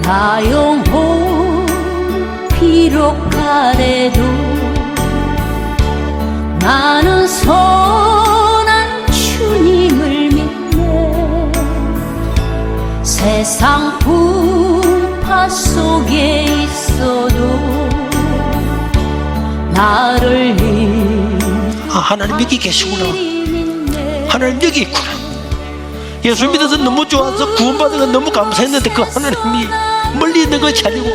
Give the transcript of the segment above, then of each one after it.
나 영혼 비록 가래도 나는 선한 주님을 믿네. 세상 풍파 속에 있어도 나를 하나님 여기 계시구나. 하나님 여기 있구나. 예수 믿어서 너무 좋아서 구원받은 건 너무 감사했는데 그 하나님이 멀리 있는 것이 아니고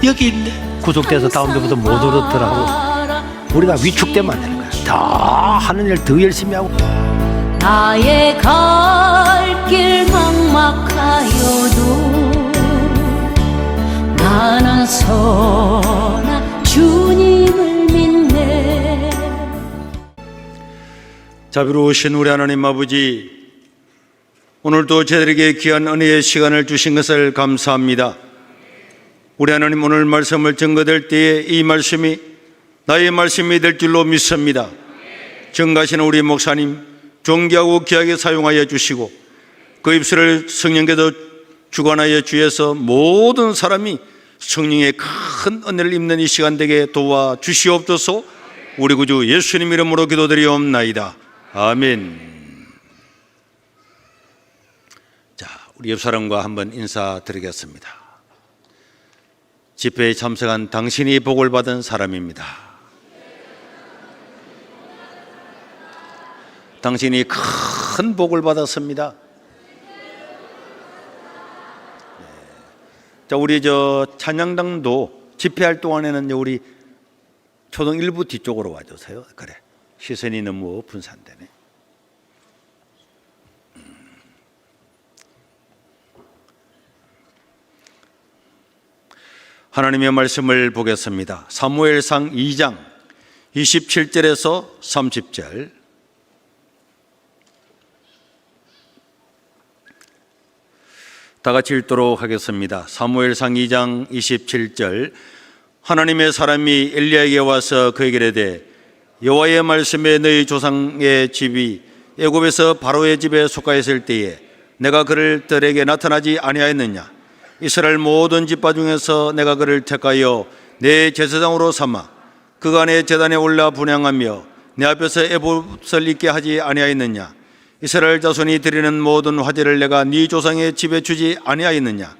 여기 있네. 구속돼서 다운되면서 못 오르더라고. 우리가 위축되면 안 되는 거야. 더 하는 일 더 열심히 하고. 나의 갈 길 막막하여도 나는 선한 주님을 믿네. 자비로우신 우리 하나님 아버지, 오늘도 저희들에게 귀한 은혜의 시간을 주신 것을 감사합니다. 우리 하나님, 오늘 말씀을 증거될 때에 이 말씀이 나의 말씀이 될 줄로 믿습니다. 증거하시는 우리 목사님 존귀하고 귀하게 사용하여 주시고 그 입술을 성령께서 주관하여 주셔서 모든 사람이 성령의 큰 은혜를 입는 이 시간 되게 도와주시옵소서. 우리 구주 예수님 이름으로 기도드리옵나이다. 아멘. 자, 우리 옆 사람과 한번 인사드리겠습니다. 집회에 참석한 당신이 복을 받은 사람입니다. 당신이 큰 복을 받았습니다. 자, 우리 찬양당도 집회할 동안에는 우리 초등 1부 뒤쪽으로 와주세요. 그래, 시선이 너무 분산되네. 하나님의 말씀을 보겠습니다. 사무엘상 2장 27절에서 30절. 다 같이 읽도록 하겠습니다. 사무엘상 2장 27절. 하나님의 사람이 엘리야에게 와서 그에게 이르되 여호와의 말씀에 너희 조상의 집이 애굽에서 바로의 집에 속하였을 때에 내가 그를 들에게 나타나지 아니하였느냐. 이스라엘 모든 집파 중에서 내가 그를 택하여 내 제사장으로 삼아 그가 내 제단에 올라 분향하며 내 앞에서 에봇을 입게 하지 아니하였느냐. 이스라엘 자손이 드리는 모든 화제를 내가 네 조상의 집에 주지 아니하였느냐.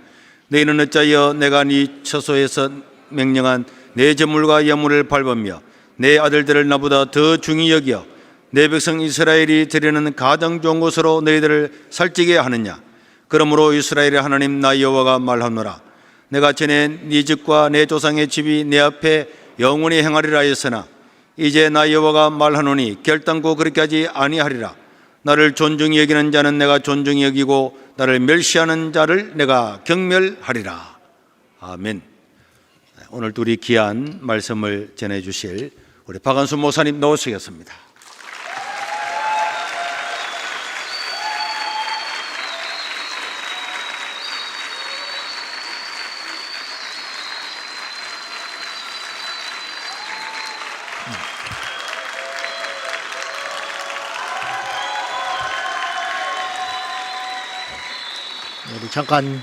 너희는 어찌하여 내가 네 처소에서 명령한 내 제물과 예물을 밟으며 내 아들들을 나보다 더 중히 여겨 내 백성 이스라엘이 드리는 가장 좋은 것으로 너희들을 살찌게 하느냐. 그러므로 이스라엘의 하나님 나 여호와가 말하노라. 내가 전에 네 집과 내 조상의 집이 내 앞에 영원히 행하리라 했으나 이제 나 여호와가 말하노니 결단코 그렇게 하지 아니하리라. 나를 존중히 여기는 자는 내가 존중히 여기고 나를 멸시하는 자를 내가 경멸하리라. 아멘. 오늘도 우리 귀한 말씀을 전해주실 우리 박한수 목사님 나오시겠습니다. 우리 잠깐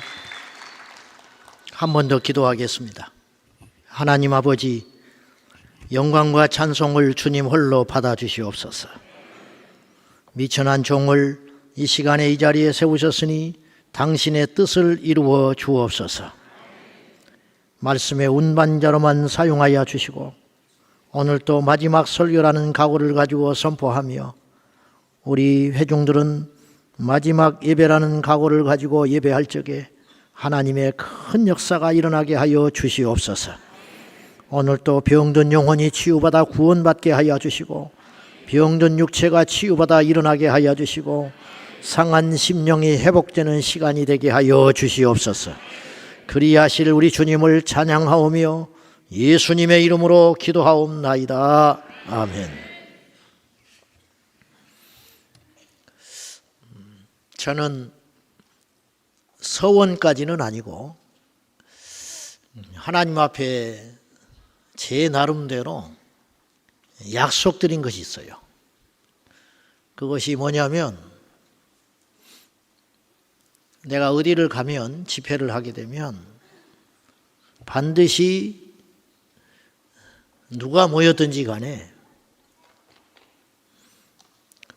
한 번 더 기도하겠습니다. 하나님 아버지, 영광과 찬송을 주님 홀로 받아주시옵소서. 미천한 종을 이 시간에 이 자리에 세우셨으니 당신의 뜻을 이루어 주옵소서. 말씀의 운반자로만 사용하여 주시고 오늘 또 마지막 설교라는 각오를 가지고 선포하며 우리 회중들은 마지막 예배라는 각오를 가지고 예배할 적에 하나님의 큰 역사가 일어나게 하여 주시옵소서. 오늘 또 병든 영혼이 치유받아 구원받게 하여 주시고 병든 육체가 치유받아 일어나게 하여 주시고 상한 심령이 회복되는 시간이 되게 하여 주시옵소서. 그리하실 우리 주님을 찬양하오며 예수님의 이름으로 기도하옵나이다. 아멘. 저는 서원까지는 아니고 하나님 앞에 제 나름대로 약속드린 것이 있어요. 그것이 뭐냐면 내가 어디를 가면 집회를 하게 되면 반드시 누가 모였든지 간에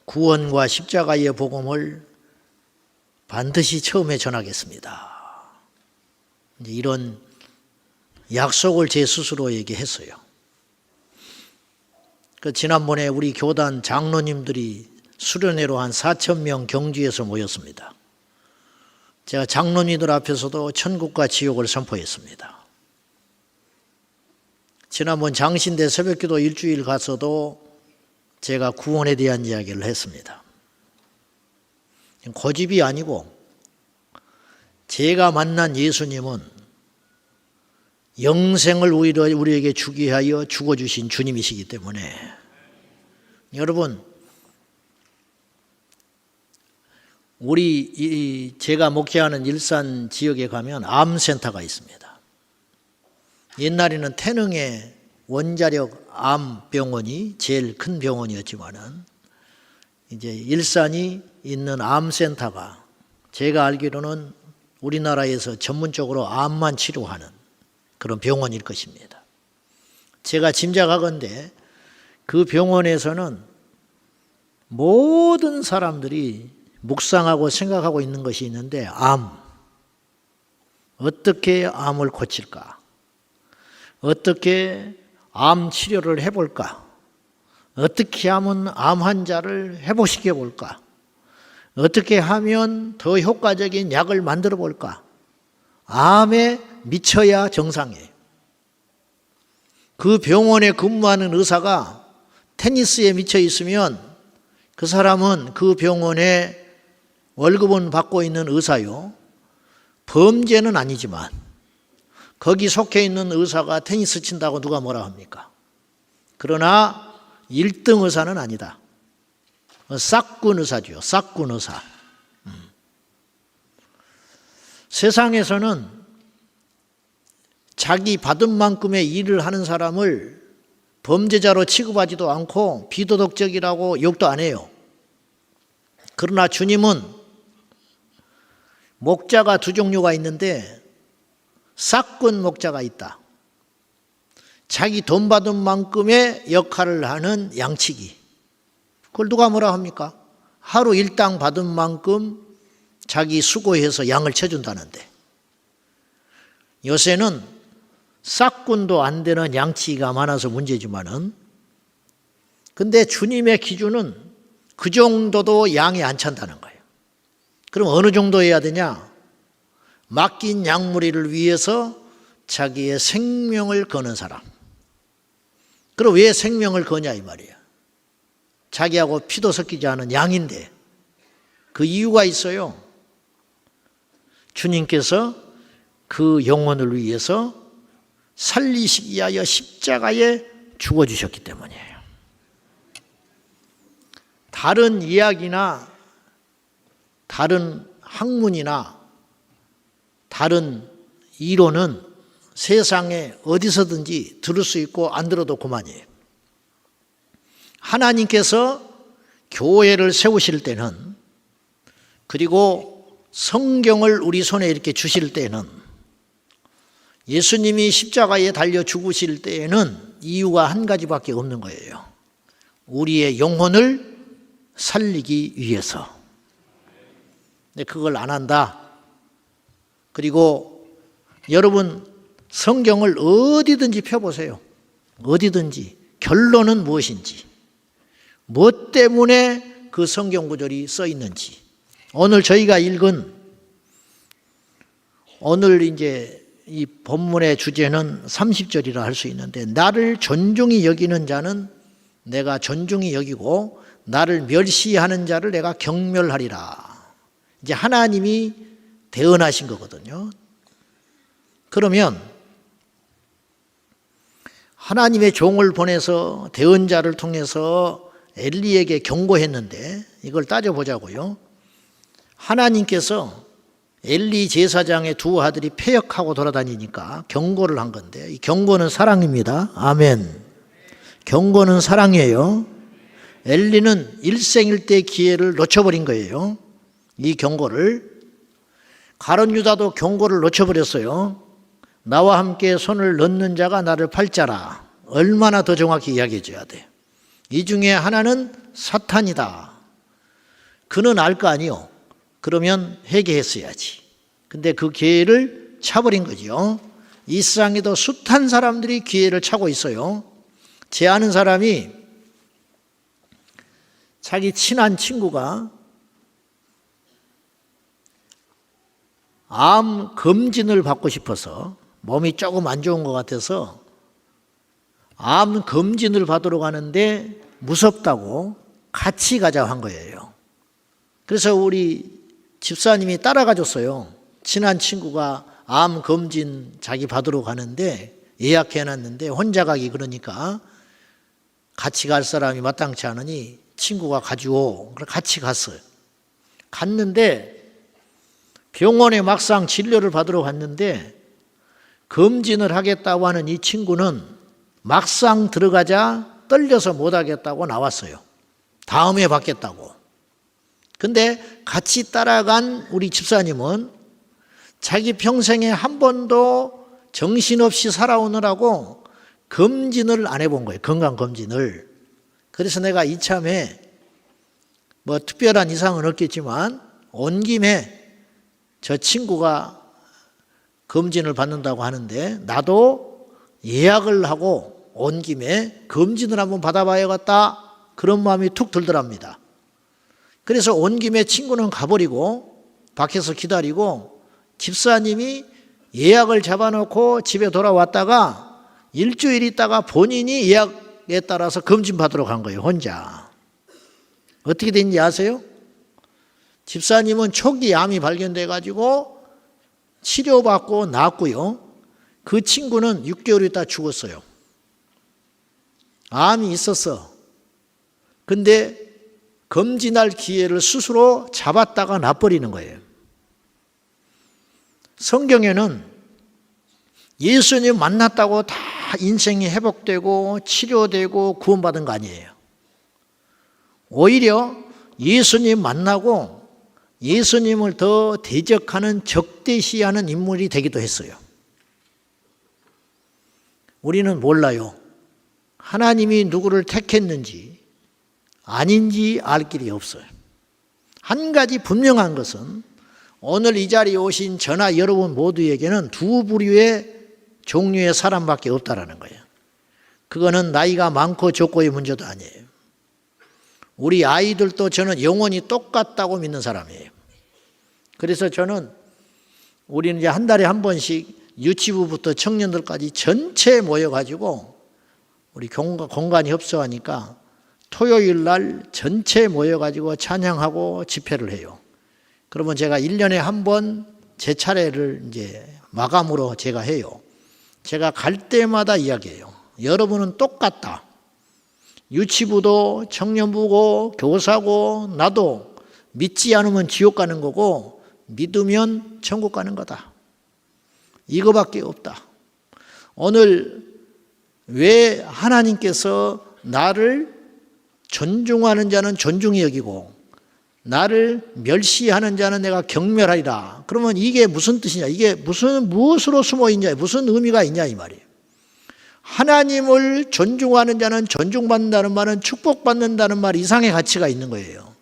구원과 십자가의 복음을 반드시 처음에 전하겠습니다. 이제 이런 약속을 제 스스로에게 했어요. 지난번에 우리 교단 장로님들이 수련회로 한 4,000명 경주에서 모였습니다. 제가 장로님들 앞에서도 천국과 지옥을 선포했습니다. 지난번 장신대 새벽기도 일주일 가서도 제가 구원에 대한 이야기를 했습니다. 고집이 아니고 제가 만난 예수님은 영생을 우리에게 주기 위하여 죽어주신 주님이시기 때문에 여러분, 제가 목회하는 일산 지역에 가면 암센터가 있습니다. 옛날에는 태릉의 원자력 암병원이 제일 큰 병원이었지만은 이제 일산이 있는 암센터가 제가 알기로는 우리나라에서 전문적으로 암만 치료하는 그런 병원일 것입니다. 제가 짐작하건대 그 병원에서는 모든 사람들이 묵상하고 생각하고 있는 것이 있는데 어떻게 암을 고칠까? 어떻게 암 치료를 해볼까? 어떻게 하면 암 환자를 회복시켜 볼까? 어떻게 하면 더 효과적인 약을 만들어 볼까? 암에 미쳐야 정상이에요. 그 병원에 근무하는 의사가 테니스에 미쳐 있으면 그 사람은 그 병원에 월급은 받고 있는 의사요. 범죄는 아니지만 거기 속해 있는 의사가 테니스 친다고 누가 뭐라 합니까? 그러나 1등 의사는 아니다. 싹군 의사죠. 싹군 의사. 세상에서는 자기 받은 만큼의 일을 하는 사람을 범죄자로 취급하지도 않고 비도덕적이라고 욕도 안 해요. 그러나 주님은 목자가 두 종류가 있는데 싹군 목자가 있다. 자기 돈 받은 만큼의 역할을 하는 양치기. 그걸 누가 뭐라 합니까? 하루 일당 받은 만큼 자기 수고해서 양을 쳐준다는데 요새는 싹군도 안 되는 양치기가 많아서 문제지만은 근데 주님의 기준은 그 정도도 양이 안 찬다는 거예요. 그럼 어느 정도 해야 되냐? 맡긴 양무리를 위해서 자기의 생명을 거는 사람. 그럼 왜 생명을 거냐 이 말이에요. 자기하고 피도 섞이지 않은 양인데 그 이유가 있어요. 주님께서 그 영혼을 위해서 살리시기 위하여 십자가에 죽어주셨기 때문이에요. 다른 이야기나 다른 학문이나 다른 이론은 세상에 어디서든지 들을 수 있고 안 들어도 그만이에요. 하나님께서 교회를 세우실 때는 그리고 성경을 우리 손에 이렇게 주실 때는 예수님이 십자가에 달려 죽으실 때에는 이유가 한 가지밖에 없는 거예요. 우리의 영혼을 살리기 위해서. 근데 그걸 안 한다. 그리고 여러분 성경을 어디든지 펴보세요. 어디든지. 결론은 무엇인지. 무엇 때문에 그 성경 구절이 써 있는지. 오늘 저희가 읽은 오늘 이제 이 본문의 주제는 30절이라 할 수 있는데 나를 존중히 여기는 자는 내가 존중히 여기고 나를 멸시하는 자를 내가 경멸하리라. 이제 하나님이 대언하신 거거든요. 그러면 하나님의 종을 보내서 대언자를 통해서 엘리에게 경고했는데 이걸 따져보자고요. 하나님께서 엘리 제사장의 두 아들이 패역하고 돌아다니니까 경고를 한 건데 이 경고는 사랑입니다. 아멘. 경고는 사랑이에요. 엘리는 일생일대 기회를 놓쳐버린 거예요. 이 경고를. 가룟 유다도 경고를 놓쳐버렸어요. 나와 함께 손을 넣는 자가 나를 팔자라. 얼마나 더 정확히 이야기해 줘야 돼. 이 중에 하나는 사탄이다. 그는 알 거 아니요. 그러면 회개했어야지. 근데 그 기회를 차버린 거죠. 이 세상에도 숱한 사람들이 기회를 차고 있어요. 제 아는 사람이 자기 친한 친구가 암 검진을 받고 싶어서 몸이 조금 안 좋은 것 같아서 암 검진을 받으러 가는데 무섭다고 같이 가자고 한 거예요. 그래서 우리 집사님이 따라가 줬어요. 친한 친구가 암 검진 자기 받으러 가는데 예약해 놨는데 혼자 가기 그러니까 같이 갈 사람이 마땅치 않으니 친구가 가지고 같이 갔어요. 갔는데 병원에 막상 진료를 받으러 갔는데 검진을 하겠다고 하는 이 친구는 막상 들어가자 떨려서 못 하겠다고 나왔어요. 다음에 받겠다고. 근데 같이 따라간 우리 집사님은 자기 평생에 한 번도 정신없이 살아오느라고 검진을 안 해본 거예요. 건강검진을. 그래서 내가 이참에 뭐 특별한 이상은 없겠지만 온 김에 저 친구가 검진을 받는다고 하는데 나도 예약을 하고 온 김에 검진을 한번 받아봐야겠다. 그런 마음이 툭 들더랍니다. 그래서 온 김에 친구는 가버리고 밖에서 기다리고 집사님이 예약을 잡아놓고 집에 돌아왔다가 일주일 있다가 본인이 예약에 따라서 검진 받으러 간 거예요. 혼자. 어떻게 됐는지 아세요? 집사님은 초기 암이 발견돼 가지고 치료받고 낫고요. 그 친구는 6개월 있다 죽었어요. 암이 있었어. 근데 검진할 기회를 스스로 잡았다가 놔버리는 거예요. 성경에는 예수님 만났다고 다 인생이 회복되고 치료되고 구원받은 거 아니에요. 오히려 예수님 만나고 예수님을 더 대적하는 적대시하는 인물이 되기도 했어요. 우리는 몰라요. 하나님이 누구를 택했는지 아닌지 알 길이 없어요. 한 가지 분명한 것은 오늘 이 자리에 오신 저나 여러분 모두에게는 두 부류의 종류의 사람밖에 없다라는 거예요. 그거는 나이가 많고 적고의 문제도 아니에요. 우리 아이들도 저는 영원히 똑같다고 믿는 사람이에요. 그래서 저는 우리는 이제 한 달에 한 번씩 유치부부터 청년들까지 전체 모여가지고 우리 공간이 협소하니까 토요일 날 전체 모여가지고 찬양하고 집회를 해요. 그러면 제가 1년에 한 번 제 차례를 이제 마감으로 제가 해요. 제가 갈 때마다 이야기해요. 여러분은 똑같다. 유치부도 청년부고 교사고 나도 믿지 않으면 지옥 가는 거고 믿으면 천국 가는 거다. 이거밖에 없다. 오늘 왜 하나님께서 나를 존중하는 자는 존중히 여기고 나를 멸시하는 자는 내가 경멸하리라. 그러면 이게 무슨 뜻이냐? 이게 무엇으로 숨어 있냐? 무슨 의미가 있냐 이 말이에요. 하나님을 존중하는 자는 존중받는다는 말은 축복받는다는 말 이상의 가치가 있는 거예요.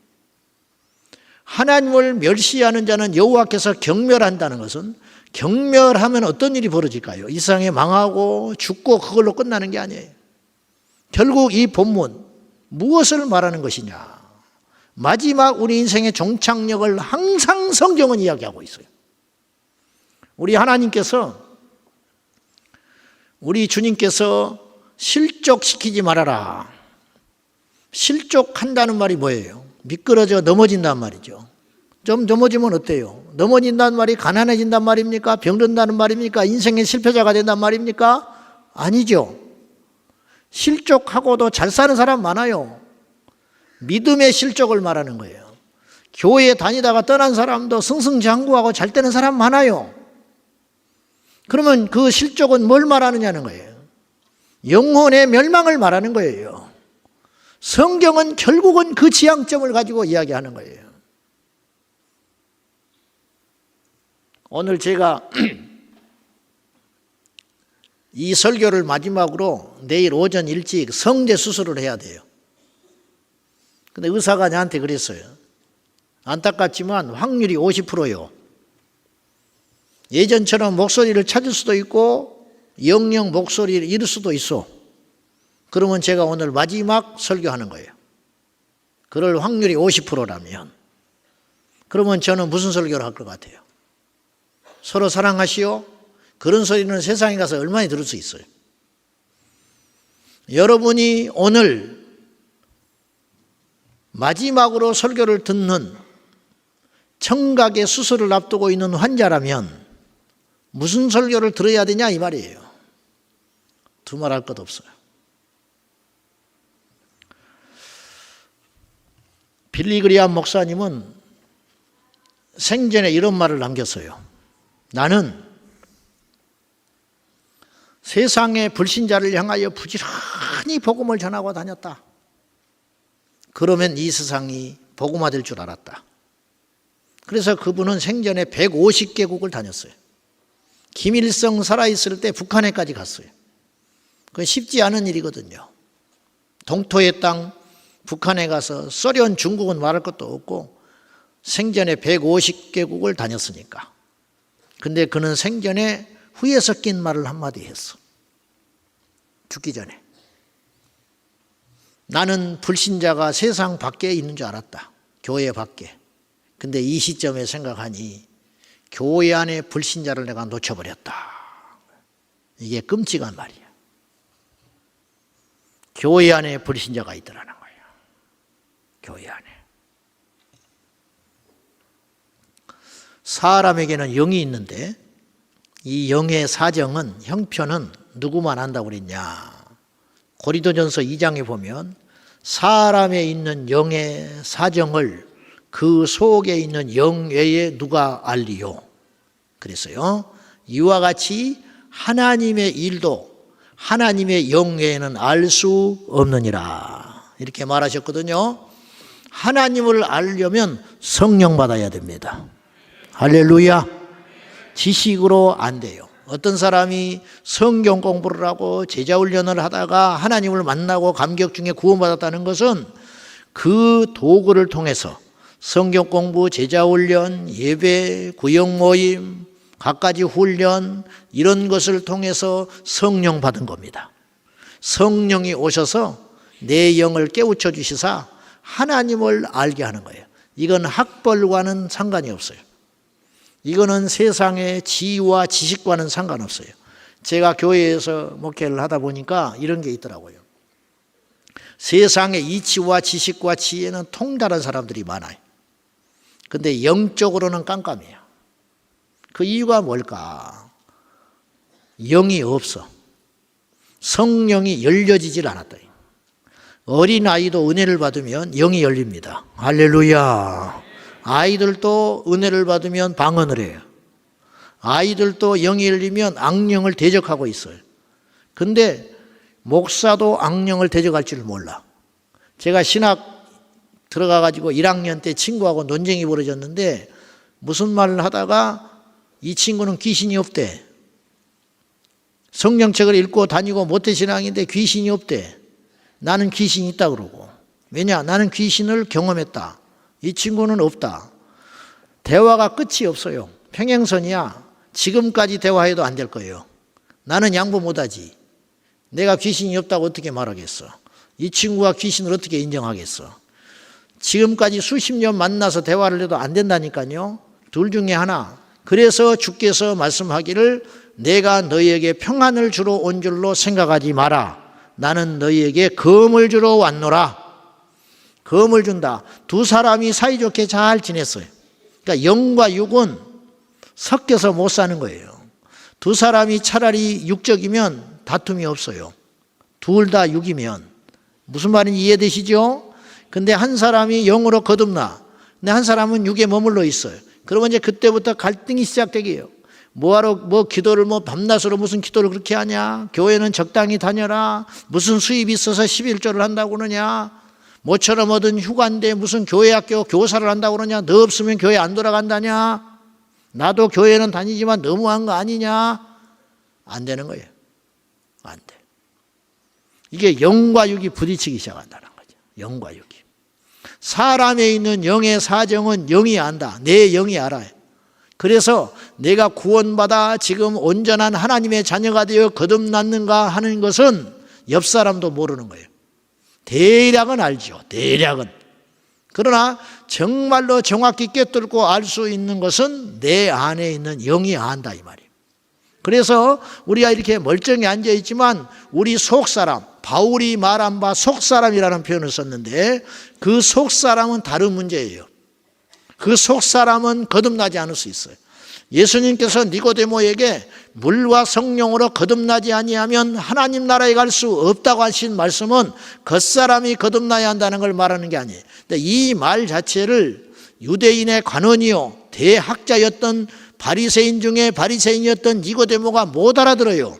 하나님을 멸시하는 자는 여호와께서 경멸한다는 것은 경멸하면 어떤 일이 벌어질까요? 이 세상에 망하고 죽고 그걸로 끝나는 게 아니에요. 결국 이 본문 무엇을 말하는 것이냐? 마지막 우리 인생의 종착역을 항상 성경은 이야기하고 있어요. 우리 하나님께서 우리 주님께서 실족시키지 말아라. 실족한다는 말이 뭐예요? 미끄러져 넘어진다는 말이죠. 좀 넘어지면 어때요? 넘어진다는 말이 가난해진단 말입니까? 병든다는 말입니까? 인생의 실패자가 된단 말입니까? 아니죠. 실족하고도 잘 사는 사람 많아요. 믿음의 실족을 말하는 거예요. 교회에 다니다가 떠난 사람도 승승장구하고 잘 되는 사람 많아요. 그러면 그 실족은 뭘 말하느냐는 거예요. 영혼의 멸망을 말하는 거예요. 성경은 결국은 그 지향점을 가지고 이야기하는 거예요. 오늘 제가 이 설교를 마지막으로 내일 오전 일찍 성대 수술을 해야 돼요. 근데 의사가 나한테 그랬어요. 안타깝지만 확률이 50%요. 예전처럼 목소리를 찾을 수도 있고 영영 목소리를 잃을 수도 있어. 그러면 제가 오늘 마지막 설교하는 거예요. 그럴 확률이 50%라면 그러면 저는 무슨 설교를 할 것 같아요? 서로 사랑하시오? 그런 소리는 세상에 가서 얼마나 들을 수 있어요? 여러분이 오늘 마지막으로 설교를 듣는 청각의 수술을 앞두고 있는 환자라면 무슨 설교를 들어야 되냐 이 말이에요. 두말할 것 없어요. 빌리그리암 목사님은 생전에 이런 말을 남겼어요. 나는 세상의 불신자를 향하여 부지런히 복음을 전하고 다녔다. 그러면 이 세상이 복음화될 줄 알았다. 그래서 그분은 생전에 150개국을 다녔어요. 김일성 살아있을 때 북한에까지 갔어요. 그건 쉽지 않은 일이거든요. 동토의 땅 북한에 가서 소련, 중국은 말할 것도 없고 생전에 150개국을 다녔으니까. 근데 그는 생전에 후에 섞인 말을 한마디 했어. 죽기 전에. 나는 불신자가 세상 밖에 있는 줄 알았다. 교회 밖에. 근데 이 시점에 생각하니 교회 안에 불신자를 내가 놓쳐버렸다. 이게 끔찍한 말이야. 교회 안에 불신자가 있더라는 거예요. 교회 안에. 사람에게는 영이 있는데 이 영의 사정은, 형편은 누구만 안다고 그랬냐. 고린도전서 2장에 보면 사람에 있는 영의 사정을 그 속에 있는 영 외에 누가 알리요. 그랬어요. 이와 같이 하나님의 일도 하나님의 영 외에는 알 수 없느니라. 이렇게 말하셨거든요. 하나님을 알려면 성령 받아야 됩니다. 할렐루야. 지식으로 안 돼요. 어떤 사람이 성경 공부를 하고 제자훈련을 하다가 하나님을 만나고 감격 중에 구원받았다는 것은 그 도구를 통해서 성경 공부, 제자훈련, 예배, 구역모임, 갖가지 훈련 이런 것을 통해서 성령 받은 겁니다. 성령이 오셔서 내 영을 깨우쳐 주시사 하나님을 알게 하는 거예요. 이건 학벌과는 상관이 없어요. 이거는 세상의 지위와 지식과는 상관없어요. 제가 교회에서 목회를 하다 보니까 이런 게 있더라고요. 세상의 이치와 지식과 지혜는 통달한 사람들이 많아요. 근데 영적으로는 깜깜해요. 그 이유가 뭘까? 영이 없어. 성령이 열려지질 않았다. 어린아이도 은혜를 받으면 영이 열립니다. 할렐루야. 아이들도 은혜를 받으면 방언을 해요. 아이들도 영이 열리면 악령을 대적하고 있어요. 근데 목사도 악령을 대적할 줄 몰라. 제가 신학 들어가가지고 1학년 때 친구하고 논쟁이 벌어졌는데 무슨 말을 하다가 이 친구는 귀신이 없대. 성경책을 읽고 다니고 모태신앙인데 귀신이 없대. 나는 귀신이 있다 그러고. 왜냐? 나는 귀신을 경험했다. 이 친구는 없다. 대화가 끝이 없어요. 평행선이야. 지금까지 대화해도 안 될 거예요. 나는 양보 못하지. 내가 귀신이 없다고 어떻게 말하겠어. 이 친구가 귀신을 어떻게 인정하겠어. 지금까지 수십 년 만나서 대화를 해도 안 된다니까요. 둘 중에 하나. 그래서 주께서 말씀하기를 내가 너희에게 평안을 주러 온 줄로 생각하지 마라. 나는 너희에게 검을 주러 왔노라. 검을 준다. 두 사람이 사이좋게 잘 지냈어요. 그러니까 영과 육은 섞여서 못 사는 거예요. 두 사람이 차라리 육적이면 다툼이 없어요. 둘 다 육이면. 무슨 말인지 이해되시죠? 근데 한 사람이 영으로 거듭나. 근데 한 사람은 육에 머물러 있어요. 그러면 이제 그때부터 갈등이 시작되게요. 뭐하러 기도를 밤낮으로 무슨 기도를 그렇게 하냐? 교회는 적당히 다녀라. 무슨 수입이 있어서 11조를 한다고 그러냐? 모처럼 얻은 휴가인데 무슨 교회학교 교사를 한다고 그러냐? 너 없으면 교회 안 돌아간다냐? 나도 교회는 다니지만 너무한 거 아니냐? 안 되는 거예요. 안 돼. 이게 영과 육이 부딪히기 시작한다는 거죠. 영과 육이. 사람에 있는 영의 사정은 영이 안다. 내 영이 알아요. 그래서 내가 구원받아 지금 온전한 하나님의 자녀가 되어 거듭났는가 하는 것은 옆 사람도 모르는 거예요. 대략은 알죠. 대략은. 그러나 정말로 정확히 꿰뚫고 알 수 있는 것은 내 안에 있는 영이 안다 이 말이에요. 그래서 우리가 이렇게 멀쩡히 앉아 있지만 우리 속사람, 바울이 말한 바 속사람이라는 표현을 썼는데 그 속사람은 다른 문제예요. 그 속사람은 거듭나지 않을 수 있어요. 예수님께서 니고데모에게 물과 성령으로 거듭나지 아니하면 하나님 나라에 갈 수 없다고 하신 말씀은 겉사람이 거듭나야 한다는 걸 말하는 게 아니에요. 근데 이 말 자체를 유대인의 관원이요 대학자였던 바리새인 중에 바리새인이었던 니고데모가 못 알아들어요.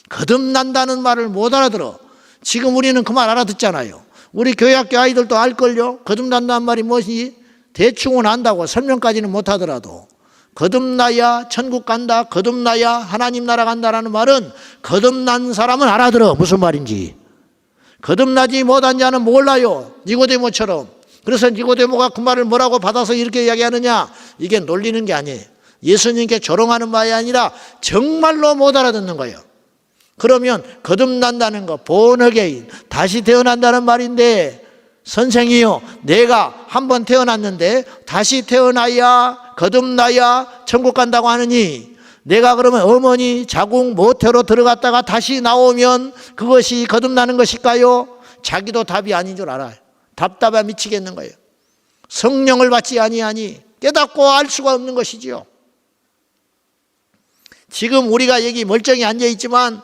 거듭난다는 말을 못 알아들어. 지금 우리는 그 말 알아듣잖아요. 우리 교회학교 아이들도 알걸요. 거듭난다는 말이 무엇이 대충은 안다고 설명까지는 못하더라도 거듭나야 천국 간다, 거듭나야 하나님 나라 간다라는 말은 거듭난 사람은 알아들어 무슨 말인지. 거듭나지 못한 자는 몰라요. 니고데모처럼. 그래서 니고데모가 그 말을 뭐라고 받아서 이렇게 이야기하느냐, 이게 놀리는 게 아니에요. 예수님께 조롱하는 말이 아니라 정말로 못 알아듣는 거예요. 그러면 거듭난다는 거, 본어게인, 다시 태어난다는 말인데, 선생이요, 내가 한번 태어났는데 다시 태어나야 거듭나야 천국 간다고 하느니, 내가 그러면 어머니 자궁 모태로 들어갔다가 다시 나오면 그것이 거듭나는 것일까요? 자기도 답이 아닌 줄 알아요. 답답해 미치겠는 거예요. 성령을 받지 아니하니 깨닫고 알 수가 없는 것이지요. 지금 우리가 여기 멀쩡히 앉아있지만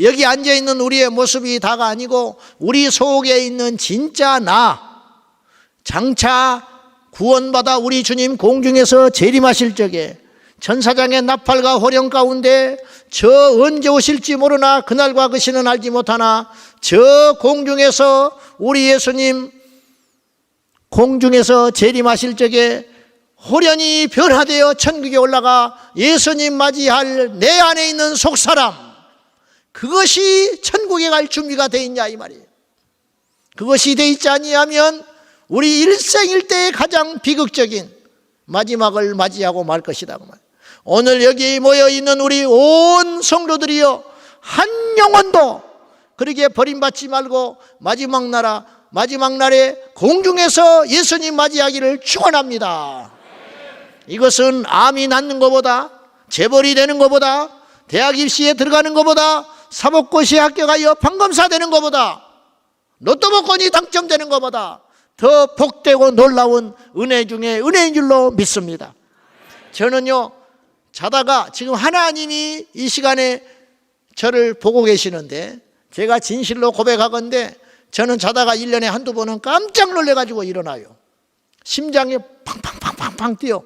여기 앉아있는 우리의 모습이 다가 아니고 우리 속에 있는 진짜 나, 장차 구원받아 우리 주님 공중에서 재림하실 적에 천사장의 나팔과 호령 가운데 저 언제 오실지 모르나 그날과 그 시는 알지 못하나 저 공중에서 우리 예수님 공중에서 재림하실 적에 호련히 변화되어 천국에 올라가 예수님 맞이할 내 안에 있는 속사람, 그것이 천국에 갈 준비가 돼 있냐 이 말이에요. 그것이 돼 있지 아니하면 우리 일생일대의 가장 비극적인 마지막을 맞이하고 말 것이다 그 말. 오늘 여기 모여 있는 우리 온 성도들이여 한 영혼도 그렇게 버림받지 말고 마지막 날에 공중에서 예수님 맞이하기를 축원합니다. 이것은 암이 낫는 것보다, 재벌이 되는 것보다, 대학 입시에 들어가는 것보다, 사법고시에 합격하여 판검사 되는 것보다, 로또 복권이 당첨되는 것보다 더 복되고 놀라운 은혜 중에 은혜인 줄로 믿습니다. 저는요, 자다가 지금 하나님이 이 시간에 저를 보고 계시는데, 제가 진실로 고백하건대 저는 자다가 1년에 한두 번은 깜짝 놀래가지고 일어나요. 심장이 팡팡팡팡팡 뛰어.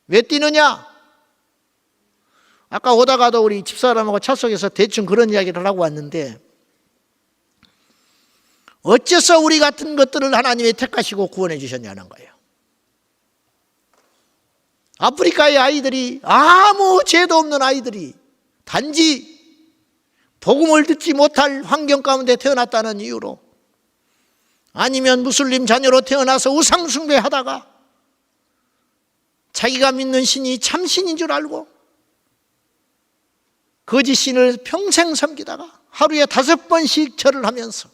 왜 뛰느냐? 아까 오다가도 우리 집사람하고 차 속에서 대충 그런 이야기를 하고 왔는데, 어째서 우리 같은 것들을 하나님이 택하시고 구원해 주셨냐는 거예요. 아프리카의 아이들이, 아무 죄도 없는 아이들이 단지 복음을 듣지 못할 환경 가운데 태어났다는 이유로, 아니면 무슬림 자녀로 태어나서 우상숭배하다가 자기가 믿는 신이 참신인 줄 알고 거짓 신을 평생 섬기다가 하루에 5번씩 절을 하면서,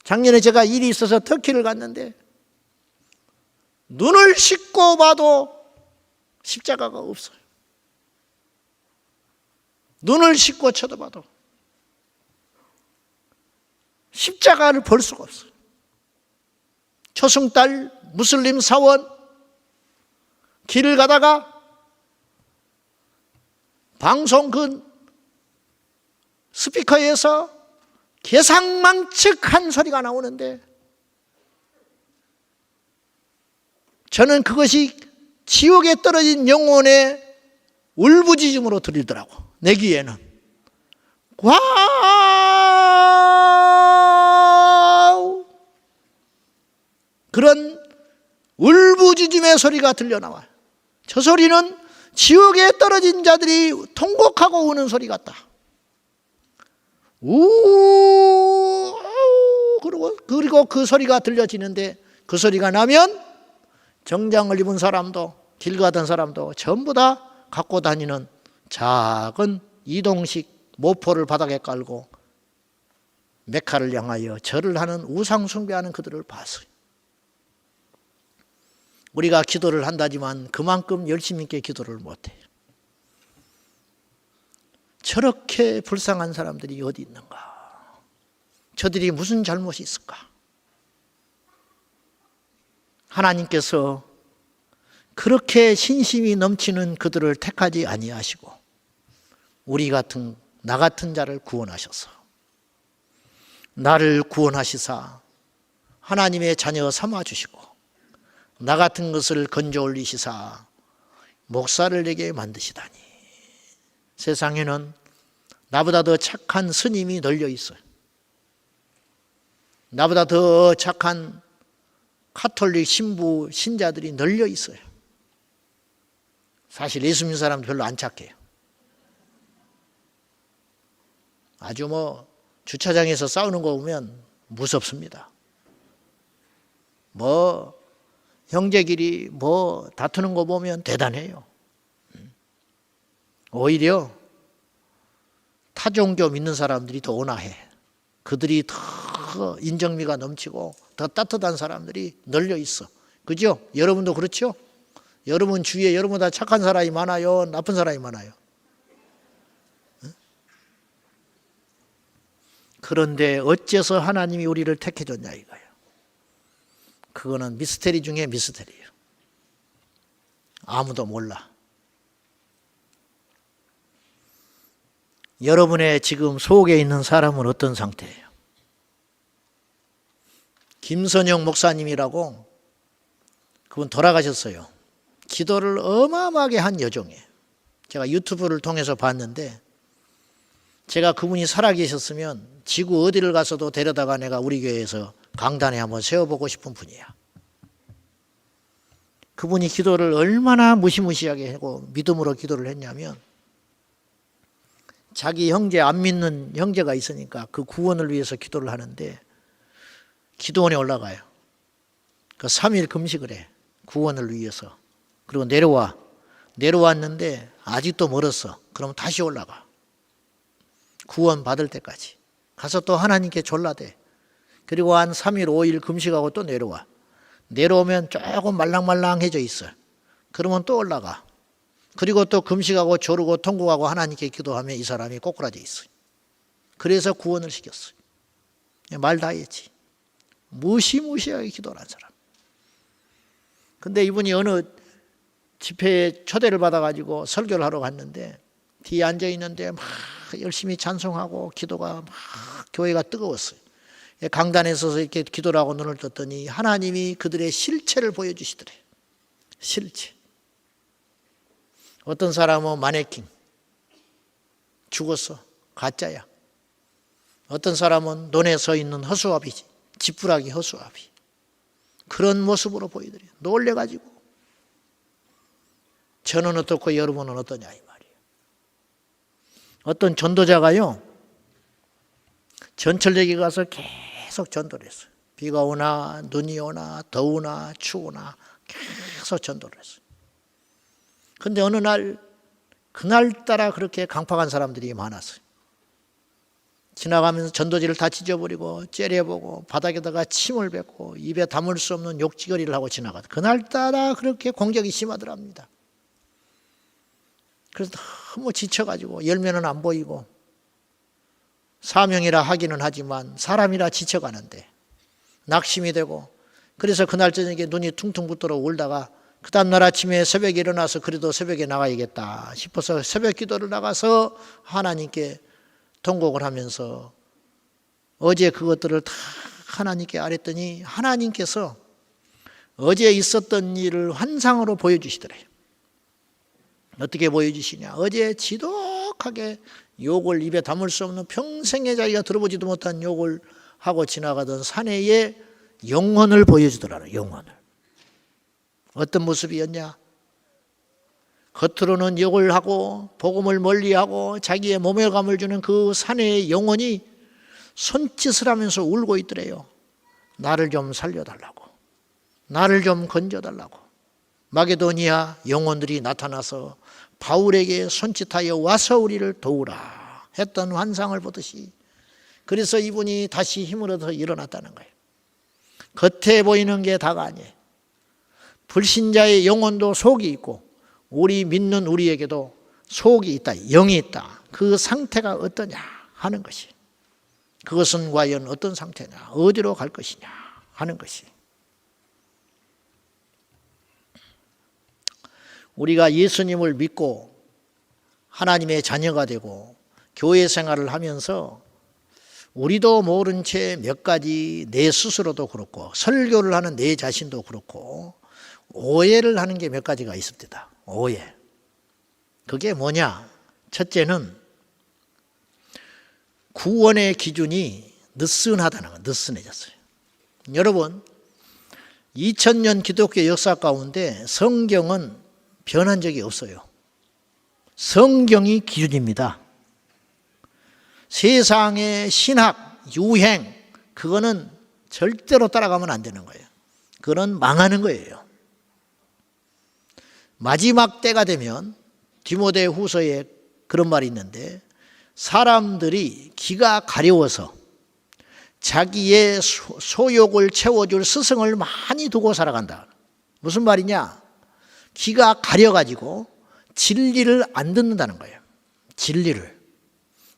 작년에 제가 일이 있어서 터키를 갔는데 눈을 씻고 봐도 십자가가 없어요. 눈을 씻고 쳐다봐도 십자가를 볼 수가 없어요. 초승달 무슬림 사원, 길을 가다가 방송 그 스피커에서 개상망측한 소리가 나오는데, 저는 그것이 지옥에 떨어진 영혼의 울부짖음으로 들리더라고. 내 귀에는 와우, 그런 울부짖음의 소리가 들려나와요. 저 소리는 지옥에 떨어진 자들이 통곡하고 우는 소리 같다. 우 그리고 그 소리가 들려지는데 그 소리가 나면 정장을 입은 사람도 길 가던 사람도 전부 다 갖고 다니는 작은 이동식 모포를 바닥에 깔고 메카를 향하여 절을 하는 우상 숭배하는 그들을 봤어요. 우리가 기도를 한다지만 그만큼 열심 있게 기도를 못해요. 저렇게 불쌍한 사람들이 어디 있는가? 저들이 무슨 잘못이 있을까? 하나님께서 그렇게 신심이 넘치는 그들을 택하지 아니하시고 나 같은 자를 구원하셔서 나를 구원하시사 하나님의 자녀 삼아주시고 나 같은 것을 건져 올리시사 목사를 내게 만드시다니. 세상에는 나보다 더 착한 스님이 널려 있어요. 나보다 더 착한 카톨릭 신부 신자들이 널려 있어요. 사실 예수 믿는 사람도 별로 안 착해요. 아주 주차장에서 싸우는 거 보면 무섭습니다. 형제끼리 다투는 거 보면 대단해요. 오히려 타종교 믿는 사람들이 더 온화해. 그들이 더 인정미가 넘치고 더 따뜻한 사람들이 널려 있어. 그죠? 여러분도 그렇죠? 여러분 주위에 여러분보다 착한 사람이 많아요? 나쁜 사람이 많아요? 그런데 어째서 하나님이 우리를 택해줬냐 이거예요. 그거는 미스테리 중에 미스테리예요. 아무도 몰라. 여러분의 지금 속에 있는 사람은 어떤 상태예요? 김선영 목사님이라고 그분 돌아가셨어요. 기도를 어마어마하게 한 여종이에요. 제가 유튜브를 통해서 봤는데 제가 그분이 살아계셨으면 지구 어디를 가서도 데려다가 내가 우리 교회에서 강단에 한번 세워보고 싶은 분이야. 그분이 기도를 얼마나 무시무시하게 하고 믿음으로 기도를 했냐면 자기 형제 안 믿는 형제가 있으니까 그 구원을 위해서 기도를 하는데 기도원에 올라가요. 그 3일 금식을 해. 구원을 위해서. 그리고 내려왔는데 아직도 멀었어. 그럼 다시 올라가. 구원 받을 때까지. 가서 또 하나님께 졸라대. 그리고 한 3일 5일 금식하고 또 내려와. 내려오면 조금 말랑말랑해져 있어. 그러면 또 올라가. 그리고 또 금식하고 조르고 통곡하고 하나님께 기도하면 이 사람이 꼬꾸라져 있어요. 그래서 구원을 시켰어요. 말 다 했지. 무시무시하게 기도를 한 사람. 근데 이분이 어느 집회에 초대를 받아가지고 설교를 하러 갔는데 뒤에 앉아있는데 막 열심히 찬송하고 기도가 막 교회가 뜨거웠어요. 강단에 서서 이렇게 기도를 하고 눈을 떴더니 하나님이 그들의 실체를 보여주시더래요. 실체. 어떤 사람은 마네킹 죽었어. 가짜야. 어떤 사람은 논에 서 있는 허수아비지. 지푸라기 허수아비. 그런 모습으로 보이더래요. 놀래가지고 저는 어떻고 여러분은 어떠냐 이 말이에요. 어떤 전도자가요 전철역에 가서 계속 전도를 했어요. 비가 오나 눈이 오나 더우나 추우나 계속 전도를 했어요. 근데 어느 날 그날따라 그렇게 강팍한 사람들이 많았어요. 지나가면서 전도지를 다 찢어버리고 째려보고 바닥에다가 침을 뱉고 입에 담을 수 없는 욕지거리를 하고 지나가다. 그날따라 그렇게 공격이 심하더랍니다. 그래서 너무 지쳐가지고 열매는 안 보이고 사명이라 하기는 하지만 사람이라 지쳐가는데 낙심이 되고 그래서 그날 저녁에 눈이 퉁퉁 붓도록 울다가 그 다음날 아침에 새벽에 일어나서 그래도 새벽에 나가야겠다 싶어서 새벽 기도를 나가서 하나님께 통곡을 하면서 어제 그것들을 다 하나님께 아랬더니 하나님께서 어제 있었던 일을 환상으로 보여주시더래요. 어떻게 보여주시냐. 어제 지독하게 욕을 입에 담을 수 없는 평생에 자기가 들어보지도 못한 욕을 하고 지나가던 사내의 영혼을 보여주더라고요. 영혼을. 어떤 모습이었냐. 겉으로는 욕을 하고 복음을 멀리하고 자기의 모멸감을 주는 그 사내의 영혼이 손짓을 하면서 울고 있더래요. 나를 좀 살려달라고, 나를 좀 건져달라고. 마게도니아 영혼들이 나타나서 바울에게 손짓하여 와서 우리를 도우라 했던 환상을 보듯이, 그래서 이분이 다시 힘을 얻어서 일어났다는 거예요. 겉에 보이는 게 다가 아니에요. 불신자의 영혼도 속이 있고 우리 믿는 우리에게도 속이 있다, 영이 있다. 그 상태가 어떠냐 하는 것이, 그것은 과연 어떤 상태냐, 어디로 갈 것이냐 하는 것이. 우리가 예수님을 믿고 하나님의 자녀가 되고 교회 생활을 하면서 우리도 모른 채 몇 가지 내 스스로도 그렇고 설교를 하는 내 자신도 그렇고 오해를 하는 게 몇 가지가 있습니다. 오해. 그게 뭐냐? 첫째는 구원의 기준이 느슨하다는 거, 느슨해졌어요. 여러분, 2000년 기독교 역사 가운데 성경은 변한 적이 없어요. 성경이 기준입니다. 세상의 신학, 유행, 그거는 절대로 따라가면 안 되는 거예요. 그건 망하는 거예요. 마지막 때가 되면 디모데 후서에 그런 말이 있는데, 사람들이 기가 가려워서 자기의 소욕을 채워줄 스승을 많이 두고 살아간다. 무슨 말이냐? 기가 가려가지고 진리를 안 듣는다는 거예요. 진리를.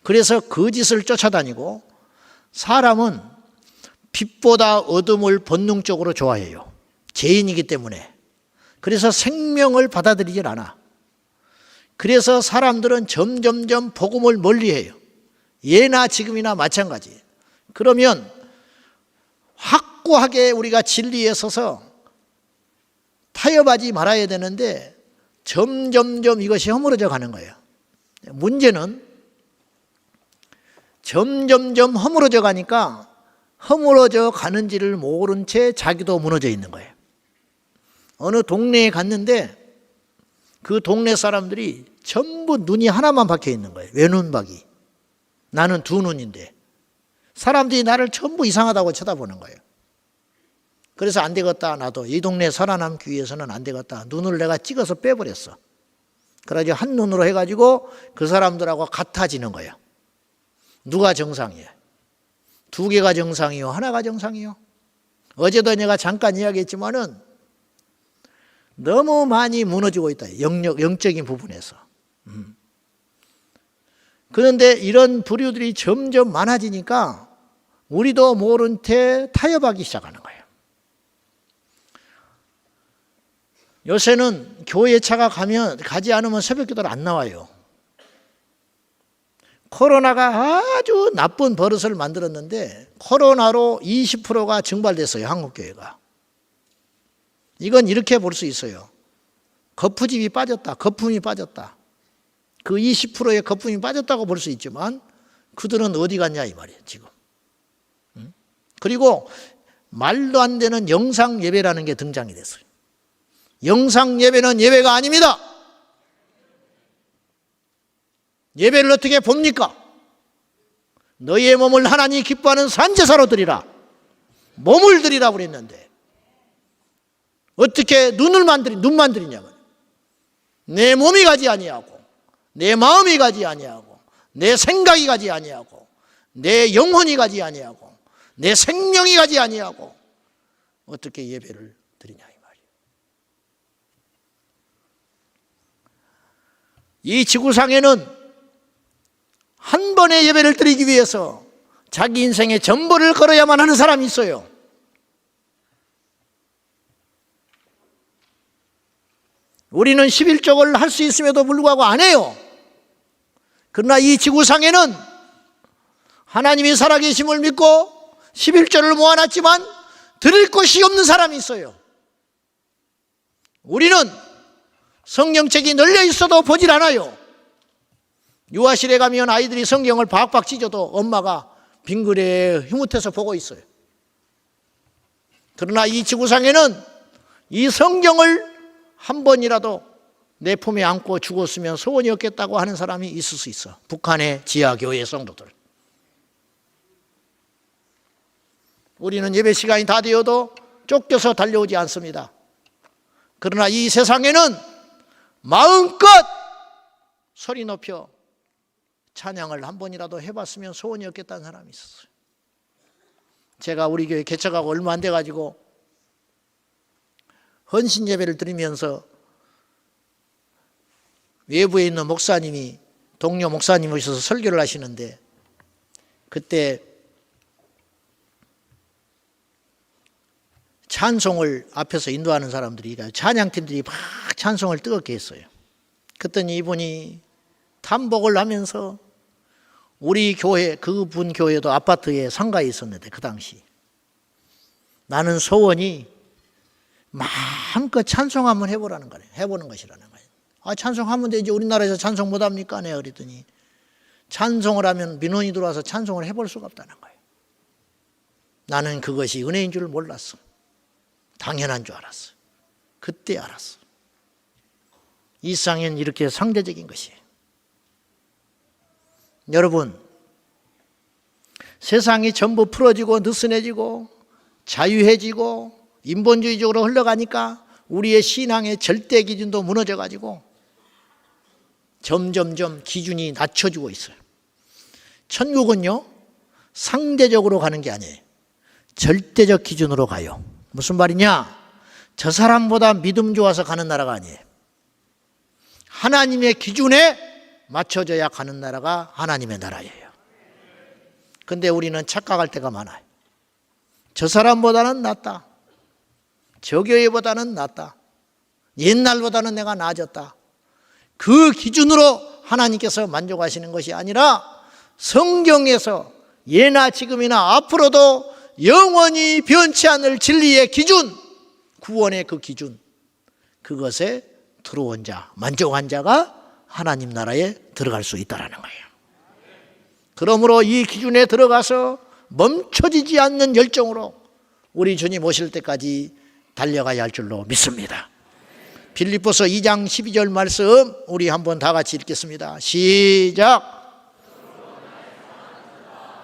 그래서 거짓을 쫓아다니고, 사람은 빛보다 어둠을 본능적으로 좋아해요. 죄인이기 때문에. 그래서 생명을 받아들이질 않아. 그래서 사람들은 점점점 복음을 멀리해요. 예나 지금이나 마찬가지. 그러면 확고하게 우리가 진리에 서서 타협하지 말아야 되는데 점점점 이것이 허물어져 가는 거예요. 문제는 점점점 허물어져 가니까 허물어져 가는지를 모른 채 자기도 무너져 있는 거예요. 어느 동네에 갔는데 그 동네 사람들이 전부 눈이 하나만 박혀 있는 거예요. 외눈박이. 나는 두 눈인데 사람들이 나를 전부 이상하다고 쳐다보는 거예요. 그래서 안 되겠다, 나도 이 동네 살아남기 위해서는 안 되겠다. 눈을 내가 찍어서 빼버렸어. 그래가지고 한 눈으로 해가지고 그 사람들하고 같아지는 거예요. 누가 정상이에요? 두 개가 정상이요? 하나가 정상이요? 어제도 내가 잠깐 이야기했지만은 너무 많이 무너지고 있다. 영적인 부분에서. 그런데 이런 부류들이 점점 많아지니까 우리도 모른 채 타협하기 시작하는 거예요. 요새는 교회 차가 가지 않으면 새벽 기도를 안 나와요. 코로나가 아주 나쁜 버릇을 만들었는데 코로나로 20%가 증발됐어요. 한국교회가. 이건 이렇게 볼 수 있어요. 거푸집이 빠졌다. 거품이 빠졌다. 그 20%의 거품이 빠졌다고 볼 수 있지만 그들은 어디 갔냐 이 말이에요. 지금. 그리고 말도 안 되는 영상 예배라는 게 등장이 됐어요. 영상 예배는 예배가 아닙니다. 예배를 어떻게 봅니까? 너희의 몸을 하나님이 기뻐하는 산제사로 드리라. 몸을 드리라고 그랬는데 어떻게 눈만 드리냐면 내 몸이 가지 아니하고 내 마음이 가지 아니하고 내 생각이 가지 아니하고 내 영혼이 가지 아니하고 내 생명이 가지 아니하고 어떻게 예배를 드리냐 이 말이에요. 이 지구상에는 한 번의 예배를 드리기 위해서 자기 인생의 전부를 걸어야만 하는 사람이 있어요. 우리는 11조를 할 수 있음에도 불구하고 안 해요. 그러나 이 지구상에는 하나님이 살아계심을 믿고 11조를 모아놨지만 드릴 것이 없는 사람이 있어요. 우리는 성경책이 널려 있어도 보질 않아요. 유아실에 가면 아이들이 성경을 박박 찢어도 엄마가 빙그레 흐뭇해서 보고 있어요. 그러나 이 지구상에는 이 성경을 한 번이라도 내 품에 안고 죽었으면 소원이 없겠다고 하는 사람이 있을 수 있어. 북한의 지하교회 성도들. 우리는 예배 시간이 다 되어도 쫓겨서 달려오지 않습니다. 그러나 이 세상에는 마음껏 소리 높여 찬양을 한 번이라도 해봤으면 소원이 없겠다는 사람이 있었어요. 제가 우리 교회 개척하고 얼마 안 돼가지고 헌신 예배를 드리면서 외부에 있는 목사님이, 동료 목사님 오셔서 설교를 하시는데, 그때 찬송을 앞에서 인도하는 사람들이, 찬양팀들이 막 찬송을 뜨겁게 했어요. 그랬더니 이분이 탐복을 하면서 우리 교회, 그분 교회도 아파트에 상가에 있었는데 그 당시 나는 소원이 마음껏 찬송 한번 해보라는 거예요. 해보는 것이라는 거예요. 아, 찬송하면 되지. 우리나라에서 찬송 못합니까? 내가 그랬더니 찬송을 하면 민원이 들어와서 찬송을 해볼 수가 없다는 거예요. 나는 그것이 은혜인 줄 몰랐어. 당연한 줄 알았어. 그때 알았어. 이 세상엔 이렇게 상대적인 것이에요. 여러분, 세상이 전부 풀어지고 느슨해지고 자유해지고 인본주의적으로 흘러가니까 우리의 신앙의 절대 기준도 무너져가지고 점점점 기준이 낮춰지고 있어요. 천국은요, 상대적으로 가는 게 아니에요. 절대적 기준으로 가요. 무슨 말이냐? 저 사람보다 믿음 좋아서 가는 나라가 아니에요. 하나님의 기준에 맞춰져야 가는 나라가 하나님의 나라예요. 근데 우리는 착각할 때가 많아요. 저 사람보다는 낫다. 저 교회보다는 낫다. 옛날보다는 내가 나아졌다. 그 기준으로 하나님께서 만족하시는 것이 아니라 성경에서 예나 지금이나 앞으로도 영원히 변치 않을 진리의 기준, 구원의 그 기준, 그것에 들어온 자, 만족한 자가 하나님 나라에 들어갈 수 있다는 거예요. 그러므로 이 기준에 들어가서 멈춰지지 않는 열정으로 우리 주님 오실 때까지 달려가야 할 줄로 믿습니다. 빌립보서 2장 12절 말씀 우리 한번 다 같이 읽겠습니다. 시작.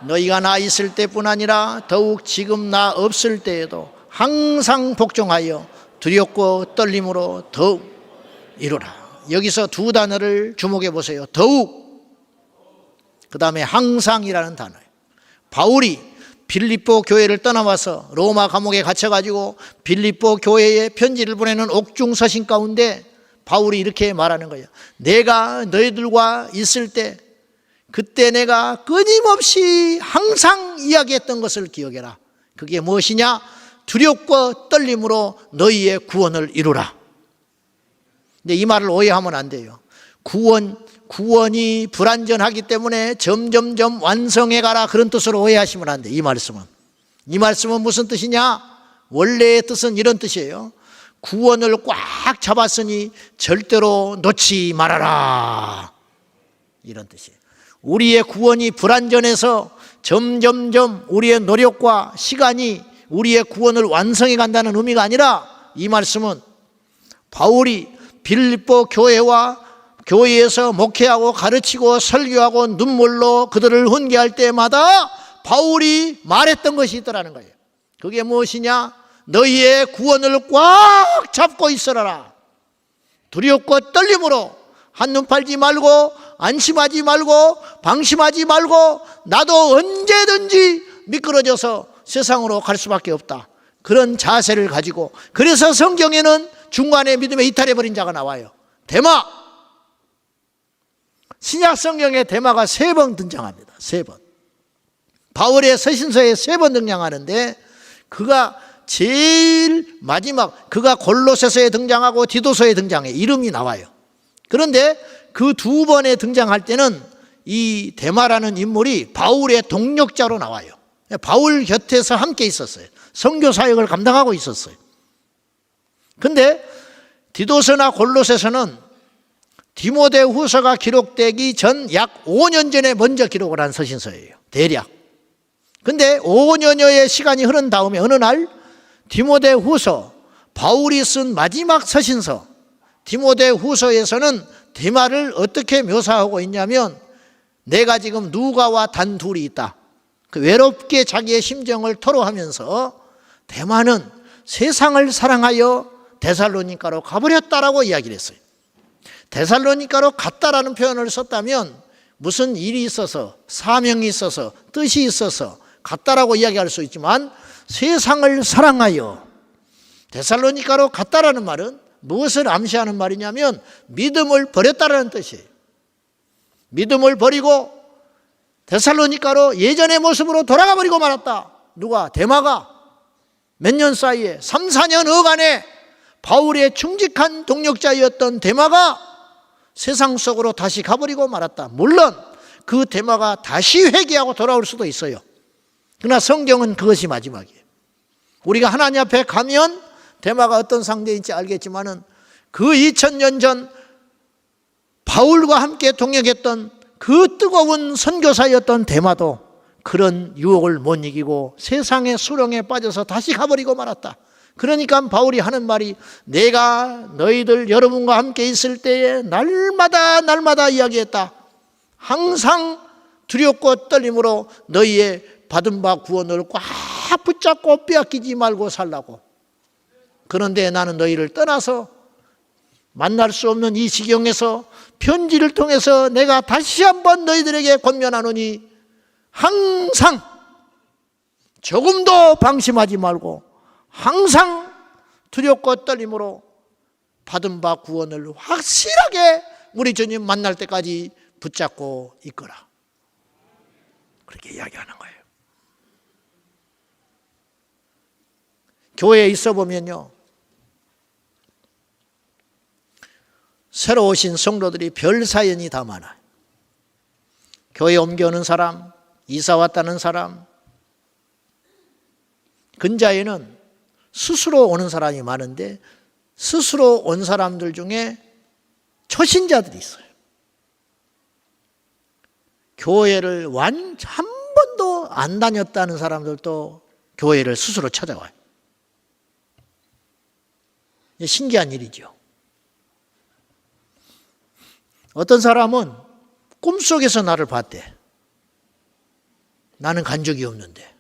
너희가 나 있을 때뿐 아니라 더욱 지금 나 없을 때에도 항상 복종하여 두렵고 떨림으로 더욱 이루라. 여기서 두 단어를 주목해 보세요. 더욱, 그 다음에 항상이라는 단어예요. 바울이 빌립보 교회를 떠나와서 로마 감옥에 갇혀가지고 빌립보 교회에 편지를 보내는 옥중서신 가운데 바울이 이렇게 말하는 거예요. 내가 너희들과 있을 때 그때 내가 끊임없이 항상 이야기했던 것을 기억해라. 그게 무엇이냐? 두렵고 떨림으로 너희의 구원을 이루라. 근데 이 말을 오해하면 안 돼요. 구원이 불완전하기 때문에 점점점 완성해가라, 그런 뜻으로 오해하시면 안 돼요. 이 말씀은 무슨 뜻이냐? 원래의 뜻은 이런 뜻이에요. 구원을 꽉 잡았으니 절대로 놓지 말아라, 이런 뜻이에요. 우리의 구원이 불완전해서 점점점 우리의 노력과 시간이 우리의 구원을 완성해 간다는 의미가 아니라, 이 말씀은 바울이 빌립보 교회에서 목회하고 가르치고 설교하고 눈물로 그들을 훈계할 때마다 바울이 말했던 것이 있더라는 거예요. 그게 무엇이냐? 너희의 구원을 꽉 잡고 있으라. 두렵고 떨림으로 한눈 팔지 말고 안심하지 말고 방심하지 말고 나도 언제든지 미끄러져서 세상으로 갈 수밖에 없다, 그런 자세를 가지고. 그래서 성경에는 중간에 믿음에 이탈해버린 자가 나와요. 데마. 신약 성경에 데마가 3번 등장합니다. 3번. 바울의 서신서에 3번 등장하는데 그가 제일 마지막, 그가 골로새서에 등장하고 디도서에 등장해 이름이 나와요. 그런데 그 2번에 등장할 때는 이 데마라는 인물이 바울의 동력자로 나와요. 바울 곁에서 함께 있었어요. 선교 사역을 감당하고 있었어요. 근데 디도서나 골로새서는 디모데후서가 기록되기 전 약 5년 전에 먼저 기록을 한 서신서예요. 대략. 근데 5년여의 시간이 흐른 다음에 어느 날 디모데후서, 바울이 쓴 마지막 서신서, 디모데 후서에서는 대마를 어떻게 묘사하고 있냐면 내가 지금 누가와 단둘이 있다. 그 외롭게 자기의 심정을 토로하면서 대마는 세상을 사랑하여 데살로니가로 가버렸다라고 이야기를 했어요. 데살로니가로 갔다라는 표현을 썼다면 무슨 일이 있어서 사명이 있어서 뜻이 있어서 갔다라고 이야기할 수 있지만 세상을 사랑하여 데살로니가로 갔다라는 말은 무엇을 암시하는 말이냐면 믿음을 버렸다라는 뜻이에요. 믿음을 버리고 데살로니가로 예전의 모습으로 돌아가 버리고 말았다. 누가? 대마가 몇 년 사이에 3, 4년 어간에 바울의 충직한 동역자였던 대마가 세상 속으로 다시 가버리고 말았다. 물론 그 대마가 다시 회개하고 돌아올 수도 있어요. 그러나 성경은 그것이 마지막이에요. 우리가 하나님 앞에 가면 대마가 어떤 상대인지 알겠지만은 그 2000년 전 바울과 함께 동역했던 그 뜨거운 선교사였던 대마도 그런 유혹을 못 이기고 세상의 수렁에 빠져서 다시 가버리고 말았다. 그러니까 바울이 하는 말이 내가 너희들 여러분과 함께 있을 때에 날마다 이야기했다. 항상 두렵고 떨림으로 너희의 받은 바 구원을 꽉 붙잡고 빼앗기지 말고 살라고. 그런데 나는 너희를 떠나서 만날 수 없는 이 지경에서 편지를 통해서 내가 다시 한번 너희들에게 권면하노니 항상 조금도 방심하지 말고 항상 두렵고 떨림으로 받은 바 구원을 확실하게 우리 주님 만날 때까지 붙잡고 있거라. 그렇게 이야기하는 거예요. 교회에 있어 보면요, 새로 오신 성도들이 별 사연이 다 많아요. 교회 옮겨오는 사람, 이사 왔다는 사람, 근자에는 스스로 오는 사람이 많은데 스스로 온 사람들 중에 초신자들이 있어요. 교회를 한 번도 안 다녔다는 사람들도 교회를 스스로 찾아와요. 신기한 일이죠. 어떤 사람은 꿈속에서 나를 봤대. 나는 간 적이 없는데.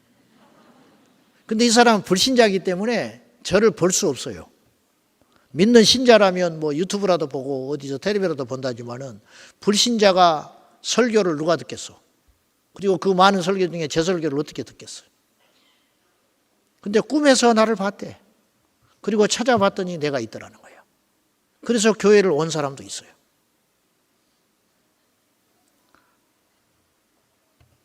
근데 이 사람은 불신자이기 때문에 저를 볼 수 없어요. 믿는 신자라면 뭐 유튜브라도 보고 어디서 텔레비라도 본다지만은 불신자가 설교를 누가 듣겠어? 그리고 그 많은 설교 중에 제 설교를 어떻게 듣겠어요? 근데 꿈에서 나를 봤대. 그리고 찾아봤더니 내가 있더라는 거예요. 그래서 교회를 온 사람도 있어요.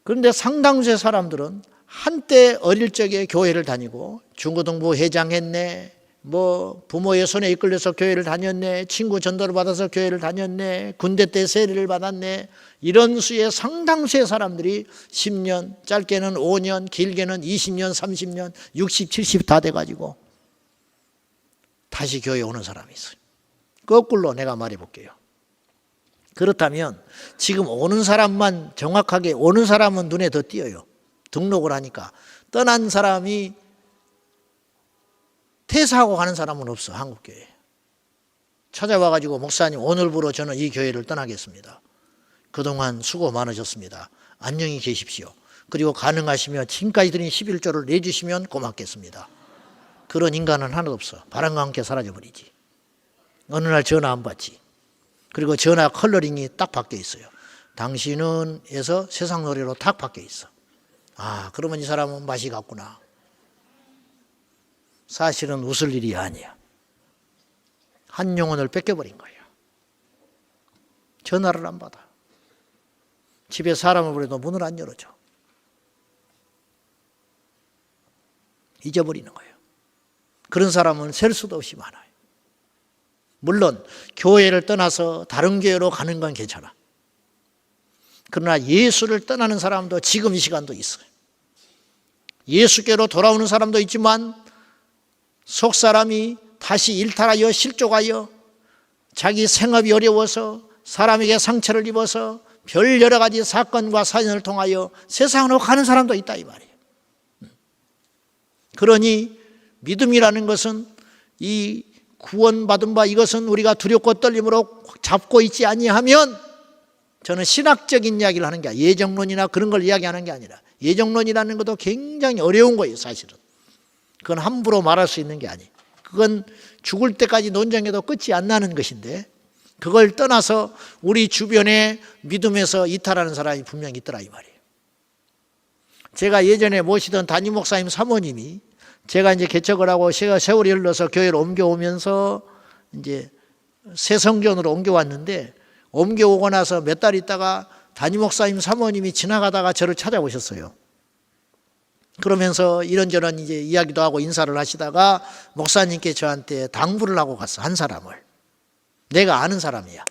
그런데 상당수의 사람들은 한때 어릴 적에 교회를 다니고 중고등부 회장했네, 뭐 부모의 손에 이끌려서 교회를 다녔네, 친구 전도를 받아서 교회를 다녔네, 군대 때 세례를 받았네, 이런 수의 상당수의 사람들이 10년, 짧게는 5년, 길게는 20년, 30년, 60, 70 다 돼가지고 다시 교회에 오는 사람이 있어요. 거꾸로 내가 말해볼게요. 그렇다면 지금 오는 사람만 정확하게 오는 사람은 눈에 더 띄어요. 등록을 하니까. 떠난 사람이 퇴사하고 가는 사람은 없어. 한국교회에. 찾아와가지고 목사님 오늘부로 저는 이 교회를 떠나겠습니다. 그동안 수고 많으셨습니다. 안녕히 계십시오. 그리고 가능하시면 지금까지 드린 11조를 내주시면 고맙겠습니다. 그런 인간은 하나도 없어. 바람과 함께 사라져버리지. 어느 날 전화 안 받지. 그리고 전화 컬러링이 딱 바뀌어 있어요. 당신은 에서 세상 노래로 딱 바뀌어 있어. 아, 그러면 이 사람은 맛이 갔구나. 사실은 웃을 일이 아니야. 한 영혼을 뺏겨버린 거예요. 전화를 안 받아. 집에 사람을 보내도 문을 안 열어줘. 잊어버리는 거예요. 그런 사람은 셀 수도 없이 많아요. 물론 교회를 떠나서 다른 교회로 가는 건 괜찮아. 그러나 예수를 떠나는 사람도 지금 이 시간도 있어요. 예수께로 돌아오는 사람도 있지만 속 사람이 다시 일탈하여 실족하여 자기 생업이 어려워서 사람에게 상처를 입어서 별 여러 가지 사건과 사연을 통하여 세상으로 가는 사람도 있다 이 말이에요. 그러니 믿음이라는 것은 이 구원받은 바 이것은 우리가 두렵고 떨림으로 잡고 있지 아니하면, 저는 신학적인 이야기를 하는 게 아니라 예정론이나 그런 걸 이야기하는 게 아니라, 예정론이라는 것도 굉장히 어려운 거예요. 사실은 그건 함부로 말할 수 있는 게 아니에요. 그건 죽을 때까지 논쟁해도 끝이 안 나는 것인데, 그걸 떠나서 우리 주변에 믿음에서 이탈하는 사람이 분명히 있더라 이 말이에요. 제가 예전에 모시던 담임 목사님 사모님이, 제가 이제 개척을 하고 세월이 흘러서 교회를 옮겨오면서 이제 새 성전으로 옮겨왔는데, 옮겨오고 나서 몇 달 있다가 담임 목사님 사모님이 지나가다가 저를 찾아오셨어요. 그러면서 이런저런 이제 이야기도 하고 인사를 하시다가 목사님께 저한테 당부를 하고 갔어. 한 사람을. 내가 아는 사람이야.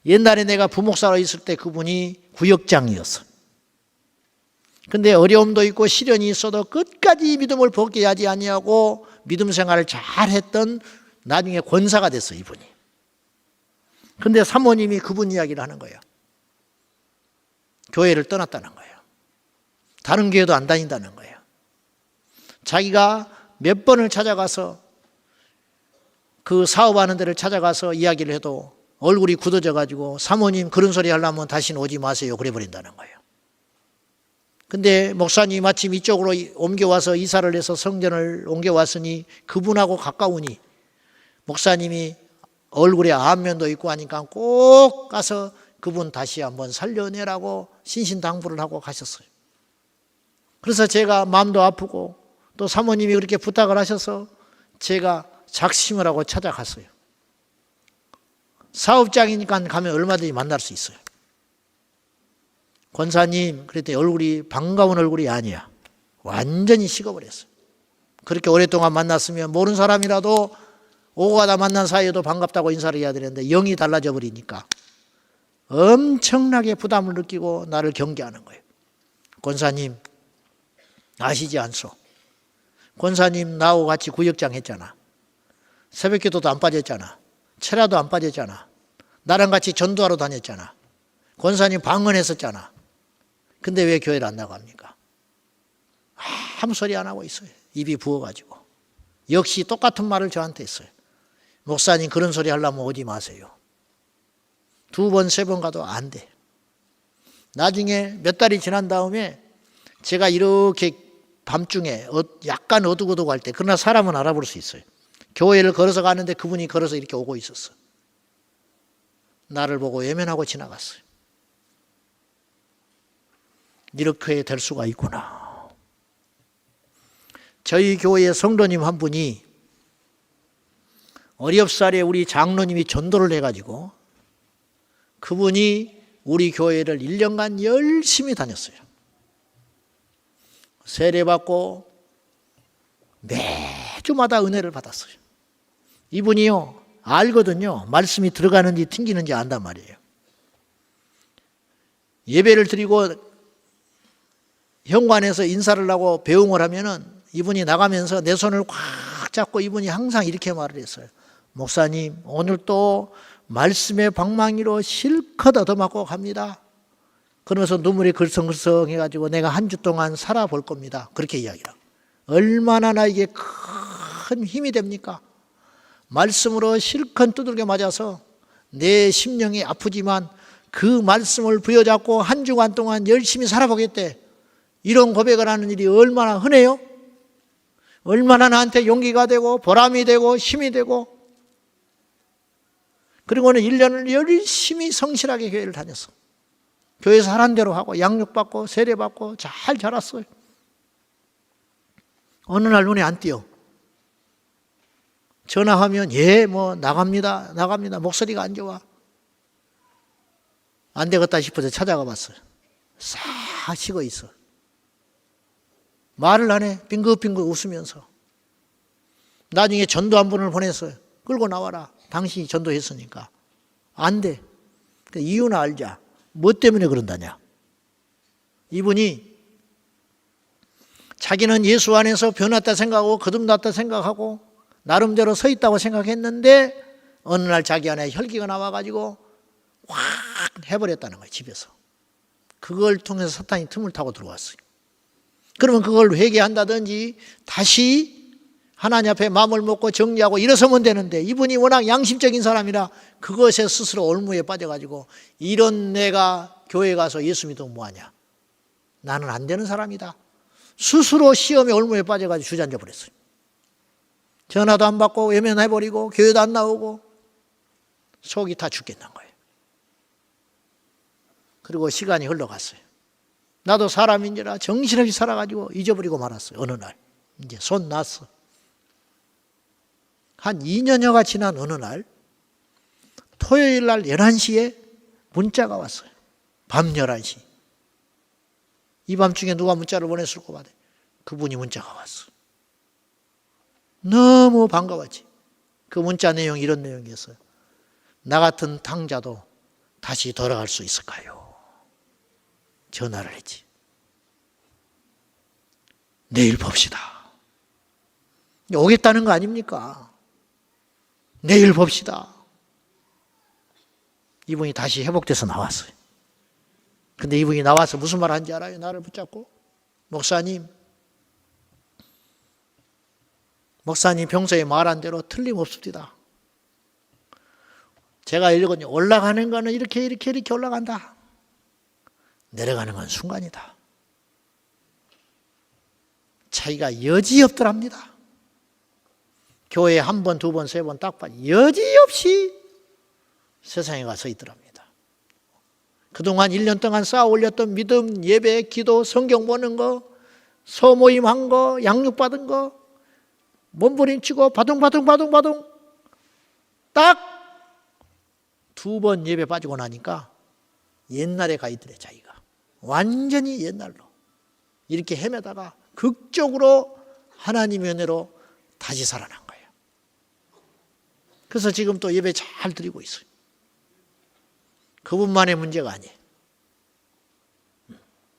옛날에 내가 부목사로 있을 때 그분이 구역장이었어. 근데 어려움도 있고 시련이 있어도 끝까지 믿음을 포기하지 아니하고 믿음 생활을 잘했던, 나중에 권사가 됐어 이분이. 근데 사모님이 그분 이야기를 하는 거예요. 교회를 떠났다는 거예요. 다른 교회도 안 다닌다는 거예요. 자기가 몇 번을 찾아가서, 그 사업하는 데를 찾아가서 이야기를 해도 얼굴이 굳어져 가지고, 사모님 그런 소리 하려면 다시는 오지 마세요 그래 버린다는 거예요. 근데 목사님이 마침 이쪽으로 옮겨와서 이사를 해서 성전을 옮겨왔으니 그분하고 가까우니 목사님이 얼굴에 안면도 있고 하니까 꼭 가서 그분 다시 한번 살려내라고 신신당부를 하고 가셨어요. 그래서 제가 마음도 아프고 또 사모님이 그렇게 부탁을 하셔서 제가 작심을 하고 찾아갔어요. 사업장이니까 가면 얼마든지 만날 수 있어요. 권사님, 그랬더니 얼굴이 반가운 얼굴이 아니야. 완전히 식어버렸어요. 그렇게 오랫동안 만났으면 모르는 사람이라도 오고 가다 만난 사이에도 반갑다고 인사를 해야 되는데 영이 달라져 버리니까 엄청나게 부담을 느끼고 나를 경계하는 거예요. 권사님 아시지 않소? 권사님 나하고 같이 구역장 했잖아. 새벽기도도 안 빠졌잖아. 철야도 안 빠졌잖아. 나랑 같이 전도하러 다녔잖아. 권사님 방언했었잖아. 근데 왜 교회를 안 나갑니까? 아무 소리 안 하고 있어요. 입이 부어가지고. 역시 똑같은 말을 저한테 했어요. 목사님 그런 소리 하려면 오지 마세요. 2번, 3번 가도 안 돼. 나중에 몇 달이 지난 다음에 제가 이렇게 밤중에 약간 어둑어둑할 때, 그러나 사람은 알아볼 수 있어요. 교회를 걸어서 가는데 그분이 걸어서 이렇게 오고 있었어. 나를 보고 외면하고 지나갔어요. 이렇게 될 수가 있구나. 저희 교회 성도님 한 분이 어렵사리에 우리 장로님이 전도를 해가지고 그분이 우리 교회를 1년간 열심히 다녔어요. 세례받고 매주마다 은혜를 받았어요. 이분이요 알거든요. 말씀이 들어가는지 튕기는지 안단 말이에요. 예배를 드리고 현관에서 인사를 하고 배웅을 하면은 이분이 나가면서 내 손을 꽉 잡고 이분이 항상 이렇게 말을 했어요. 목사님 오늘 또 말씀의 방망이로 실컷 얻어맞고 갑니다. 그러면서 눈물이 글썽글썽 해가지고 내가 한 주 동안 살아볼 겁니다. 그렇게 이야기를 하고. 얼마나 나에게 큰 힘이 됩니까? 말씀으로 실컷 두들겨 맞아서 내 심령이 아프지만 그 말씀을 부여잡고 한 주간 동안 열심히 살아보겠대. 이런 고백을 하는 일이 얼마나 흔해요? 얼마나 나한테 용기가 되고 보람이 되고 힘이 되고. 그리고는 1년을 열심히 성실하게 교회를 다녔어. 교회에서 하란 대로 하고 양육받고 세례받고 잘 자랐어요. 어느 날 눈에 안 띄어. 전화하면 나갑니다 목소리가 안 좋아. 안 되겠다 싶어서 찾아가 봤어요. 싹 식어 있어. 말을 안 해. 빙긋빙긋 웃으면서. 나중에 전도 한 분을 보냈어요. 끌고 나와라. 당신이 전도했으니까. 안 돼. 그 이유는 알자. 뭐 때문에 그런다냐. 이분이 자기는 예수 안에서 변했다 생각하고 거듭났다 생각하고 나름대로 서 있다고 생각했는데 어느 날 자기 안에 혈기가 나와가지고 확 해버렸다는 거예요. 집에서. 그걸 통해서 사탄이 틈을 타고 들어왔어요. 그러면 그걸 회개한다든지 다시 하나님 앞에 마음을 먹고 정리하고 일어서면 되는데 이분이 워낙 양심적인 사람이라 그것에 스스로 올무에 빠져가지고 이런 내가 교회 가서 예수 믿으면 뭐하냐. 나는 안 되는 사람이다. 스스로 시험에 올무에 빠져가지고 주저앉아 버렸어요. 전화도 안 받고 외면해버리고 교회도 안 나오고 속이 다 죽겠는 거예요. 그리고 시간이 흘러갔어요. 나도 사람인지라 정신없이 살아가지고 잊어버리고 말았어요. 어느 날 이제 손 났어. 한 2년여가 지난 어느 날 토요일 날 11시에 문자가 왔어요. 밤 11시. 이 밤중에 누가 문자를 보냈을 것 같아. 그분이 문자가 왔어. 너무 반가웠지. 그 문자 내용이 이런 내용이었어요. 나 같은 탕자도 다시 돌아갈 수 있을까요? 전화를 했지. 내일 봅시다. 오겠다는 거 아닙니까? 내일 봅시다. 이분이 다시 회복돼서 나왔어요. 근데 이분이 나와서 무슨 말 하는지 알아요? 나를 붙잡고 목사님 평소에 말한 대로 틀림없습니다. 제가 읽었니 올라가는 거는 이렇게 올라간다. 내려가는 건 순간이다. 차이가 여지없더랍니다. 교회에 한 번, 두 번, 세 번 딱 봐. 여지없이 세상에 가서 있더랍니다. 그동안 1년 동안 쌓아 올렸던 믿음, 예배, 기도, 성경 보는 거, 소모임 한 거, 양육 받은 거, 몸부림치고 바둥바둥 딱 2번 예배 빠지고 나니까 옛날에 가 있더래 자기가. 완전히 옛날로. 이렇게 헤매다가 극적으로 하나님의 은혜로 다시 살아난 거예요. 그래서 지금 또 예배 잘 드리고 있어요. 그분만의 문제가 아니에요.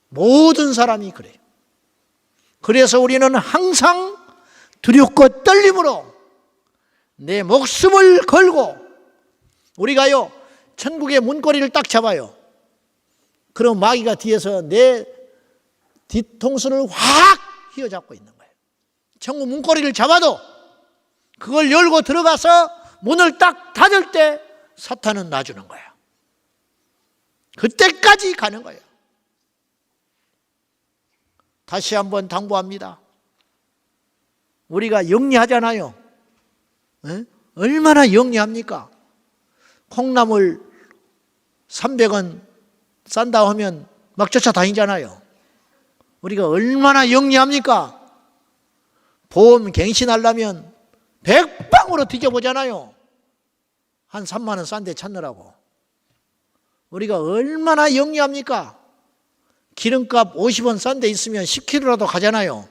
모든 사람이 그래요. 그래서 우리는 항상 두렵고 떨림으로 내 목숨을 걸고 우리가요 천국의 문고리를 딱 잡아요. 그럼 마귀가 뒤에서 내 뒤통수를 확 휘어잡고 있는 거예요. 천국 문고리를 잡아도 그걸 열고 들어가서 문을 딱 닫을 때 사탄은 놔주는 거예요. 그때까지 가는 거예요. 다시 한번 당부합니다. 우리가 영리하잖아요. 에? 얼마나 영리합니까? 콩나물 300원 싼다 하면 막 쫓아다니잖아요. 우리가 얼마나 영리합니까? 보험 갱신하려면 100방으로 뒤져보잖아요. 한 3만 원 싼 데 찾느라고. 우리가 얼마나 영리합니까? 기름값 50원 싼 데 있으면 10km라도 가잖아요.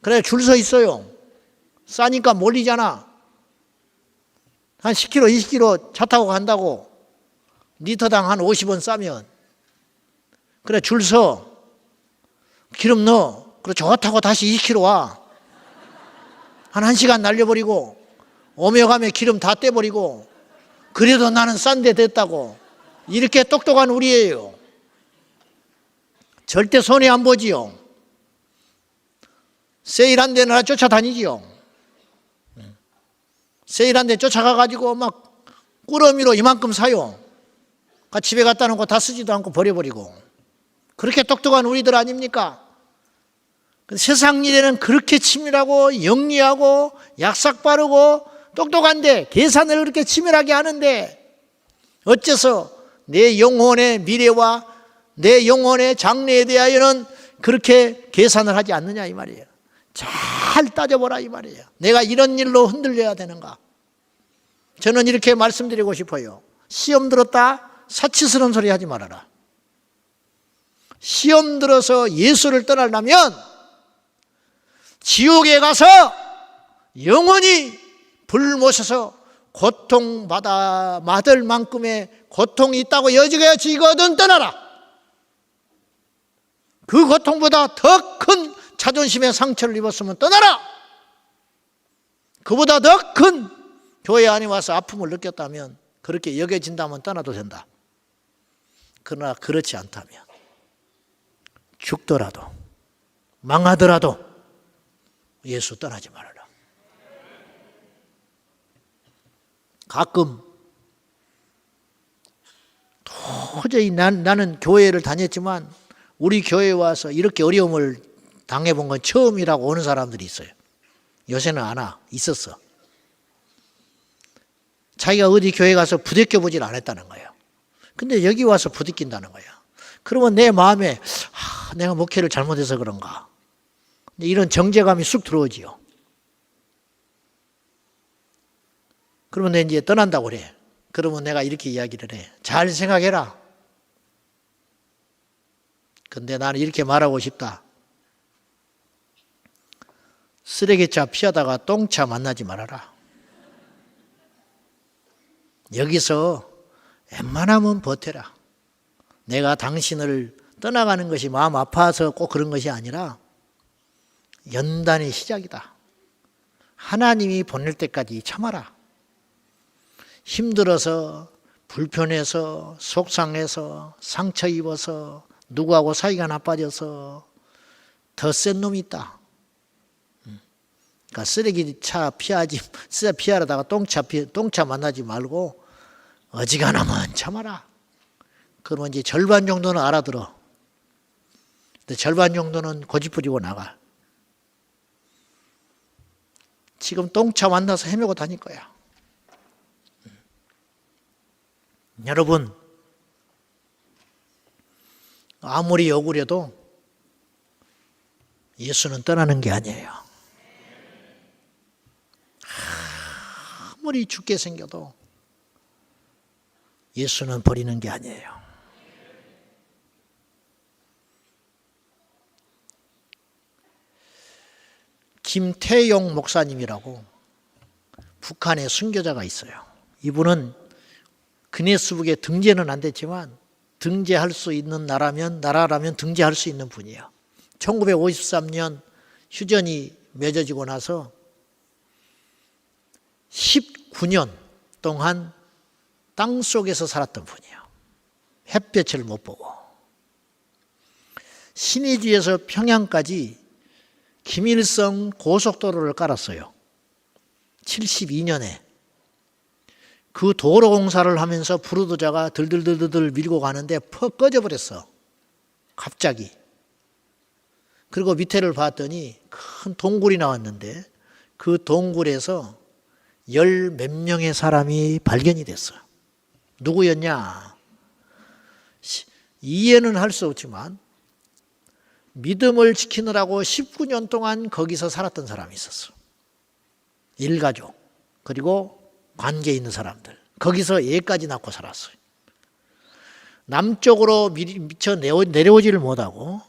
그래 줄 서 있어요. 싸니까 몰리잖아. 한 10km, 20km 차 타고 간다고 리터당 한 50원 싸면 그래 줄 서 기름 넣어. 그래 저 타고 다시 20km 와. 한 1시간 날려버리고 오며 가며 기름 다 떼버리고 그래도 나는 싼 데 됐다고. 이렇게 똑똑한 우리예요. 절대 손해 안 보지요. 세일한 데는 쫓아다니지요. 세일한 데 쫓아가가지고 막 꾸러미로 이만큼 사요. 집에 갖다 놓고 다 쓰지도 않고 버려버리고. 그렇게 똑똑한 우리들 아닙니까? 세상 일에는 그렇게 치밀하고 영리하고 약삭 빠르고 똑똑한데 계산을 그렇게 치밀하게 하는데 어째서 내 영혼의 미래와 내 영혼의 장래에 대하여는 그렇게 계산을 하지 않느냐 이 말이에요. 잘 따져보라 이 말이에요. 내가 이런 일로 흔들려야 되는가? 저는 이렇게 말씀드리고 싶어요. 시험 들었다 사치스러운 소리 하지 말아라. 시험 들어서 예수를 떠나려면 지옥에 가서 영원히 불 모셔서 고통받아 맞을 만큼의 고통이 있다고 여지거든 떠나라. 그 고통보다 더 큰 자존심의 상처를 입었으면 떠나라. 그보다 더 큰 교회 안에 와서 아픔을 느꼈다면 그렇게 여겨진다면 떠나도 된다. 그러나 그렇지 않다면 죽더라도 망하더라도 예수 떠나지 말아라. 가끔 도저히 나는 교회를 다녔지만 우리 교회에 와서 이렇게 어려움을 당해본 건 처음이라고 오는 사람들이 있어요. 요새는 안 와. 있었어. 자기가 어디 교회 가서 부대껴 보질 않았다는 거예요. 근데 여기 와서 부대낀다는 거예요. 그러면 내 마음에 내가 목회를 잘못해서 그런가. 이런 정죄감이 쑥 들어오지요. 그러면 내 이제 떠난다고 그래. 그러면 내가 이렇게 이야기를 해. 잘 생각해라. 근데 나는 이렇게 말하고 싶다. 쓰레기차 피하다가 똥차 만나지 말아라. 여기서 웬만하면 버텨라. 내가 당신을 떠나가는 것이 마음 아파서 꼭 그런 것이 아니라 연단의 시작이다. 하나님이 보낼 때까지 참아라. 힘들어서 불편해서 속상해서 상처 입어서 누구하고 사이가 나빠져서 더 센 놈이 있다. 그러니까 쓰레기차 피하다가 똥차 만나지 말고 어지간하면 참아라. 그러면 이제 절반 정도는 알아들어. 근데 절반 정도는 고집부리고 나가. 지금 똥차 만나서 헤매고 다닐 거야. 여러분, 아무리 억울해도 예수는 떠나는 게 아니에요. 아무리 죽게 생겨도 예수는 버리는 게 아니에요. 김태용 목사님이라고 북한의 순교자가 있어요. 이분은 기네스북에 등재는 안 됐지만 등재할 수 있는 나라라면 등재할 수 있는 분이에요. 1953년 휴전이 맺어지고 나서 19년 동안 땅속에서 살았던 분이에요. 햇볕을 못 보고. 신의주에서 평양까지 김일성 고속도로를 깔았어요. 72년에. 그 도로 공사를 하면서 부르도자가 들들들들 밀고 가는데 퍽 꺼져버렸어. 갑자기. 그리고 밑에를 봤더니 큰 동굴이 나왔는데 그 동굴에서 10몇 명의 사람이 발견이 됐어. 누구였냐? 이해는 할 수 없지만 믿음을 지키느라고 19년 동안 거기서 살았던 사람이 있었어. 일가족 그리고 관계 있는 사람들. 거기서 애까지 낳고 살았어요. 남쪽으로 미쳐 내려오지를 못하고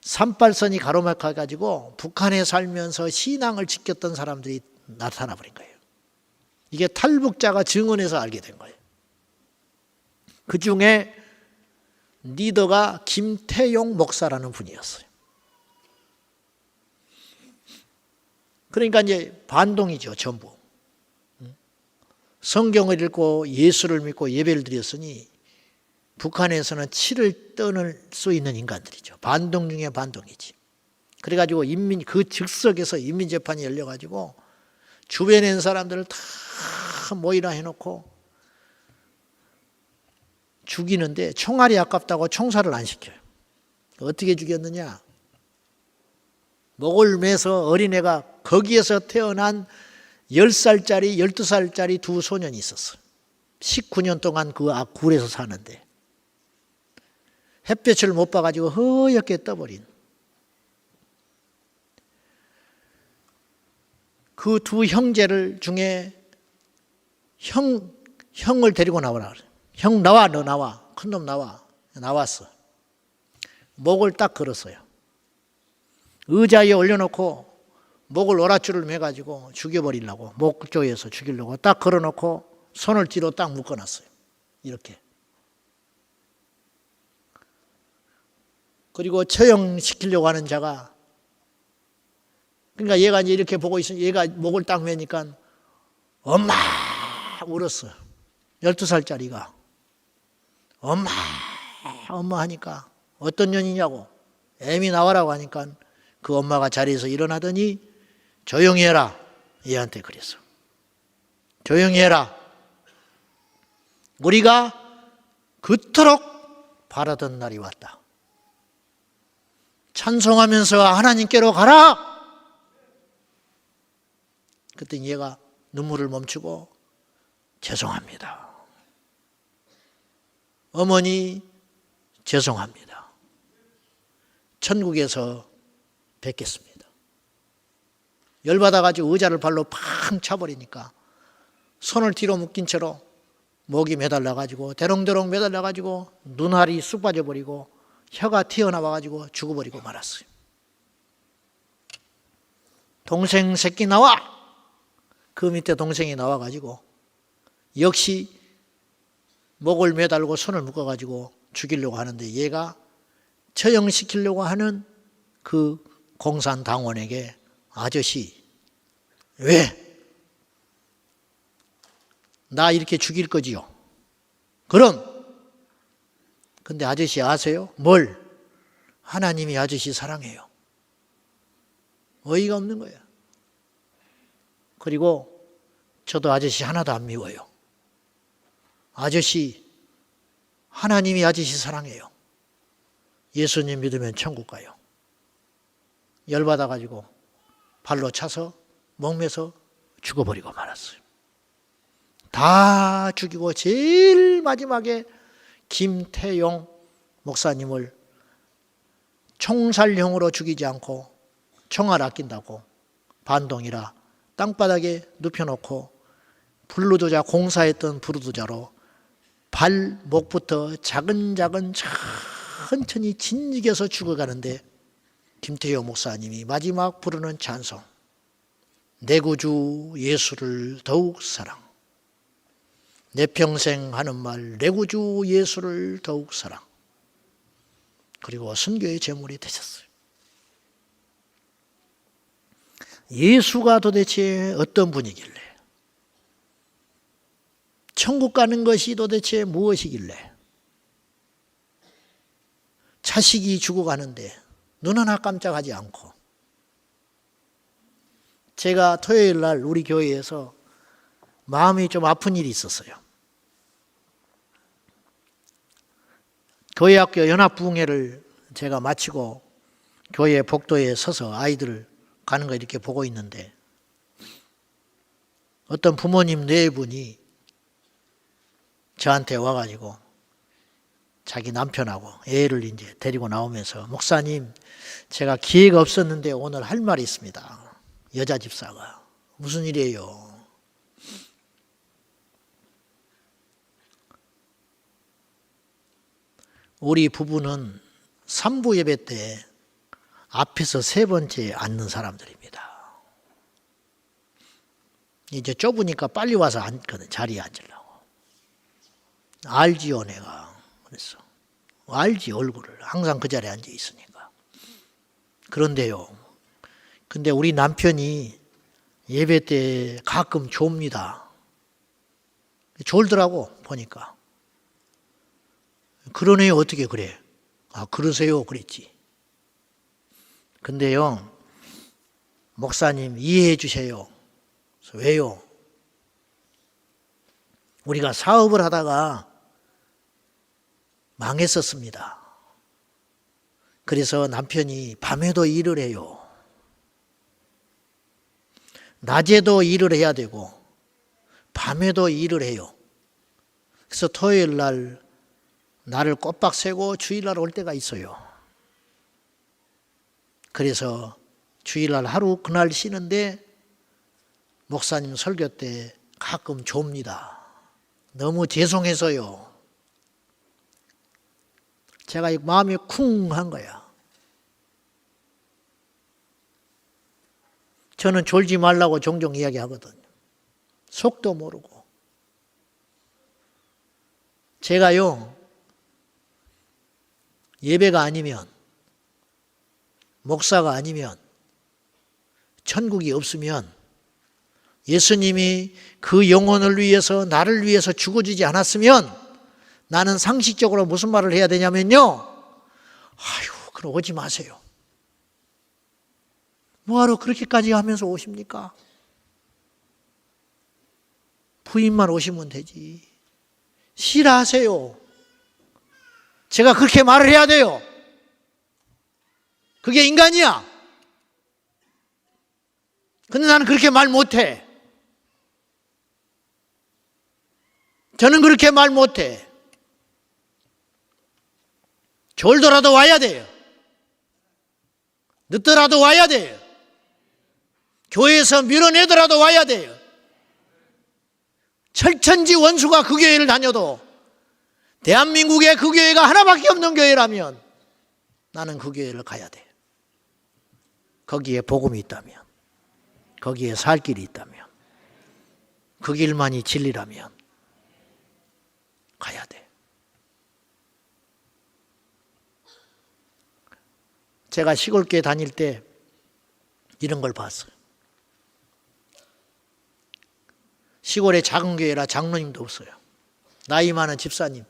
산발선이 가로막혀가지고 북한에 살면서 신앙을 지켰던 사람들이 나타나 버린 거예요. 이게 탈북자가 증언해서 알게 된 거예요. 그 중에 리더가 김태용 목사라는 분이었어요. 그러니까 이제 반동이죠, 전부. 성경을 읽고 예수를 믿고 예배를 드렸으니 북한에서는 치를 떠날 수 있는 인간들이죠. 반동 중에 반동이지. 그래가지고 그 즉석에서 인민재판이 열려가지고 주변에 있는 사람들을 다 모이라 해놓고 죽이는데 총알이 아깝다고 총살을 안 시켜요. 어떻게 죽였느냐? 목을 매서 어린애가 거기에서 태어난 10살짜리, 12살짜리 두 소년이 있었어요. 19년 동안 그 굴에서 사는데 햇볕을 못 봐가지고 허옇게 떠버린 그 두 형제를 중에 형을 데리고 나오라 그래. 형 나와, 너 나와. 큰놈 나와. 나왔어. 목을 딱 걸었어요. 의자에 올려놓고 목을 오랏줄을 매가지고 죽여버리려고, 목 쪽에서 죽이려고 딱 걸어놓고 손을 뒤로 딱 묶어놨어요. 이렇게. 그리고 처형시키려고 하는 자가, 그러니까 얘가 이제 이렇게 보고 있으니 얘가 목을 딱 매니까 엄마! 울었어. 12살짜리가. 엄마! 엄마 하니까 어떤 년이냐고 애미 나와라고 하니까 그 엄마가 자리에서 일어나더니 조용히 해라. 얘한테 그랬어. 조용히 해라. 우리가 그토록 바라던 날이 왔다. 찬송하면서 하나님께로 가라. 그때 얘가 눈물을 멈추고 죄송합니다. 어머니 죄송합니다. 천국에서 뵙겠습니다. 열받아가지고 의자를 발로 팡 차버리니까 손을 뒤로 묶인 채로 목이 매달려가지고 대롱대롱 매달려가지고 눈알이 쑥 빠져버리고 혀가 튀어나와가지고 죽어버리고 말았어요. 동생 새끼 나와! 그 밑에 동생이 나와가지고 역시 목을 매달고 손을 묶어가지고 죽이려고 하는데 얘가 처형시키려고 하는 그 공산당원에게 아저씨 왜? 나 이렇게 죽일 거지요? 그럼 근데 아저씨 아세요? 뭘? 하나님이 아저씨 사랑해요. 어이가 없는 거야. 그리고 저도 아저씨 하나도 안 미워요. 아저씨 하나님이 아저씨 사랑해요. 예수님 믿으면 천국 가요. 열받아가지고 발로 차서 목매서 죽어버리고 말았어요. 다 죽이고 제일 마지막에 김태용 목사님을 총살형으로 죽이지 않고 총알 아낀다고 반동이라 땅바닥에 눕혀놓고 불루도자 공사했던 불루도자로 발목부터 자근자근 천천히 진직해서 죽어가는데 김태용 목사님이 마지막 부르는 찬송 내 구주 예수를 더욱 사랑 내 평생 하는 말 내 구주 예수를 더욱 사랑 그리고 선교의 제물이 되셨어요. 예수가 도대체 어떤 분이길래 천국 가는 것이 도대체 무엇이길래 자식이 죽어가는데 눈 하나 깜짝하지 않고 제가 토요일 날 우리 교회에서 마음이 좀 아픈 일이 있었어요. 교회학교 연합부흥회를 제가 마치고 교회 복도에 서서 아이들 가는 거 이렇게 보고 있는데 어떤 부모님 네 분이 저한테 와가지고 자기 남편하고 애를 이제 데리고 나오면서 목사님 제가 기회가 없었는데 오늘 할 말이 있습니다. 여자 집사가 무슨 일이에요? 우리 부부는 삼부 예배 때 앞에서 세 번째 앉는 사람들입니다. 이제 좁으니까 빨리 와서 앉거든. 자리에 앉으려고. 알지요 내가. 그랬어. 알지 얼굴을. 항상 그 자리에 앉아 있으니까. 그런데요. 근데 우리 남편이 예배 때 가끔 졸니다. 졸더라고 보니까. 그러네요. 어떻게 그래? 아 그러세요. 그랬지. 근데요. 목사님 이해해 주세요. 왜요? 우리가 사업을 하다가 망했었습니다. 그래서 남편이 밤에도 일을 해요. 낮에도 일을 해야 되고 밤에도 일을 해요. 그래서 토요일 날 나를 꼬박 세고 주일날 올 때가 있어요. 그래서 주일날 하루 그날 쉬는데 목사님 설교 때 가끔 졸니다. 너무 죄송해서요. 제가 마음이 쿵한 거야. 저는 졸지 말라고 종종 이야기하거든요. 속도 모르고. 제가요, 예배가 아니면, 목사가 아니면, 천국이 없으면, 예수님이 그 영혼을 위해서, 나를 위해서 죽어주지 않았으면, 나는 상식적으로 무슨 말을 해야 되냐면요, 아유, 그럼 오지 마세요. 뭐하러 그렇게까지 하면서 오십니까? 부인만 오시면 되지. 싫어하세요. 제가 그렇게 말을 해야 돼요. 그게 인간이야. 근데 나는 그렇게 말 못해. 저는 그렇게 말 못해. 졸더라도 와야 돼요. 늦더라도 와야 돼요. 교회에서 밀어내더라도 와야 돼요. 철천지 원수가 그 교회를 다녀도 대한민국에 그 교회가 하나밖에 없는 교회라면 나는 그 교회를 가야 돼. 거기에 복음이 있다면, 거기에 살 길이 있다면, 그 길만이 진리라면 가야 돼. 제가 시골교회 다닐 때 이런 걸 봤어요. 시골에 작은 교회라 장로님도 없어요. 나이 많은 집사님.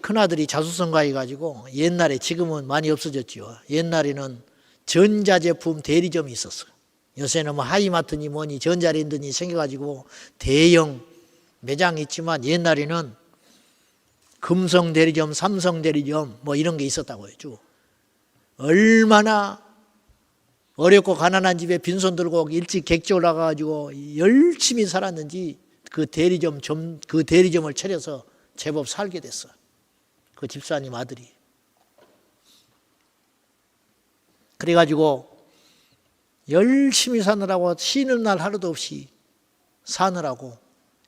큰아들이 자수성가 해가지고 옛날에, 지금은 많이 없어졌죠. 옛날에는 전자제품 대리점이 있었어요. 요새는 뭐 하이마트니 뭐니 전자랜드니 생겨가지고 대형 매장이 있지만 옛날에는 금성 대리점, 삼성 대리점 뭐 이런 게 있었다고 했죠. 얼마나 어렵고 가난한 집에 빈손 들고 일찍 객지 올라가가지고 열심히 살았는지 그 대리점을 차려서 제법 살게 됐어. 그 집사님 아들이. 그래가지고 열심히 사느라고 쉬는 날 하루도 없이 사느라고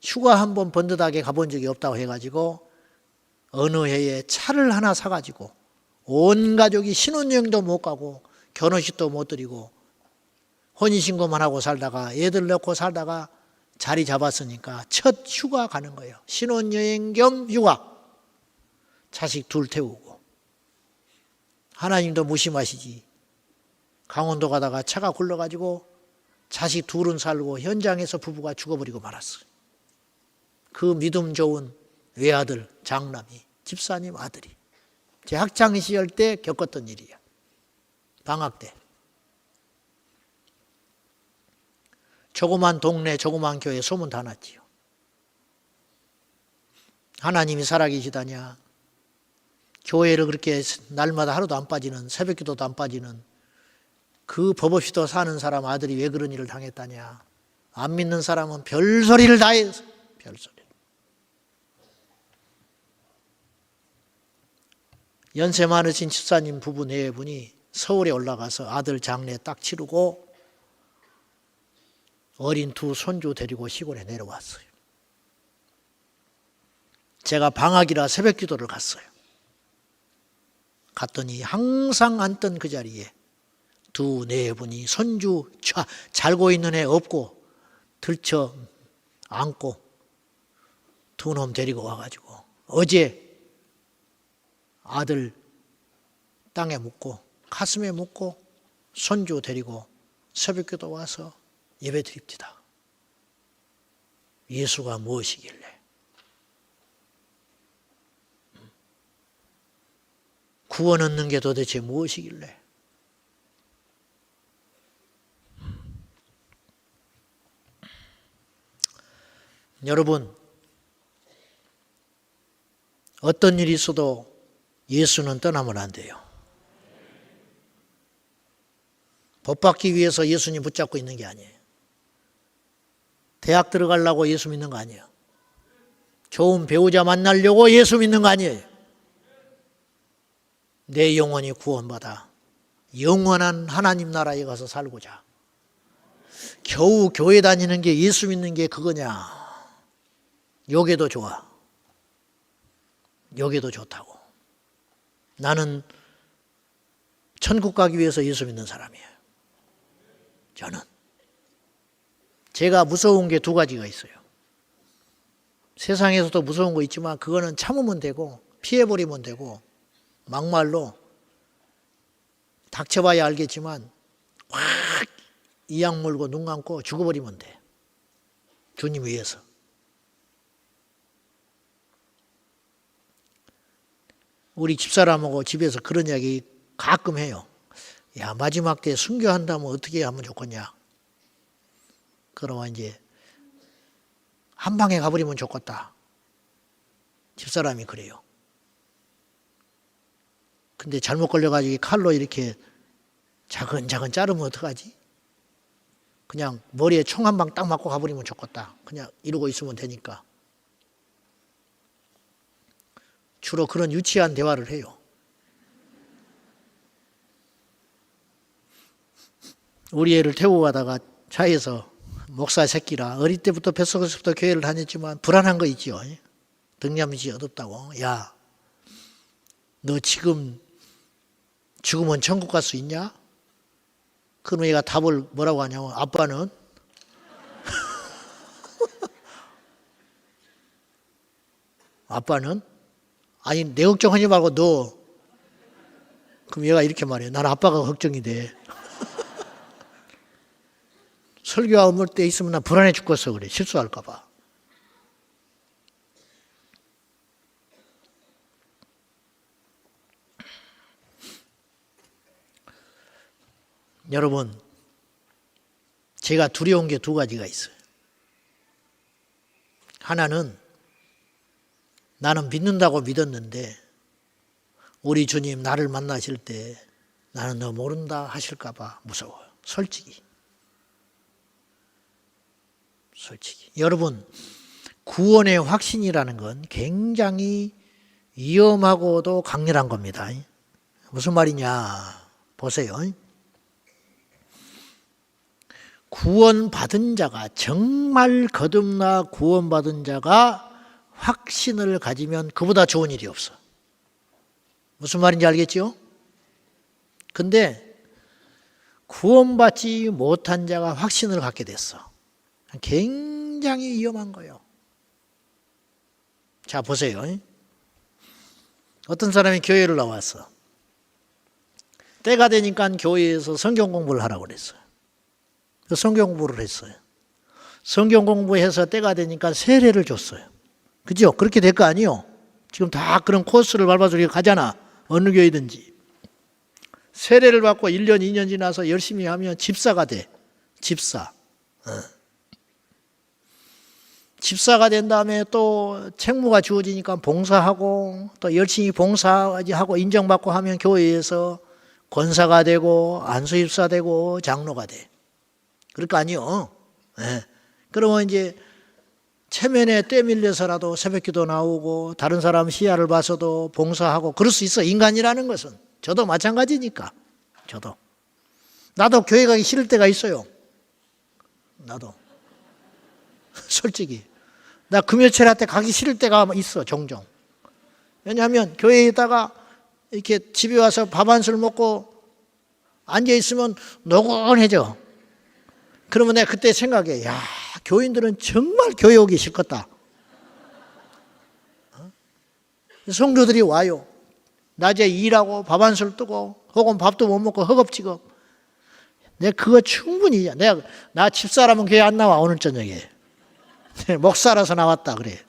휴가 한 번 번듯하게 가본 적이 없다고 해가지고 어느 해에 차를 하나 사가지고 온 가족이 신혼여행도 못 가고 결혼식도 못 드리고 혼인신고만 하고 살다가 애들 낳고 살다가 자리 잡았으니까 첫 휴가 가는 거예요. 신혼여행 겸 휴가. 자식 둘 태우고. 하나님도 무심하시지. 강원도 가다가 차가 굴러가지고 자식 둘은 살고 현장에서 부부가 죽어버리고 말았어요. 그 믿음 좋은 외아들, 장남이, 집사님 아들이. 제 학창 시절 때 겪었던 일이야. 방학 때. 조그만 동네, 조그만 교회 소문 다 났지요. 하나님이 살아계시다냐. 교회를 그렇게 날마다 하루도 안 빠지는, 새벽기도도 안 빠지는 그 법 없이도 사는 사람 아들이 왜 그런 일을 당했다냐. 안 믿는 사람은 별소리를 다 해서 별소리. 연세 많으신 집사님 부부 네 분이 서울에 올라가서 아들 장례 딱 치르고 어린 두 손주 데리고 시골에 내려왔어요. 제가 방학이라 새벽 기도를 갔어요. 갔더니 항상 앉던 그 자리에 두 네 분이 손주 잘고 있는 애 없고 들쳐 안고 두 놈 데리고 와가지고 어제 아들 땅에 묻고 가슴에 묻고 손주 데리고 새벽기도 와서 예배 드립니다. 예수가 무엇이길래? 구원 얻는 게 도대체 무엇이길래? 여러분, 어떤 일이 있어도 예수는 떠나면 안 돼요. 법 받기 위해서 예수님 붙잡고 있는 게 아니에요. 대학 들어가려고 예수 믿는 거 아니에요. 좋은 배우자 만나려고 예수 믿는 거 아니에요. 내 영혼이 구원받아 영원한 하나님 나라에 가서 살고자. 겨우 교회 다니는 게 예수 믿는 게 그거냐. 요게도 좋아. 요게도 좋다고. 나는 천국 가기 위해서 예수 믿는 사람이에요. 저는. 제가 무서운 게 두 가지가 있어요. 세상에서도 무서운 거 있지만 그거는 참으면 되고 피해버리면 되고 막말로 닥쳐봐야 알겠지만 확 이악 물고 눈 감고 죽어버리면 돼. 주님 위해서. 우리 집사람하고 집에서 그런 이야기 가끔 해요. 야, 마지막 때 순교한다면 어떻게 하면 좋겠냐. 그러면 이제 한 방에 가버리면 좋겠다. 집사람이 그래요. 근데 잘못 걸려가지고 칼로 이렇게 자근자근 자르면 어떡하지? 그냥 머리에 총 한 방 딱 맞고 가버리면 좋겠다. 그냥 이러고 있으면 되니까. 주로 그런 유치한 대화를 해요. 우리 애를 태우고 가다가 차에서 목사 새끼라 어릴 때부터 뱃속에서부터 교회를 다녔지만 불안한 거 있죠. 등잔빛이 어둡다고. 야, 너 지금 죽으면 천국 갈 수 있냐? 그럼 얘가 답을 뭐라고 하냐면 아빠는 아빠는 아니 내 걱정하지 말고 너. 그럼 얘가 이렇게 말해요. 난 아빠가 걱정이 돼. 설교가 없을 때 있으면 난 불안해 죽겠어 그래. 실수할까 봐. 여러분, 제가 두려운 게 두 가지가 있어요. 하나는 나는 믿는다고 믿었는데 우리 주님 나를 만나실 때 나는 너 모른다 하실까 봐 무서워요. 솔직히. 여러분, 구원의 확신이라는 건 굉장히 위험하고도 강렬한 겁니다. 무슨 말이냐 보세요. 구원받은 자가, 정말 거듭나 구원받은 자가 확신을 가지면 그보다 좋은 일이 없어. 무슨 말인지 알겠죠? 근데 구원받지 못한 자가 확신을 갖게 됐어. 굉장히 위험한 거예요. 자, 보세요. 어떤 사람이 교회를 나왔어. 때가 되니까 교회에서 성경 공부를 하라고 그랬어요. 성경 공부를 했어요. 성경 공부해서 때가 되니까 세례를 줬어요. 그죠? 그렇게 될 거 아니에요? 지금 다 그런 코스를 밟아서 우리가 가잖아. 어느 교회든지. 세례를 받고 1년, 2년 지나서 열심히 하면 집사가 돼. 집사. 집사가 된 다음에 또 책무가 주어지니까 봉사하고 또 열심히 봉사하고 인정받고 하면 교회에서 권사가 되고 안수집사 되고 장로가 돼. 그럴 거 아니요. 네. 그러면 이제 체면에 때 밀려서라도 새벽기도 나오고 다른 사람 시야를 봐서도 봉사하고 그럴 수 있어. 인간이라는 것은. 저도 마찬가지니까. 저도. 나도 교회 가기 싫을 때가 있어요. 나도. 솔직히. 나 금요철 때 가기 싫을 때가 있어. 종종. 왜냐하면 교회에 있다가 이렇게 집에 와서 밥 한 술 먹고 앉아있으면 노곤해져. 그러면 내가 그때 생각해. 야, 교인들은 정말 교회 오기 싫겠다. 성도들이 와요. 낮에 일하고 밥 한 술 뜨고 혹은 밥도 못 먹고 허겁지겁. 내가 그거 충분히 나 집사람은 교회 안 나와 오늘 저녁에. 목사라서 나왔다 그래.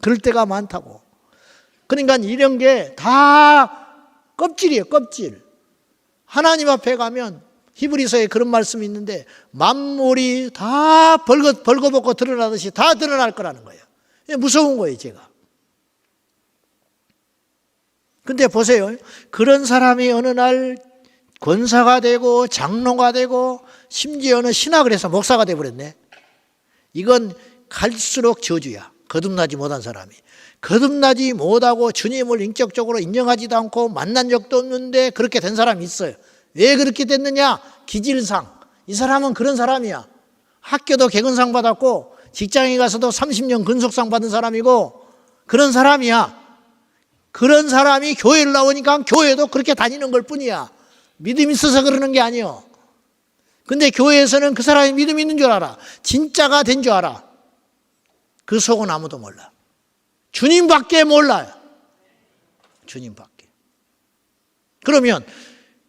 그럴 때가 많다고. 그러니까 이런 게 다 껍질이에요. 껍질. 하나님 앞에 가면 히브리서에 그런 말씀이 있는데 만물이 다 벌거벗고 드러나듯이 다 드러날 거라는 거예요. 무서운 거예요, 제가. 근데 보세요. 그런 사람이 어느 날 권사가 되고 장로가 되고 심지어는 신학을 해서 목사가 되어버렸네. 이건 갈수록 저주야. 거듭나지 못한 사람이. 거듭나지 못하고 주님을 인격적으로 인정하지도 않고 만난 적도 없는데 그렇게 된 사람이 있어요. 왜 그렇게 됐느냐? 기질상. 이 사람은 그런 사람이야. 학교도 개근상 받았고 직장에 가서도 30년 근속상 받은 사람이고 그런 사람이야. 그런 사람이 교회를 나오니까 교회도 그렇게 다니는 걸 뿐이야. 믿음이 있어서 그러는 게 아니요. 근데 교회에서는 그 사람이 믿음이 있는 줄 알아. 진짜가 된 줄 알아. 그 속은 아무도 몰라. 주님밖에 몰라요. 주님밖에. 그러면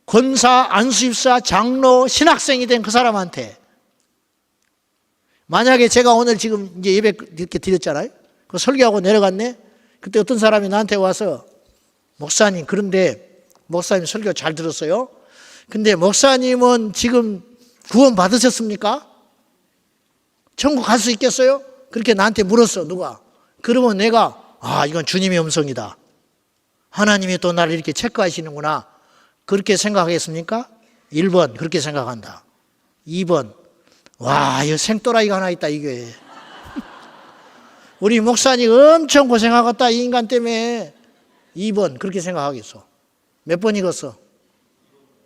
권사, 안수집사, 장로, 신학생이 된 그 사람한테 만약에 제가 오늘 지금 이제 예배 이렇게 드렸잖아요. 그 설교하고 내려갔네. 그때 어떤 사람이 나한테 와서 목사님, 그런데 목사님 설교 잘 들었어요. 근데 목사님은 지금 구원 받으셨습니까? 천국 갈 수 있겠어요? 그렇게 나한테 물었어, 누가. 그러면 내가 이건 주님의 음성이다. 하나님이 또 나를 이렇게 체크하시는구나. 그렇게 생각하겠습니까? 1번 그렇게 생각한다. 2번 이거 생또라이가 하나 있다 이게. 우리 목사님 엄청 고생하겠다 이 인간 때문에. 2번 그렇게 생각하겠어. 몇 번이겠어?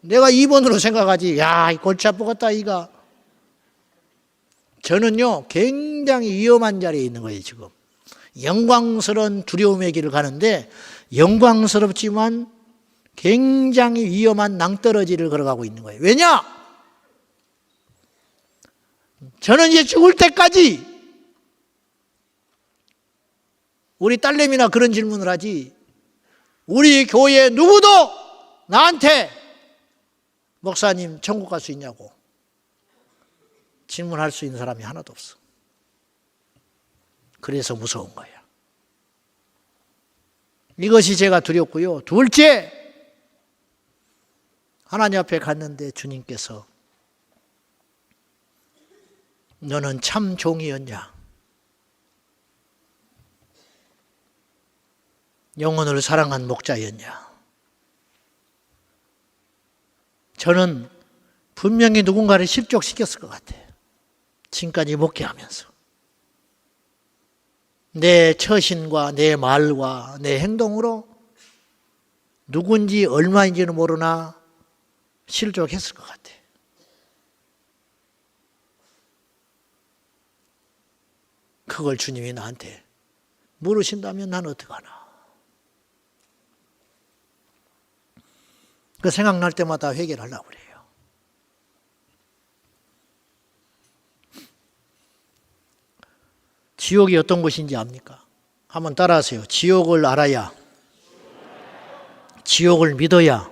내가 2번으로 생각하지. 이 골치 아프겠다 이가. 저는요 굉장히 위험한 자리에 있는 거예요 지금. 영광스러운 두려움의 길을 가는데 영광스럽지만 굉장히 위험한 낭떠러지를 걸어가고 있는 거예요. 왜냐? 저는 이제 죽을 때까지 우리 딸내미나 그런 질문을 하지, 우리 교회 누구도 나한테 목사님 천국 갈 수 있냐고 질문할 수 있는 사람이 하나도 없어. 그래서 무서운 거야. 이것이 제가 두렵고요. 둘째, 하나님 앞에 갔는데 주님께서 너는 참 종이었냐? 영혼을 사랑한 목자였냐? 저는 분명히 누군가를 실족시켰을 것 같아요. 지금까지 목회하면서. 내 처신과 내 말과 내 행동으로 누군지 얼마인지는 모르나 실족했을 것 같아. 그걸 주님이 나한테 물으신다면 난 어떡하나. 그 생각날 때마다 회개를 하려고 그래요. 지옥이 어떤 곳인지 압니까? 한번 따라하세요. 지옥을 알아야, 지옥을 믿어야.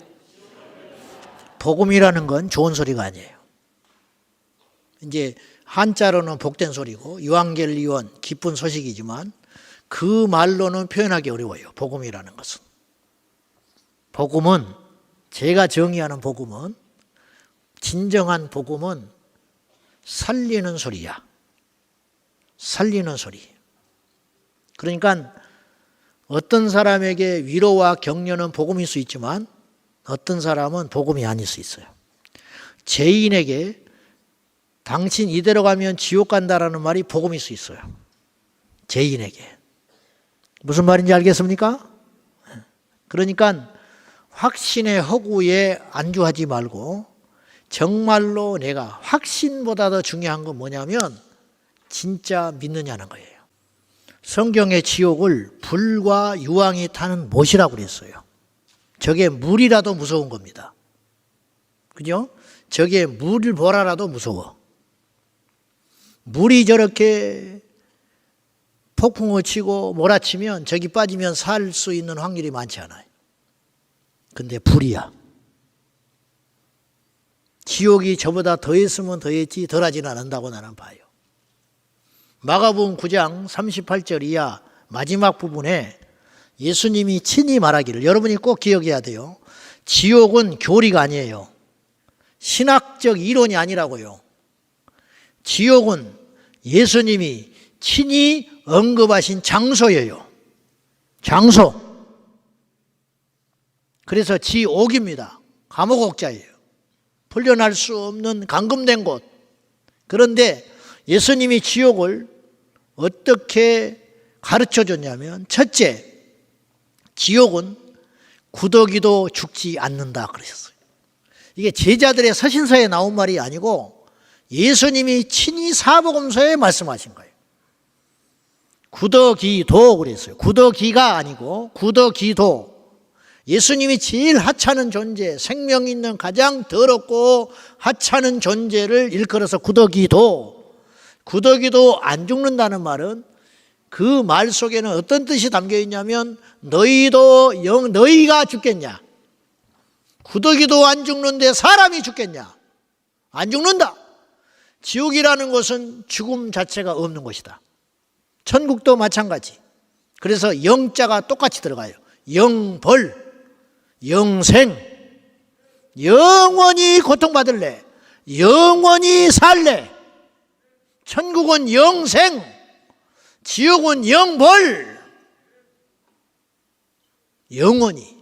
복음이라는 건 좋은 소리가 아니에요. 이제 한자로는 복된 소리고 유앙겔리온 기쁜 소식이지만 그 말로는 표현하기 어려워요. 복음이라는 것은. 복음은, 제가 정의하는 복음은, 진정한 복음은 살리는 소리야. 살리는 소리. 그러니까 어떤 사람에게 위로와 격려는 복음일 수 있지만 어떤 사람은 복음이 아닐 수 있어요. 죄인에게 당신 이대로 가면 지옥 간다라는 말이 복음일 수 있어요. 죄인에게. 무슨 말인지 알겠습니까? 그러니까 확신의 허구에 안주하지 말고 정말로 내가 확신보다 더 중요한 건 뭐냐면 진짜 믿느냐는 거예요. 성경의 지옥을 불과 유황이 타는 못이라고 그랬어요. 저게 물이라도 무서운 겁니다. 그죠? 저게 물을 보라라도 무서워. 물이 저렇게 폭풍을 치고 몰아치면 저기 빠지면 살 수 있는 확률이 많지 않아요. 근데 불이야. 지옥이 저보다 더했으면 더했지 덜하지는 않는다고 나는 봐요. 마가복음 9장 38절 이하 마지막 부분에 예수님이 친히 말하기를, 여러분이 꼭 기억해야 돼요. 지옥은 교리가 아니에요. 신학적 이론이 아니라고요. 지옥은 예수님이 친히 언급하신 장소예요. 장소. 그래서 지옥입니다. 감옥 옥자예요. 풀려날 수 없는 감금된 곳. 그런데 예수님이 지옥을 어떻게 가르쳐 줬냐면, 첫째, 지옥은 구더기도 죽지 않는다 그러셨어요. 이게 제자들의 서신서에 나온 말이 아니고 예수님이 친히 사복음서에 말씀하신 거예요. 구더기도 그랬어요. 구더기가 아니고 구더기도. 예수님이 제일 하찮은 존재, 생명 있는 가장 더럽고 하찮은 존재를 일컬어서 구더기도. 구더기도 안 죽는다는 말은 그 말 속에는 어떤 뜻이 담겨 있냐면 너희가 죽겠냐? 구더기도 안 죽는데 사람이 죽겠냐? 안 죽는다. 지옥이라는 것은 죽음 자체가 없는 것이다. 천국도 마찬가지. 그래서 영자가 똑같이 들어가요. 영벌. 영생, 영원히 고통받을래, 영원히 살래. 천국은 영생, 지옥은 영벌. 영원히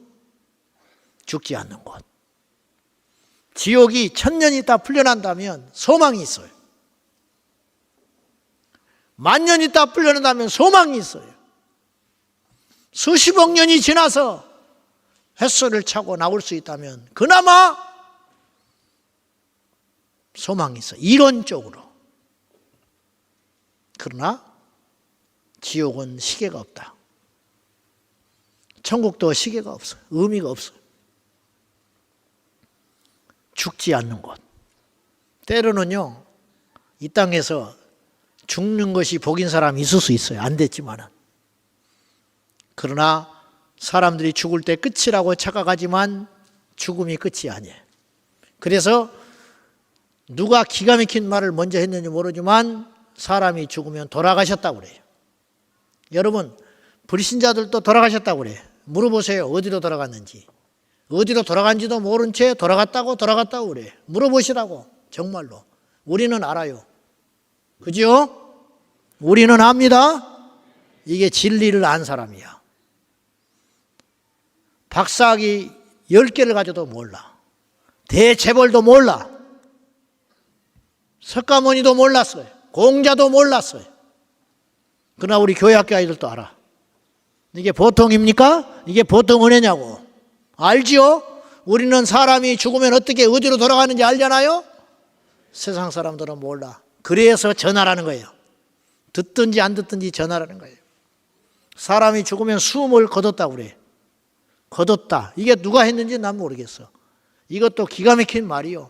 죽지 않는 곳. 지옥이 1000년 있다 풀려난다면 소망이 있어요. 10,000년 있다 풀려난다면 소망이 있어요. 수십억 년이 지나서 햇살을 차고 나올 수 있다면 그나마 소망이 있어요. 이론적으로. 그러나 지옥은 시계가 없다. 천국도 시계가 없어요. 의미가 없어요. 죽지 않는 곳. 때로는요, 이 땅에서 죽는 것이 복인 사람이 있을 수 있어요. 안 됐지만은. 그러나 사람들이 죽을 때 끝이라고 착각하지만 죽음이 끝이 아니에요. 그래서 누가 기가 막힌 말을 먼저 했는지 모르지만 사람이 죽으면 돌아가셨다고 그래요. 여러분, 불신자들도 돌아가셨다고 그래요. 물어보세요. 어디로 돌아갔는지. 어디로 돌아간지도 모른 채 돌아갔다고 그래. 물어보시라고. 정말로. 우리는 알아요. 그죠? 우리는 압니다. 이게 진리를 안 사람이야. 박사학위 10개를 가져도 몰라. 대체벌도 몰라. 석가모니도 몰랐어요. 공자도 몰랐어요. 그러나 우리 교회학교 아이들도 알아. 이게 보통입니까? 이게 보통 은혜냐고. 알지요? 우리는 사람이 죽으면 어떻게 어디로 돌아가는지 알잖아요? 세상 사람들은 몰라. 그래서 전하라는 거예요. 듣든지 안 듣든지 전하라는 거예요. 사람이 죽으면 숨을 거뒀다고 그래. 거뒀다. 이게 누가 했는지 난 모르겠어. 이것도 기가 막힌 말이요.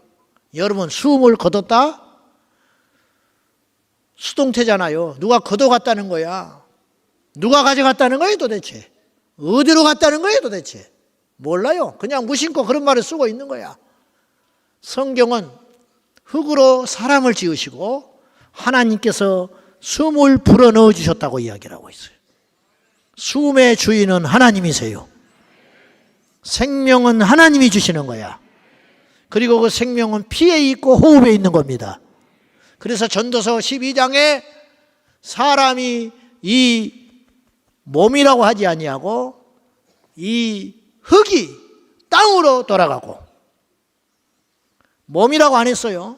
여러분, 숨을 거뒀다? 수동태잖아요. 누가 걷어갔다는 거야. 누가 가져갔다는 거예요 도대체? 어디로 갔다는 거예요 도대체? 몰라요. 그냥 무심코 그런 말을 쓰고 있는 거야. 성경은 흙으로 사람을 지으시고 하나님께서 숨을 불어넣어 주셨다고 이야기를 하고 있어요. 숨의 주인은 하나님이세요. 생명은 하나님이 주시는 거야. 그리고 그 생명은 피에 있고 호흡에 있는 겁니다. 그래서 전도서 12장에 사람이 이 몸이라고 하지 아니하고 이 흙이 땅으로 돌아가고, 몸이라고 안 했어요.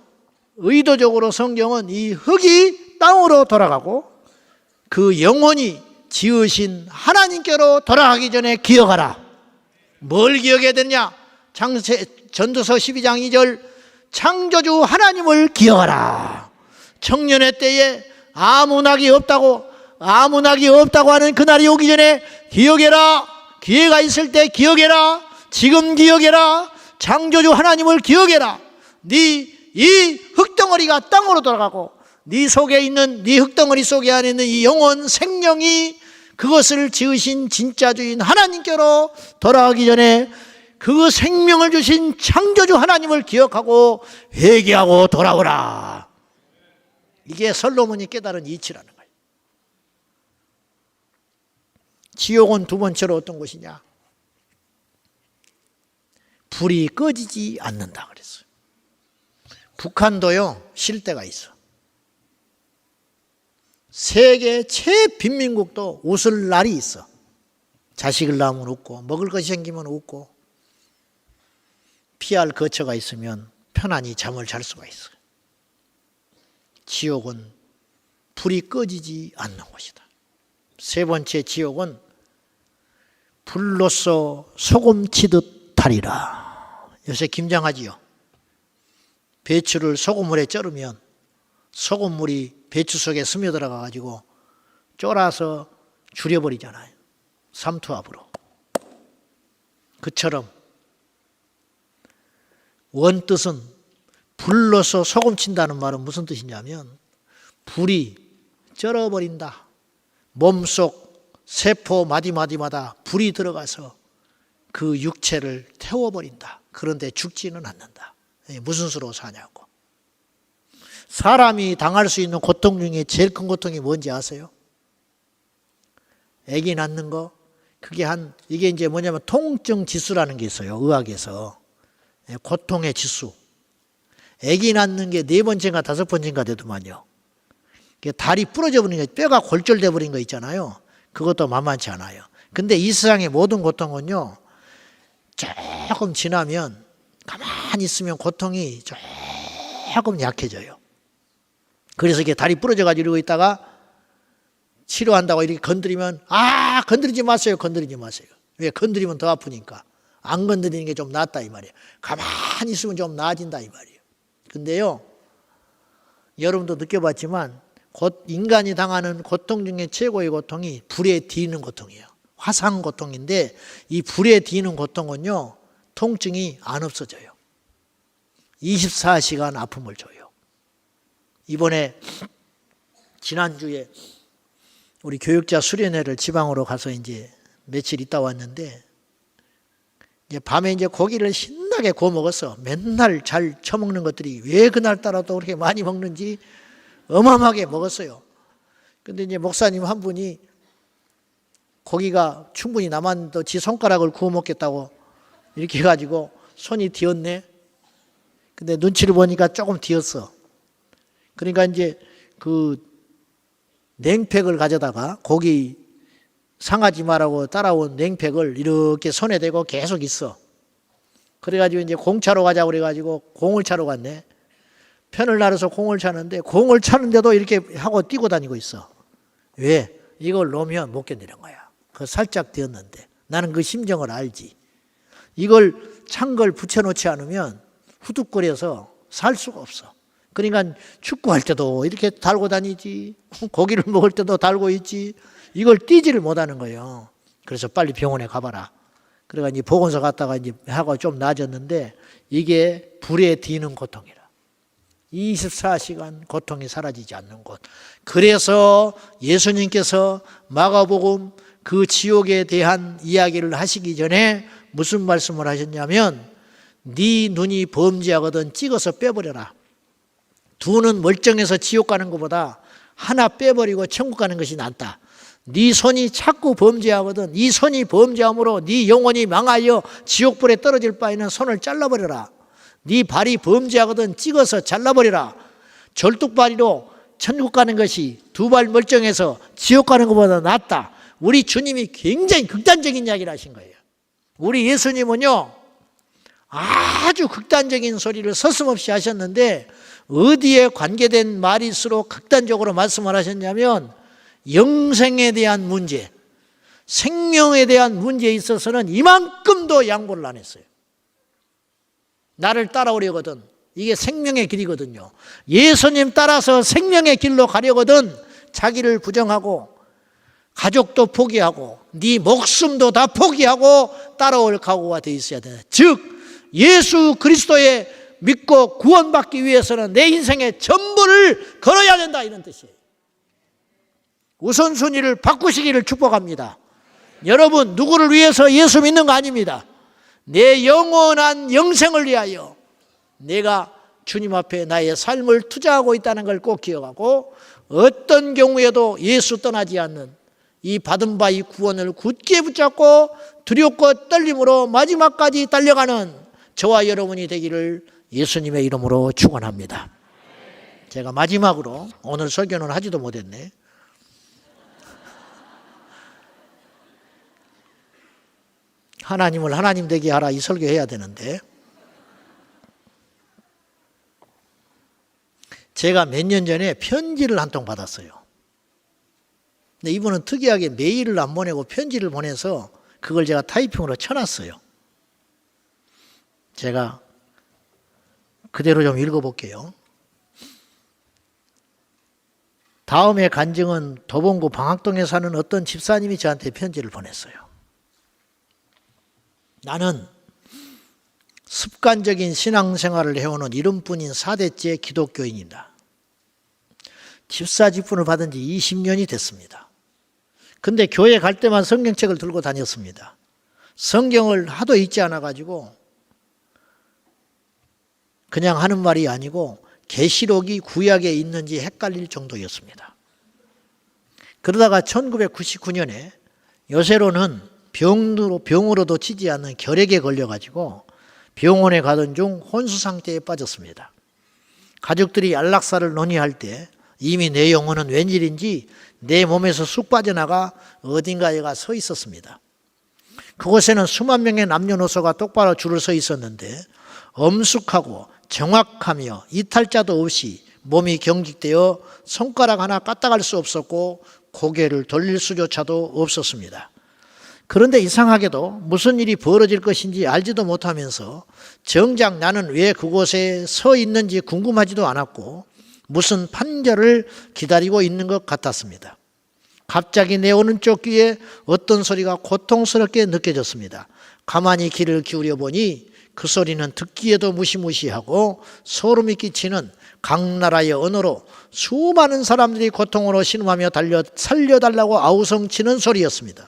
의도적으로 성경은 이 흙이 땅으로 돌아가고 그 영혼이 지으신 하나님께로 돌아가기 전에 기억하라. 뭘 기억해야 되냐? 전도서 12장 2절 창조주 하나님을 기억하라. 청년의 때에 아무 낙이 없다고 하는 그날이 오기 전에 기억해라. 기회가 있을 때 기억해라. 지금 기억해라. 창조주 하나님을 기억해라. 네 이 흙덩어리가 땅으로 돌아가고 네 속에 있는, 네 흙덩어리 속에 안에 있는 이 영혼 생명이 그것을 지으신 진짜 주인 하나님께로 돌아가기 전에 그 생명을 주신 창조주 하나님을 기억하고 회개하고 돌아오라. 이게 솔로몬이 깨달은 이치라는 거예요. 지옥은 두 번째로 어떤 곳이냐? 불이 꺼지지 않는다 그랬어요. 북한도요, 쉴 때가 있어. 세계 최빈민국도 웃을 날이 있어. 자식을 낳으면 웃고, 먹을 것이 생기면 웃고, 피할 거처가 있으면 편안히 잠을 잘 수가 있어. 지옥은 불이 꺼지지 않는 곳이다. 세 번째 지옥은 불로써 소금 치듯 하리라. 요새 김장하지요. 배추를 소금물에 쪄르면 소금물이 배추 속에 스며들어가 가지고 쫄아서 줄여버리잖아요. 삼투압으로. 그처럼 원뜻은 불로서 소금 친다는 말은 무슨 뜻이냐면 불이 쩔어버린다. 몸속 세포 마디마디마다 불이 들어가서 그 육체를 태워버린다. 그런데 죽지는 않는다. 무슨 수로 사냐고. 사람이 당할 수 있는 고통 중에 제일 큰 고통이 뭔지 아세요? 아기 낳는 거, 이게 이제 뭐냐면 통증 지수라는 게 있어요. 의학에서. 고통의 지수. 아기 낳는 게 4번째인가 5번째인가 되더만요. 다리 부러져 버린 거, 뼈가 골절돼 버린 거 있잖아요. 그것도 만만치 않아요. 근데 이 세상의 모든 고통은요, 조금 지나면, 가만히 있으면 고통이 조금 약해져요. 그래서 이게 다리 부러져가지고 이러고 있다가 치료한다고 이렇게 건드리면, 건드리지 마세요. 건드리지 마세요. 왜? 건드리면 더 아프니까. 안 건드리는 게 좀 낫다 이 말이에요. 가만히 있으면 좀 나아진다 이 말이에요. 근데요, 여러분도 느껴봤지만 인간이 당하는 고통 중에 최고의 고통이 불에 뒤는 고통이에요. 화상 고통인데 이 불에 뒤는 고통은요, 통증이 안 없어져요. 24시간 아픔을 줘요. 이번에 지난주에 우리 교육자 수련회를 지방으로 가서 이제 며칠 있다 왔는데, 이제 밤에 이제 고기를 신나게 구워 먹었어. 맨날 잘 처먹는 것들이 왜 그날따라 또 그렇게 많이 먹는지 어마어마하게 먹었어요. 근데 이제 목사님 한 분이 고기가 충분히 남았는데 지 손가락을 구워 먹겠다고 이렇게 해가지고 손이 뒤었네. 근데 눈치를 보니까 조금 뒤었어. 그러니까 이제 그 냉팩을 가져다가 고기 상하지 말라고 따라온 냉팩을 이렇게 손에 대고 계속 있어. 그래가지고 이제 공차로 가자고 그래가지고 공을 차러 갔네. 편을 나눠서 공을 차는데 공을 차는데도 이렇게 하고 뛰고 다니고 있어. 왜? 이걸 놓으면 못 견디는 거야. 그 살짝 되었는데 나는 그 심정을 알지. 이걸 찬 걸 붙여놓지 않으면 후둑거려서 살 수가 없어. 그러니까 축구할 때도 이렇게 달고 다니지, 고기를 먹을 때도 달고 있지, 이걸 띄지를 못하는 거예요. 그래서 빨리 병원에 가봐라. 그래가 이제 보건소 갔다가 이제 하고 좀 나아졌는데 이게 불에 뒤는 고통이라. 24시간 고통이 사라지지 않는 곳. 그래서 예수님께서 마가복음 그 지옥에 대한 이야기를 하시기 전에 무슨 말씀을 하셨냐면, 네 눈이 범죄하거든 찍어서 빼버려라. 두 눈 멀쩡해서 지옥 가는 것보다 하나 빼버리고 천국 가는 것이 낫다. 네 손이 자꾸 범죄하거든 이 손이 범죄함으로 네 영혼이 망하여 지옥불에 떨어질 바에는 손을 잘라버려라. 네 발이 범죄하거든 찍어서 잘라버려라. 절뚝발이로 천국 가는 것이 두 발 멀쩡해서 지옥 가는 것보다 낫다. 우리 주님이 굉장히 극단적인 이야기를 하신 거예요. 우리 예수님은요, 아주 극단적인 소리를 서슴없이 하셨는데 어디에 관계된 말일수록 극단적으로 말씀을 하셨냐면, 영생에 대한 문제, 생명에 대한 문제에 있어서는 이만큼도 양보를 안 했어요. 나를 따라오려거든 이게 생명의 길이거든요. 예수님 따라서 생명의 길로 가려거든 자기를 부정하고 가족도 포기하고 네 목숨도 다 포기하고 따라올 각오가 돼 있어야 돼. 즉 예수 그리스도에 믿고 구원받기 위해서는 내 인생의 전부를 걸어야 된다, 이런 뜻이에요. 우선순위를 바꾸시기를 축복합니다. 여러분, 누구를 위해서 예수 믿는 거 아닙니다. 내 영원한 영생을 위하여 내가 주님 앞에 나의 삶을 투자하고 있다는 걸 꼭 기억하고, 어떤 경우에도 예수 떠나지 않는 이 받은 바 이 구원을 굳게 붙잡고 두렵고 떨림으로 마지막까지 달려가는 저와 여러분이 되기를 예수님의 이름으로 축원합니다. 제가 마지막으로, 오늘 설교는 하지도 못했네, 하나님을 하나님 되게 하라 이 설교해야 되는데, 제가 몇 년 전에 편지를 한 통 받았어요. 근데 이분은 특이하게 메일을 안 보내고 편지를 보내서 그걸 제가 타이핑으로 쳐놨어요. 제가 그대로 좀 읽어볼게요. 다음의 간증은 도봉구 방학동에 사는 어떤 집사님이 저한테 편지를 보냈어요. 나는 습관적인 신앙생활을 해오는 이름뿐인 4대째 기독교인이다. 집사 직분을 받은 지 20년이 됐습니다. 근데 교회 갈 때만 성경책을 들고 다녔습니다. 성경을 하도 읽지 않아가지고 그냥 하는 말이 아니고 계시록이 구약에 있는지 헷갈릴 정도였습니다. 그러다가 1999년에 요새로는 병으로도 치지 않는 결핵에 걸려가지고 병원에 가던 중 혼수 상태에 빠졌습니다. 가족들이 안락사를 논의할 때 이미 내 영혼은 웬일인지 내 몸에서 쑥 빠져나가 어딘가에 가 서 있었습니다. 그곳에는 수만 명의 남녀노소가 똑바로 줄을 서 있었는데 엄숙하고 정확하며 이탈자도 없이 몸이 경직되어 손가락 하나 까딱할 수 없었고 고개를 돌릴 수조차도 없었습니다. 그런데 이상하게도 무슨 일이 벌어질 것인지 알지도 못하면서 정작 나는 왜 그곳에 서 있는지 궁금하지도 않았고 무슨 판결을 기다리고 있는 것 같았습니다. 갑자기 내 오른쪽 귀에 어떤 소리가 고통스럽게 느껴졌습니다. 가만히 귀를 기울여 보니 그 소리는 듣기에도 무시무시하고 소름이 끼치는 각 나라의 언어로 수많은 사람들이 고통으로 신음하며 살려달라고 아우성치는 소리였습니다.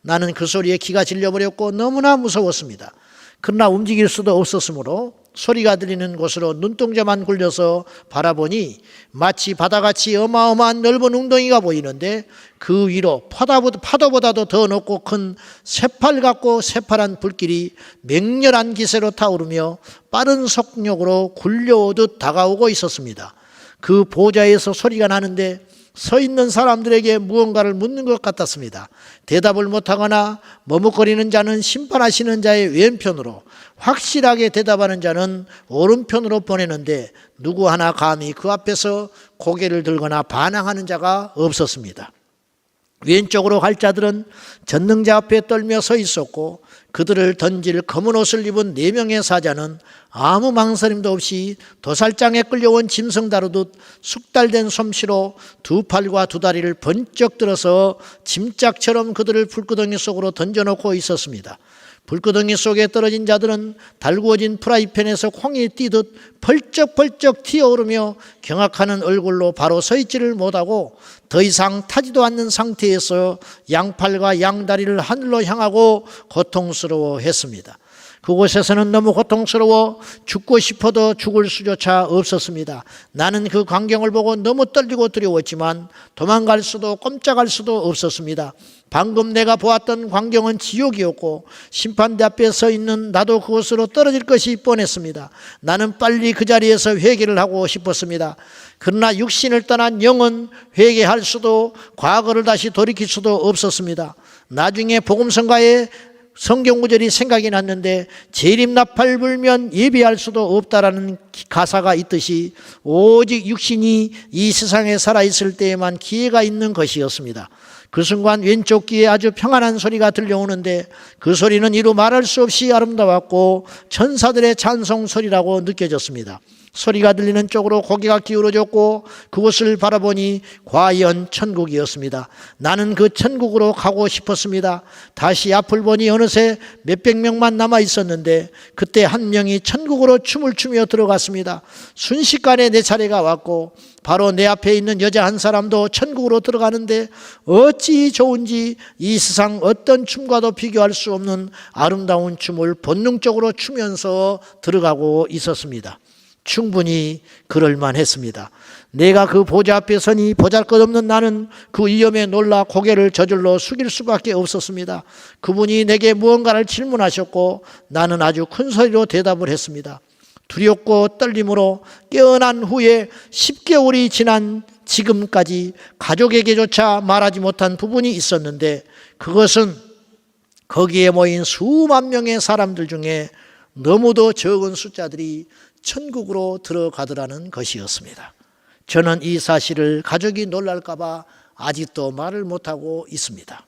나는 그 소리에 기가 질려버렸고 너무나 무서웠습니다. 그러나 움직일 수도 없었으므로 소리가 들리는 곳으로 눈동자만 굴려서 바라보니 마치 바다같이 어마어마한 넓은 웅덩이가 보이는데 그 위로 파도보다도 더 높고 큰 새팔 같고 새파란 불길이 맹렬한 기세로 타오르며 빠른 속력으로 굴려오듯 다가오고 있었습니다. 그 보좌에서 소리가 나는데 서 있는 사람들에게 무언가를 묻는 것 같았습니다. 대답을 못하거나 머뭇거리는 자는 심판하시는 자의 왼편으로, 확실하게 대답하는 자는 오른편으로 보내는데 누구 하나 감히 그 앞에서 고개를 들거나 반항하는 자가 없었습니다. 왼쪽으로 갈 자들은 전능자 앞에 떨며 서 있었고 그들을 던질 검은 옷을 입은 4명의 사자는 아무 망설임도 없이 도살장에 끌려온 짐승 다루듯 숙달된 솜씨로 2팔과 2다리를 번쩍 들어서 짐짝처럼 그들을 불구덩이 속으로 던져놓고 있었습니다. 불구덩이 속에 떨어진 자들은 달구어진 프라이팬에서 콩이 뛰듯 펄쩍펄쩍 튀어오르며 경악하는 얼굴로 바로 서 있지를 못하고 더 이상 타지도 않는 상태에서 양팔과 양다리를 하늘로 향하고 고통스러워했습니다. 그곳에서는 너무 고통스러워 죽고 싶어도 죽을 수조차 없었습니다. 나는 그 광경을 보고 너무 떨리고 두려웠지만 도망갈 수도 꼼짝할 수도 없었습니다. 방금 내가 보았던 광경은 지옥이었고 심판대 앞에 서 있는 나도 그곳으로 떨어질 것이 뻔했습니다. 나는 빨리 그 자리에서 회개를 하고 싶었습니다. 그러나 육신을 떠난 영은 회개할 수도 과거를 다시 돌이킬 수도 없었습니다. 나중에 복음성가에 성경 구절이 생각이 났는데 재림나팔 불면 예비할 수도 없다라는 가사가 있듯이 오직 육신이 이 세상에 살아있을 때에만 기회가 있는 것이었습니다. 그 순간 왼쪽 귀에 아주 평안한 소리가 들려오는데 그 소리는 이루 말할 수 없이 아름다웠고 천사들의 찬송 소리라고 느껴졌습니다. 소리가 들리는 쪽으로 고개가 기울어졌고 그곳을 바라보니 과연 천국이었습니다. 나는 그 천국으로 가고 싶었습니다. 다시 앞을 보니 어느새 몇백 명만 남아 있었는데 그때 한 명이 천국으로 춤을 추며 들어갔습니다. 순식간에 내 차례가 왔고 바로 내 앞에 있는 여자 한 사람도 천국으로 들어가는데 어찌 좋은지 이 세상 어떤 춤과도 비교할 수 없는 아름다운 춤을 본능적으로 추면서 들어가고 있었습니다. 충분히 그럴만했습니다. 내가 그 보좌 앞에 서니 보잘것없는 나는 그 위험에 놀라 고개를 저절로 숙일 수밖에 없었습니다. 그분이 내게 무언가를 질문하셨고 나는 아주 큰 소리로 대답을 했습니다. 두렵고 떨림으로 깨어난 후에 10개월이 지난 지금까지 가족에게조차 말하지 못한 부분이 있었는데 그것은 거기에 모인 수만 명의 사람들 중에 너무도 적은 숫자들이 천국으로 들어가더라는 것이었습니다. 저는 이 사실을 가족이 놀랄까 봐 아직도 말을 못하고 있습니다.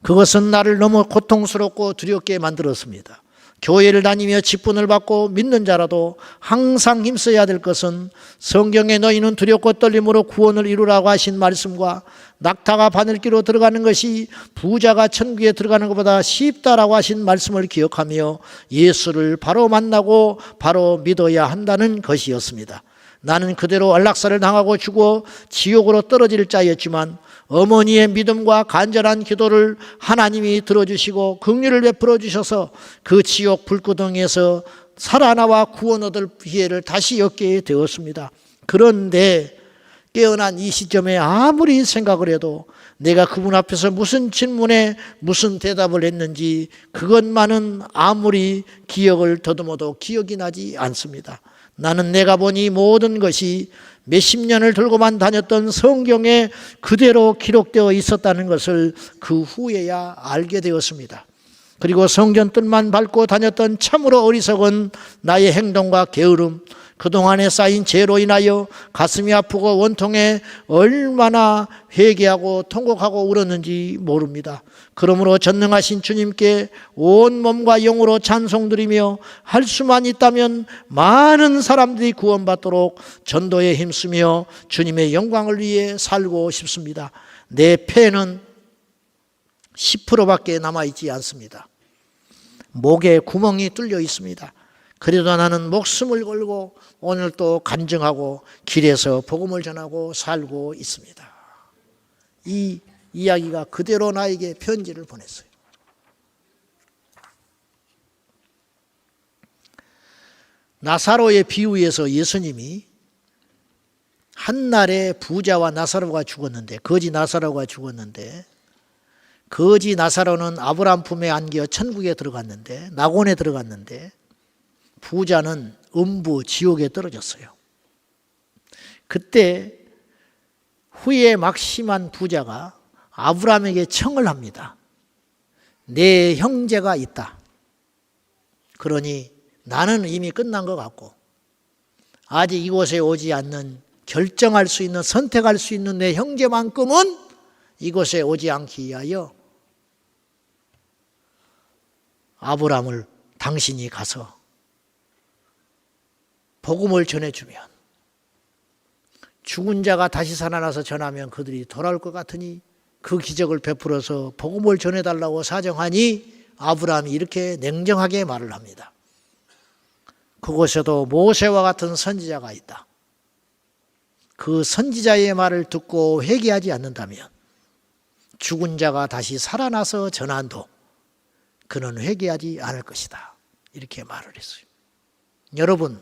그것은 나를 너무 고통스럽고 두렵게 만들었습니다. 교회를 다니며 직분을 받고 믿는 자라도 항상 힘써야 될 것은 성경에 너희는 두렵고 떨림으로 구원을 이루라고 하신 말씀과 낙타가 바늘기로 들어가는 것이 부자가 천국에 들어가는 것보다 쉽다라고 하신 말씀을 기억하며 예수를 바로 만나고 바로 믿어야 한다는 것이었습니다. 나는 그대로 안락사를 당하고 죽어 지옥으로 떨어질 자였지만 어머니의 믿음과 간절한 기도를 하나님이 들어주시고 긍휼을 베풀어 주셔서 그 지옥 불구덩이에서 살아나와 구원 얻을 기회를 다시 얻게 되었습니다. 그런데 깨어난 이 시점에 아무리 생각을 해도 내가 그분 앞에서 무슨 질문에 무슨 대답을 했는지 그것만은 아무리 기억을 더듬어도 기억이 나지 않습니다. 나는 내가 보니 모든 것이 몇십 년을 들고만 다녔던 성경에 그대로 기록되어 있었다는 것을 그 후에야 알게 되었습니다. 그리고 성전 뜻만 밟고 다녔던 참으로 어리석은 나의 행동과 게으름, 그동안에 쌓인 죄로 인하여 가슴이 아프고 원통에 얼마나 회개하고 통곡하고 울었는지 모릅니다. 그러므로 전능하신 주님께 온 몸과 영으로 찬송드리며 할 수만 있다면 많은 사람들이 구원받도록 전도에 힘쓰며 주님의 영광을 위해 살고 싶습니다. 내 폐는 10%밖에 남아있지 않습니다. 목에 구멍이 뚫려 있습니다. 그래도 나는 목숨을 걸고 오늘 또 간증하고 길에서 복음을 전하고 살고 있습니다. 이 이야기가 그대로 나에게 편지를 보냈어요. 나사로의 비유에서 예수님이 한날에 부자와 나사로가 죽었는데, 거지 나사로가 죽었는데, 거지 나사로는 아브라함 품에 안겨 천국에 들어갔는데, 낙원에 들어갔는데, 부자는 음부 지옥에 떨어졌어요. 그때 후에 막심한 부자가 아브라함에게 청을 합니다. 내 형제가 있다. 그러니 나는 이미 끝난 것 같고 아직 이곳에 오지 않는, 결정할 수 있는, 선택할 수 있는 내 형제만큼은 이곳에 오지 않기 위하여 아브라함을 당신이 가서 복음을 전해주면, 죽은 자가 다시 살아나서 전하면 그들이 돌아올 것 같으니 그 기적을 베풀어서 복음을 전해달라고 사정하니 아브라함이 이렇게 냉정하게 말을 합니다. 그곳에도 모세와 같은 선지자가 있다. 그 선지자의 말을 듣고 회개하지 않는다면 죽은 자가 다시 살아나서 전한도 그는 회개하지 않을 것이다. 이렇게 말을 했어요. 여러분,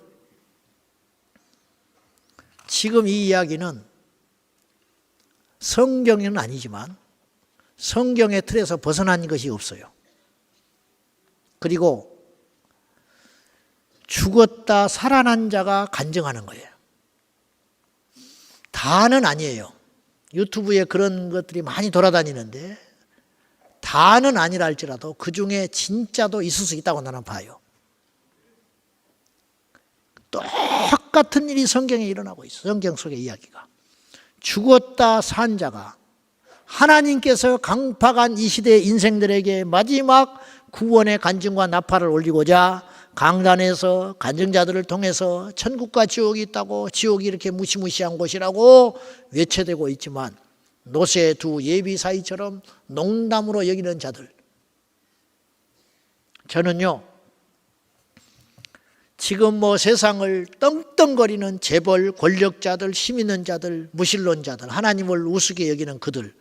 지금 이 이야기는 성경은 아니지만 성경의 틀에서 벗어난 것이 없어요. 그리고 죽었다 살아난 자가 간증하는 거예요. 다는 아니에요. 유튜브에 그런 것들이 많이 돌아다니는데 다는 아니라 할지라도 그 중에 진짜도 있을 수 있다고 나는 봐요. 똑같은 일이 성경에 일어나고 있어요. 성경 속의 이야기가. 죽었다 산 자가 하나님께서 강팍한 이 시대의 인생들에게 마지막 구원의 간증과 나팔을 올리고자 강단에서 간증자들을 통해서 천국과 지옥이 있다고, 지옥이 이렇게 무시무시한 곳이라고 외쳐대고 있지만 노새 두 예비사이처럼 농담으로 여기는 자들, 저는요 지금 세상을 떵떵거리는 재벌, 권력자들, 힘 있는 자들, 무신론자들, 하나님을 우습게 여기는 그들,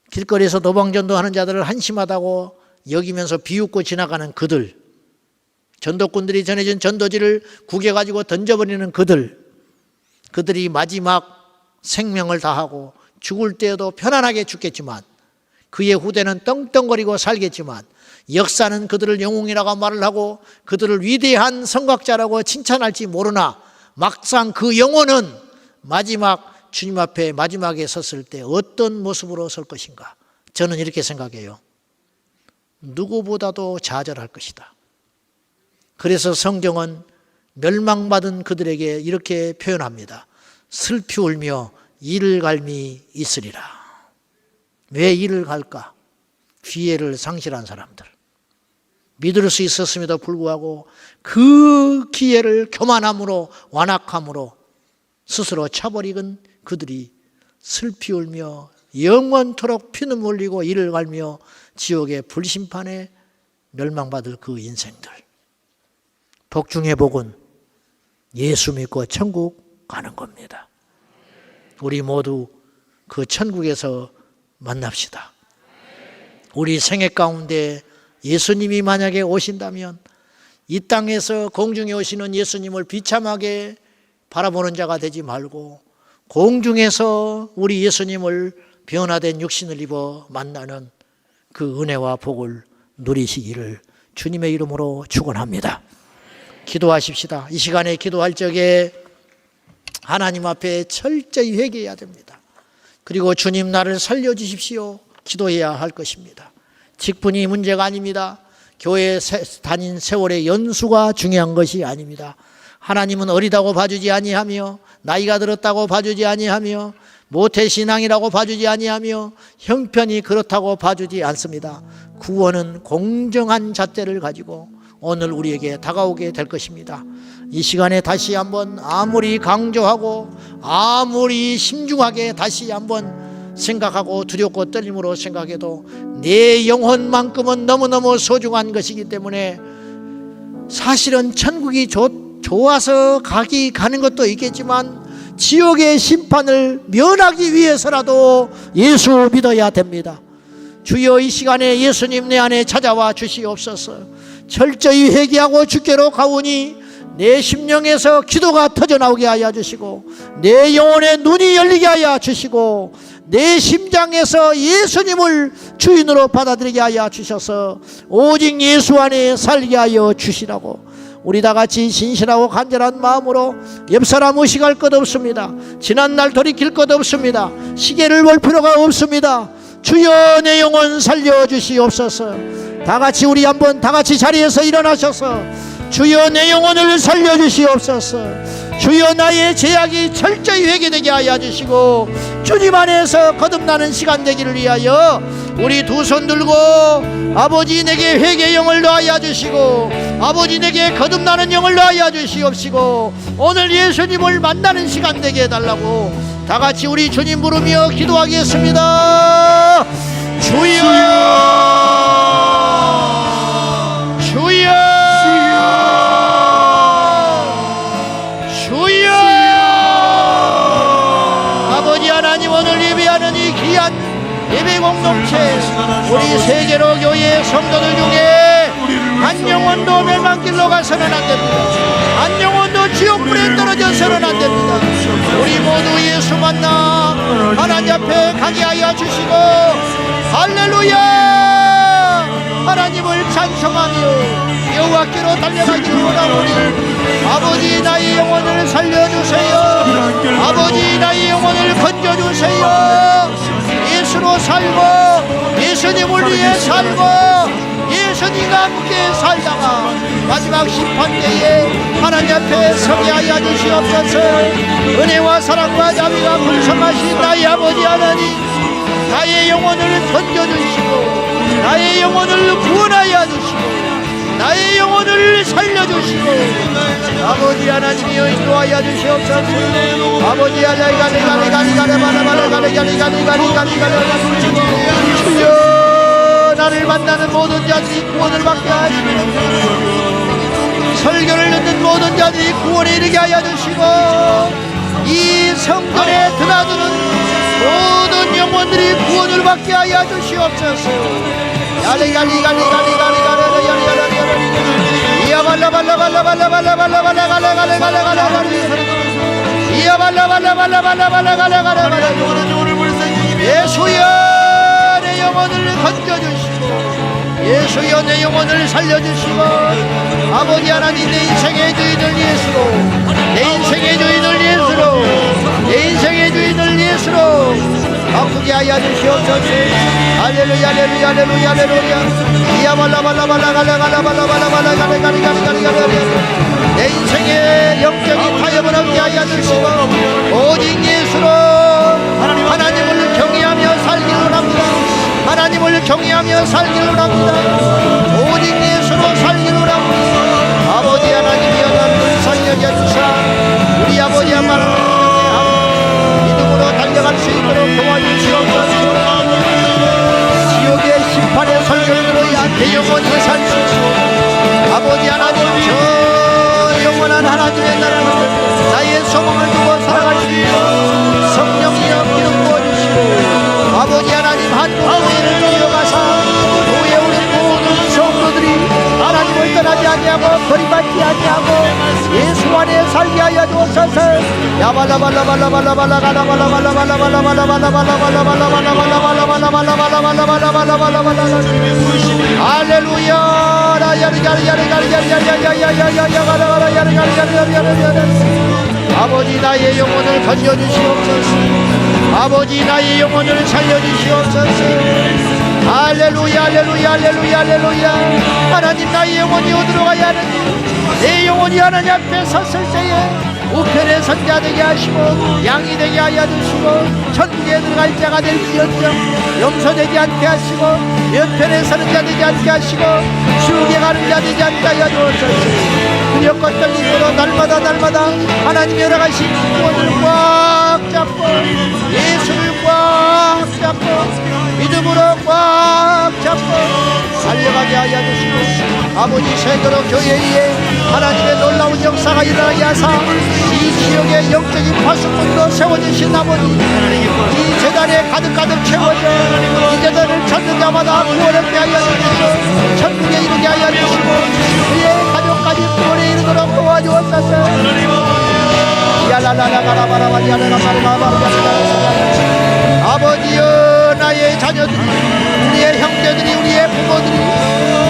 길거리에서 도방전도하는 자들을 한심하다고 여기면서 비웃고 지나가는 그들, 전도꾼들이 전해진 전도지를 구겨가지고 던져버리는 그들이 마지막 생명을 다하고 죽을 때에도 편안하게 죽겠지만 그의 후대는 떵떵거리고 살겠지만 역사는 그들을 영웅이라고 말을 하고 그들을 위대한 성각자라고 칭찬할지 모르나 막상 그 영혼은 마지막 주님 앞에 마지막에 섰을 때 어떤 모습으로 설 것인가? 저는 이렇게 생각해요. 누구보다도 좌절할 것이다. 그래서 성경은 멸망받은 그들에게 이렇게 표현합니다. 슬피 울며 이를 갈미 있으리라. 왜 이를 갈까? 기회를 상실한 사람들, 믿을 수 있었음에도 불구하고 그 기회를 교만함으로, 완악함으로 스스로 차버리건 그들이 슬피 울며 영원토록 피눈물 흘리고 이를 갈며 지옥의 불심판에 멸망받을 그 인생들. 복 중의 복은 예수 믿고 천국 가는 겁니다. 우리 모두 그 천국에서 만납시다. 우리 생애 가운데 예수님이 만약에 오신다면 이 땅에서 공중에 오시는 예수님을 비참하게 바라보는 자가 되지 말고 공중에서 우리 예수님을 변화된 육신을 입어 만나는 그 은혜와 복을 누리시기를 주님의 이름으로 축원합니다. 기도하십시다. 이 시간에 기도할 적에 하나님 앞에 철저히 회개해야 됩니다. 그리고 주님 나를 살려주십시오 기도해야 할 것입니다. 직분이 문제가 아닙니다. 교회 다닌 세월의 연수가 중요한 것이 아닙니다. 하나님은 어리다고 봐주지 아니하며 나이가 들었다고 봐주지 아니하며 모태신앙이라고 봐주지 아니하며 형편이 그렇다고 봐주지 않습니다. 구원은 공정한 잣대를 가지고 오늘 우리에게 다가오게 될 것입니다. 이 시간에 다시 한번 아무리 강조하고 아무리 심중하게 다시 한번 생각하고 두렵고 떨림으로 생각해도 내 영혼만큼은 너무너무 소중한 것이기 때문에 사실은 천국이 좋아서 가는 것도 있겠지만 지옥의 심판을 면하기 위해서라도 예수 믿어야 됩니다. 주여 이 시간에 예수님 내 안에 찾아와 주시옵소서. 철저히 회개하고 주께로 가오니 내 심령에서 기도가 터져나오게 하여 주시고 내 영혼의 눈이 열리게 하여 주시고 내 심장에서 예수님을 주인으로 받아들이게 하여 주셔서 오직 예수 안에 살게 하여 주시라고 우리 다같이 진실하고 간절한 마음으로 옆사람 의식할 것 없습니다. 지난날 돌이킬 것 없습니다. 시계를 볼 필요가 없습니다. 주여 내 영혼 살려주시옵소서. 다같이 우리 한번 다같이 자리에서 일어나셔서 주여 내 영혼을 살려주시옵소서. 주여 나의 죄악이 철저히 회개되게 하여 주시고 주님 안에서 거듭나는 시간 되기를 위하여 우리 두 손 들고 아버지 내게 회개 영을 더하여 주시고 아버지 내게 거듭나는 영을 더하여 주시옵시고 오늘 예수님을 만나는 시간 되게 해달라고 다같이 우리 주님 부르며 기도하겠습니다. 주여 주여 주여 아버지 하나님 오늘 예배하는 이 귀한 예배 공동체 우리 세계로 교회 성도들 중에 한 영혼도 멸망길로 가서는 안 됩니다. 한 영혼도 지옥불에 떨어져서는 안 됩니다. 우리 모두 예수 만나 하나님 앞에 가게 하여 주시고 할렐루야 하나님을 찬송하며 여호와께로 달려가기를 원하오니 아버지 나의 영혼을 살려주세요. 아버지 나의 영혼을 건져주세요. 예수로 살고 예수님을 위해 살고 예수님과 함께 살다가 마지막 심판때에 하나님 앞에 서게 하여 주시옵소서. 은혜와 사랑과 자비가 풍성하신 나의 아버지 하나님 나의 영혼을 건져주시고 나의 영혼을 구원하여 주시고 나의 영혼을 살려주시고 아버지 하나님이여 인도하여 주시옵소서. 아버지 주여 나를 만나는 모든 자들이 구원을 받게 하시고 설교를 듣는 모든 자들이 구원에 이르게 하여 주시고 이 성전에 드나드는 모든 영혼들이 구원을 받게 하여 주시옵소서. 예수여 내 영혼을 건져주시고 예수여 내 영혼을 살려주시고 아버지 하나님 내 인생의 주인을 예수로 내 인생의 주인을 예수로 내 인생의 주인을 예수로 바꾸게 하여 주시옵소서. 할렐루야 할렐루야 할렐루야 할렐루야 내 인생의 영적인 타협을 얻게 하여 주시고 오직 예수로 하나님을 경외하며 살기를 합니다. 하나님을 경외하며 살기를 합니다. 오직 예수로 살기를 합니다. 아버지 하나님이여 나를 살려줘 주사 우리 아버지 한마디를 경외하고 믿음으로 달려갈 수 있도록 도와주시옵소서. 지옥의 심판의 설교를 들어야 내 영혼이 살 수 있고 아버지 하나님 저 영원한 하나님의 나라를 나의 소망을 두고 살아갈 수 있고 성령이여 기름 부어주시고 아버지 하나님 한국 교회를 이어가사 교회 우리 모든 성도들이 하나님을 떠나지 아니하고 버림받지 아니하고 예수 안에 살게 하여 주옵소서. 야바 아버지 나의 영혼을 건져주시옵소서. 아버지 나의 영혼을 살려주시옵소서. 할렐루야 할렐루야 할렐루야 할렐루야. 하나님 나의 영혼이 어디로 가야 하는지, 내 영혼이 하나님 앞에 섰을 때에 우편에 선자 되게 하시고 양이 되게 하여 주시고 천국에 들어갈 자가 될지언정 용서되지 않게 하시고 옆편에 서는 자 되지 않게 하시고 지옥에 가는 자 되지 않게 하여 주옵소서. 두렵고 떨림으로 날마다 하나님 여러 가지 구원을 꽉 잡고 예수를 꽉 잡고 믿음으로 꽉 잡고 달려가게 하여 주시고 아버지 세계로 교회 위에 하나님의 놀라운 역사가 일어나게 하사 이 지역의 영적인 파수꾼으로 세워주신 아버지, 이 재단에 가득 채워져 이 재단을 찾는 자마다 구원얻게 하여 주시고 천국에 이르게 하여 주시고 그의 가족까지 구원에 이르도록 도와주옵소서. 아버지여, 나의 자녀들이, 우리의 형제들이, 우리의 부모들이,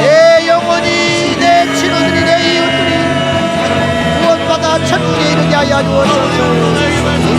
내 영혼이, 내 친구들이, 내 이웃들이 구원받아 천국에 이르게 하여 주옵소서.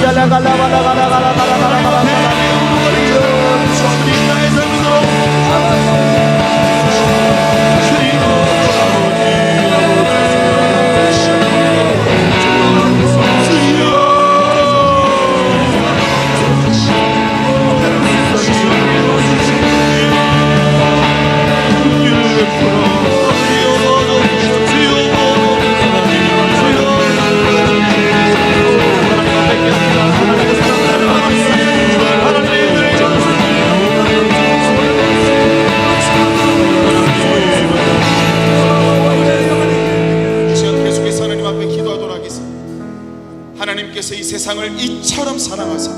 하나님께서 이 세상을 이처럼 사랑하사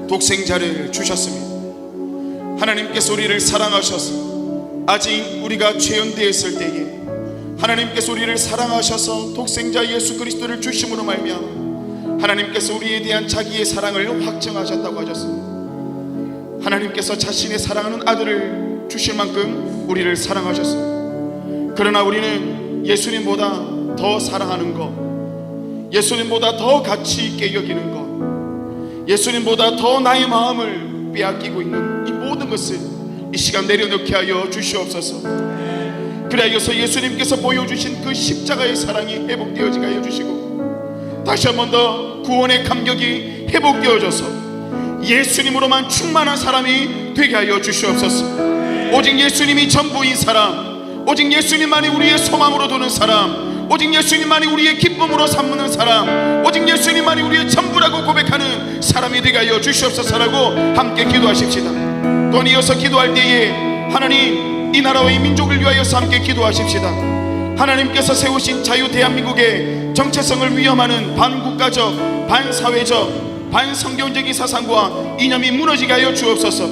독생자를 주셨습니다. 하나님께서 우리를 사랑하셔서 아직 우리가 죄인되어 있을 때에 하나님께서 우리를 사랑하셔서 독생자 예수 그리스도를 주심으로 말미암아 하나님께서 우리에 대한 자기의 사랑을 확증하셨다고 하셨습니다. 하나님께서 자신의 사랑하는 아들을 주실 만큼 우리를 사랑하셨습니다. 그러나 우리는 예수님보다 더 사랑하는 것, 예수님보다 더 가치 있게 여기는 것, 예수님보다 더 나의 마음을 빼앗기고 있는 이 모든 것을 이 시간 내려놓게 하여 주시옵소서. 그래서 예수님께서 보여주신 그 십자가의 사랑이 회복되어지게 하여 주시고 다시 한 번 더 구원의 감격이 회복되어져서 예수님으로만 충만한 사람이 되게 하여 주시옵소서. 오직 예수님이 전부인 사람, 오직 예수님만이 우리의 소망으로 두는 사람, 오직 예수님만이 우리의 기쁨으로 삼는 사람, 오직 예수님만이 우리의 전부라고 고백하는 사람이 되게 하여 주시옵소서라고 함께 기도하십시다. 또 이어서 기도할 때에 하나님, 이 나라와 이 민족을 위하여서 함께 기도하십시다. 하나님께서 세우신 자유 대한민국의 정체성을 위험하는 반국가적, 반사회적, 반성경적인 사상과 이념이 무너지게 하여 주옵소서.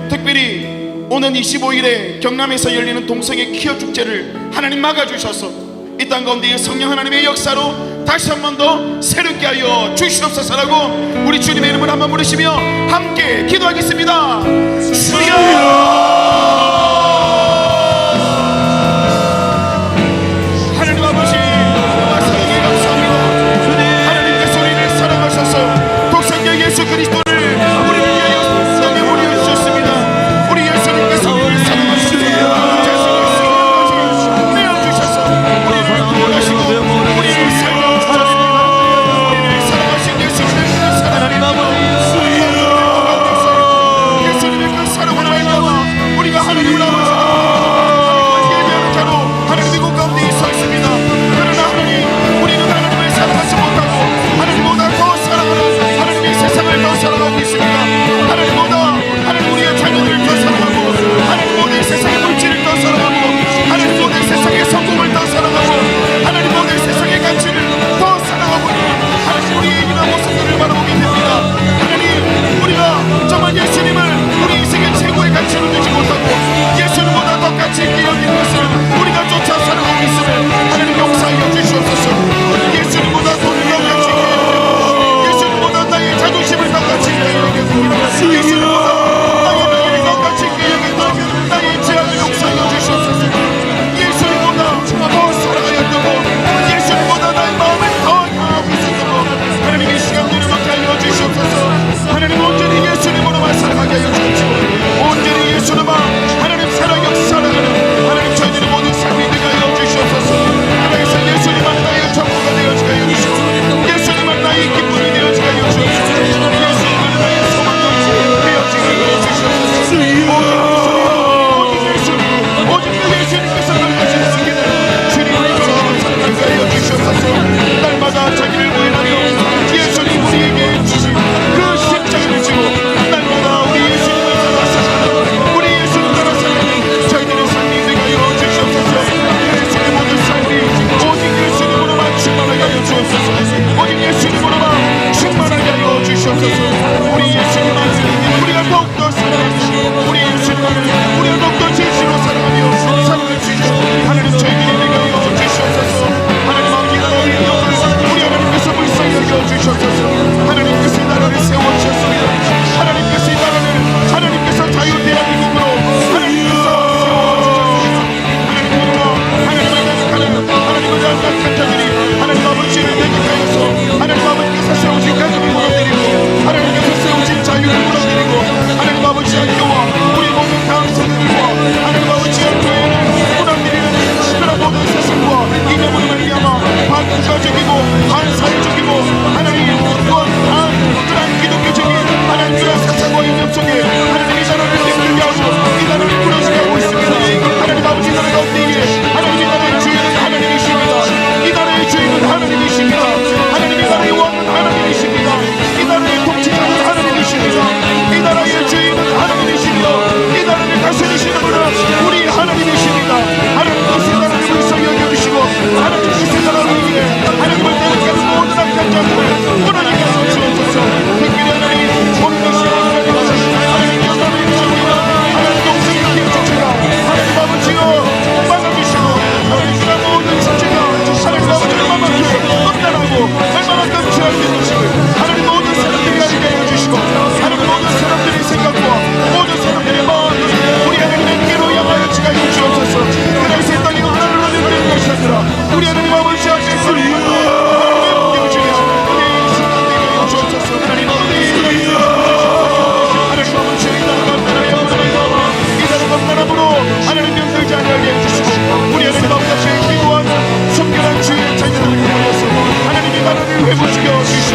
특별히 오는 25일에 경남에서 열리는 동성애 퀴어 축제를 하나님 막아주셔서 이 땅 가운데에 성령 하나님의 역사로 다시 한 번 더 새롭게 하여 주시옵소서라고 우리 주님의 이름을 한번 부르시며 함께 기도하겠습니다. 주여! 하나님 아버지, 말씀에 감사합니다. 하나님께서 우리를 사랑하셔서 독생자 예수 그리스도를 우리를 위하여 땅에 보내주셨습니다. 우리 예수님께서 우리를 사랑하시고 예수님의 그 사랑으로 말미암아 우리가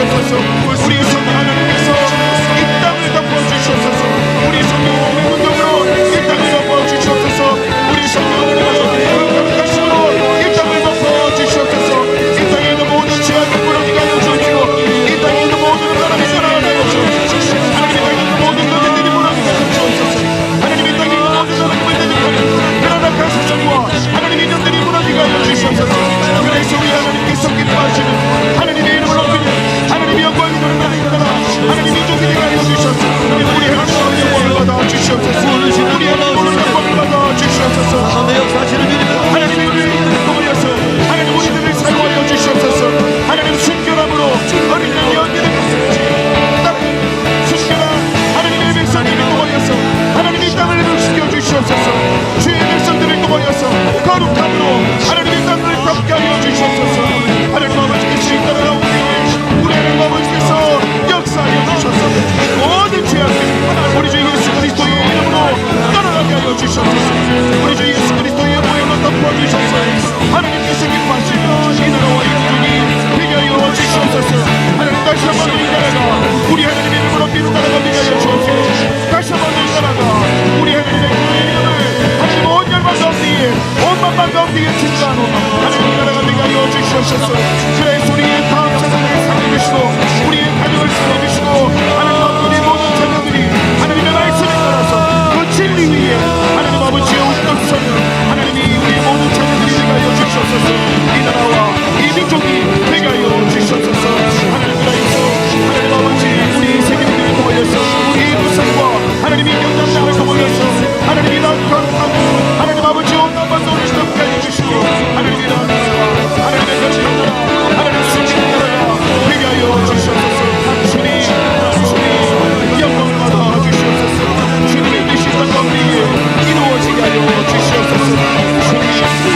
주시옵소서. 우리 성령 하나님께서 이 땅을 덮어주시옵소서. 우리 성령 하나님의 운동으로 이 땅을 덮어주시옵소서. 우리 성령 하나님께서 거룩하심으로 이 땅을 덮어주시옵소서. 이 땅에 있는 모든 죄악을 무너지게 하여 주시고 이 땅에 있는 모든 사람이 살아나게 하여 주시옵소서. 하나님 이 땅에 있는 모든 것들이 무너지게 하여 주시옵소서. 하나님 이 땅에 있는 모든 사람을 대적하는 그런 악한 세상과 하나님의 인연들이 무너지게 하여 주시옵소서. 그래서 우리 하나님께서 기뻐하시는 하나님의 이름을 높이는 하나님의 영광이 드러나는 나라 하나님의 민족이 되게 하여 주시옵소서. 우리 하나님의 영광을 받아 주시옵소서. 우리 하나님의 영광을 받아 주시옵소서. 하나님의 우리를 꾸물려서 하나님 우리들을 사용하여 주시옵소서. 하나님 순결함으로 어린 양 연기를 순결한 하나님의 백성들을 꾸물려서 하나님의 땅을 시켜 주시옵소서. 주의 백성들을 꾸물려서 거룩함으로 하나님의 땅을 덮게 하여 주시옵소서. 하나님 아버지께서 이 땅을 우리 하나님 아버지께서 역사하여 주셔서 모든 죄악을 우리 주 예수 그리스도의 이름으로 떠나가게 하여 주시옵소서. 우리 주 예수 그리스도의 보혈로 덮어주셔서 하나님께서 기뻐하시는 이 나라와 이 민족이 되게 하여 주시옵소서. 하나님 다시 한번 이 나라가 우리 하나님의 이름으로 비로 나라가 되게 하여 주옵소서. 다시 한번 이 나라가 우리 하나님의 이름을 하나님 온 열방 가운데에 온 만방 가운데에 증거하는 하나님 이 나라가 되게 하여 주시옵소서. 그래서 우리의 다음 세상을 살려주시고 우리의 가정을 살려주시고 하나님 아버지 모든 자녀들이 하나님의 말씀에 따라서 그 진리 위에 하나님 아버지의 온전성을 하나님이 우리 모든 자녀들이 되게 하여 주시옵소서. 이 나라와 이 민족이 되게 하여 주시옵소서. 하나님 그래서 하나님 아버지 우리 세계민들을 도와서 우리 부산과 하나님이 영장장을 도와서 하나님이 낙하하고 하나님 아버지 온 남반도를 덮게 하여 주시고 하나님이 나라와 하나님의 거룩한 나라 하나님 순진한 나라가 되게 하여 주시옵소서. 주님 영광을 받아 주시옵소서. 주님의 뜻이 땅 가운데에 이루어지게 하여 주시옵소서.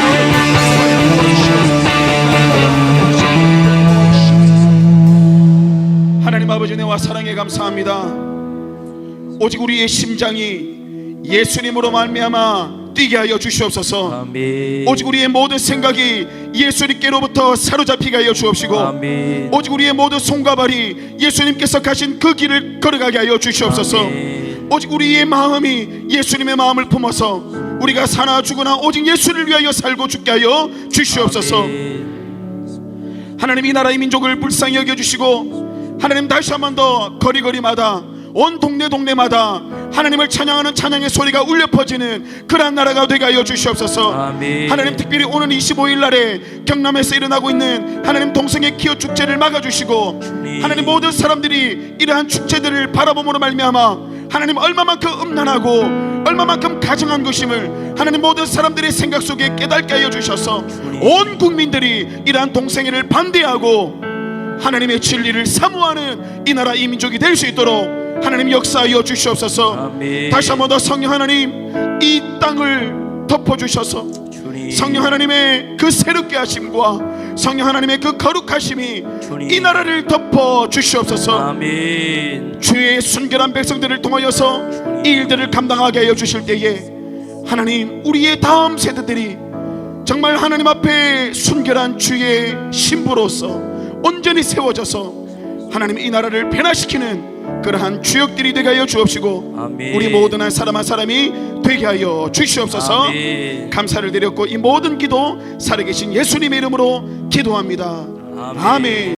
하나님 아버지 내와 사랑에 감사합니다. 오직 우리의 심장이 예수님으로 말미암아 뛰게 하여 주시옵소서. 아멘. 오직 우리의 모든 생각이 예수님께로부터 사로잡히게 하여 주옵시고 아멘. 오직 우리의 모든 손과 발이 예수님께서 가신 그 길을 걸어가게 하여 주시옵소서. 아멘. 오직 우리의 마음이 예수님의 마음을 품어서 우리가 사나 죽으나 오직 예수를 위하여 살고 죽게 하여 주시옵소서. 아멘. 하나님 이 나라의 민족을 불쌍히 여겨주시고 하나님 다시 한 번 더 거리거리마다 온 동네마다 하나님을 찬양하는 찬양의 소리가 울려 퍼지는 그러한 나라가 되게 하여 주시옵소서. 아멘. 하나님 특별히 오늘 25일 날에 경남에서 일어나고 있는 하나님 동성애 기호 축제를 막아주시고 하나님 모든 사람들이 이러한 축제들을 바라봄으로 말미암아 하나님 얼마만큼 음란하고 얼마만큼 가증한 것임을 하나님 모든 사람들의 생각 속에 깨닫게 하여 주셔서 온 국민들이 이러한 동성애를 반대하고 하나님의 진리를 사모하는 이 나라 이 민족이 될 수 있도록 하나님 역사하여 주시옵소서. 아멘. 다시 한 번 더 성령 하나님 이 땅을 덮어주셔서 주님. 성령 하나님의 그 새롭게 하심과 성령 하나님의 그 거룩하심이 주님. 이 나라를 덮어 주시옵소서. 아멘. 주의 순결한 백성들을 통하여서 이 일들을 감당하게 하여 주실 때에 하나님 우리의 다음 세대들이 정말 하나님 앞에 순결한 주의 신부로서 온전히 세워져서 하나님 이 나라를 변화시키는 그러한 주역들이 되게 하여 주옵시고 아멘. 우리 모든 한 사람이 되게 하여 주시옵소서. 아멘. 감사를 드렸고 이 모든 기도 살아계신 예수님의 이름으로 기도합니다. 아멘. 아멘.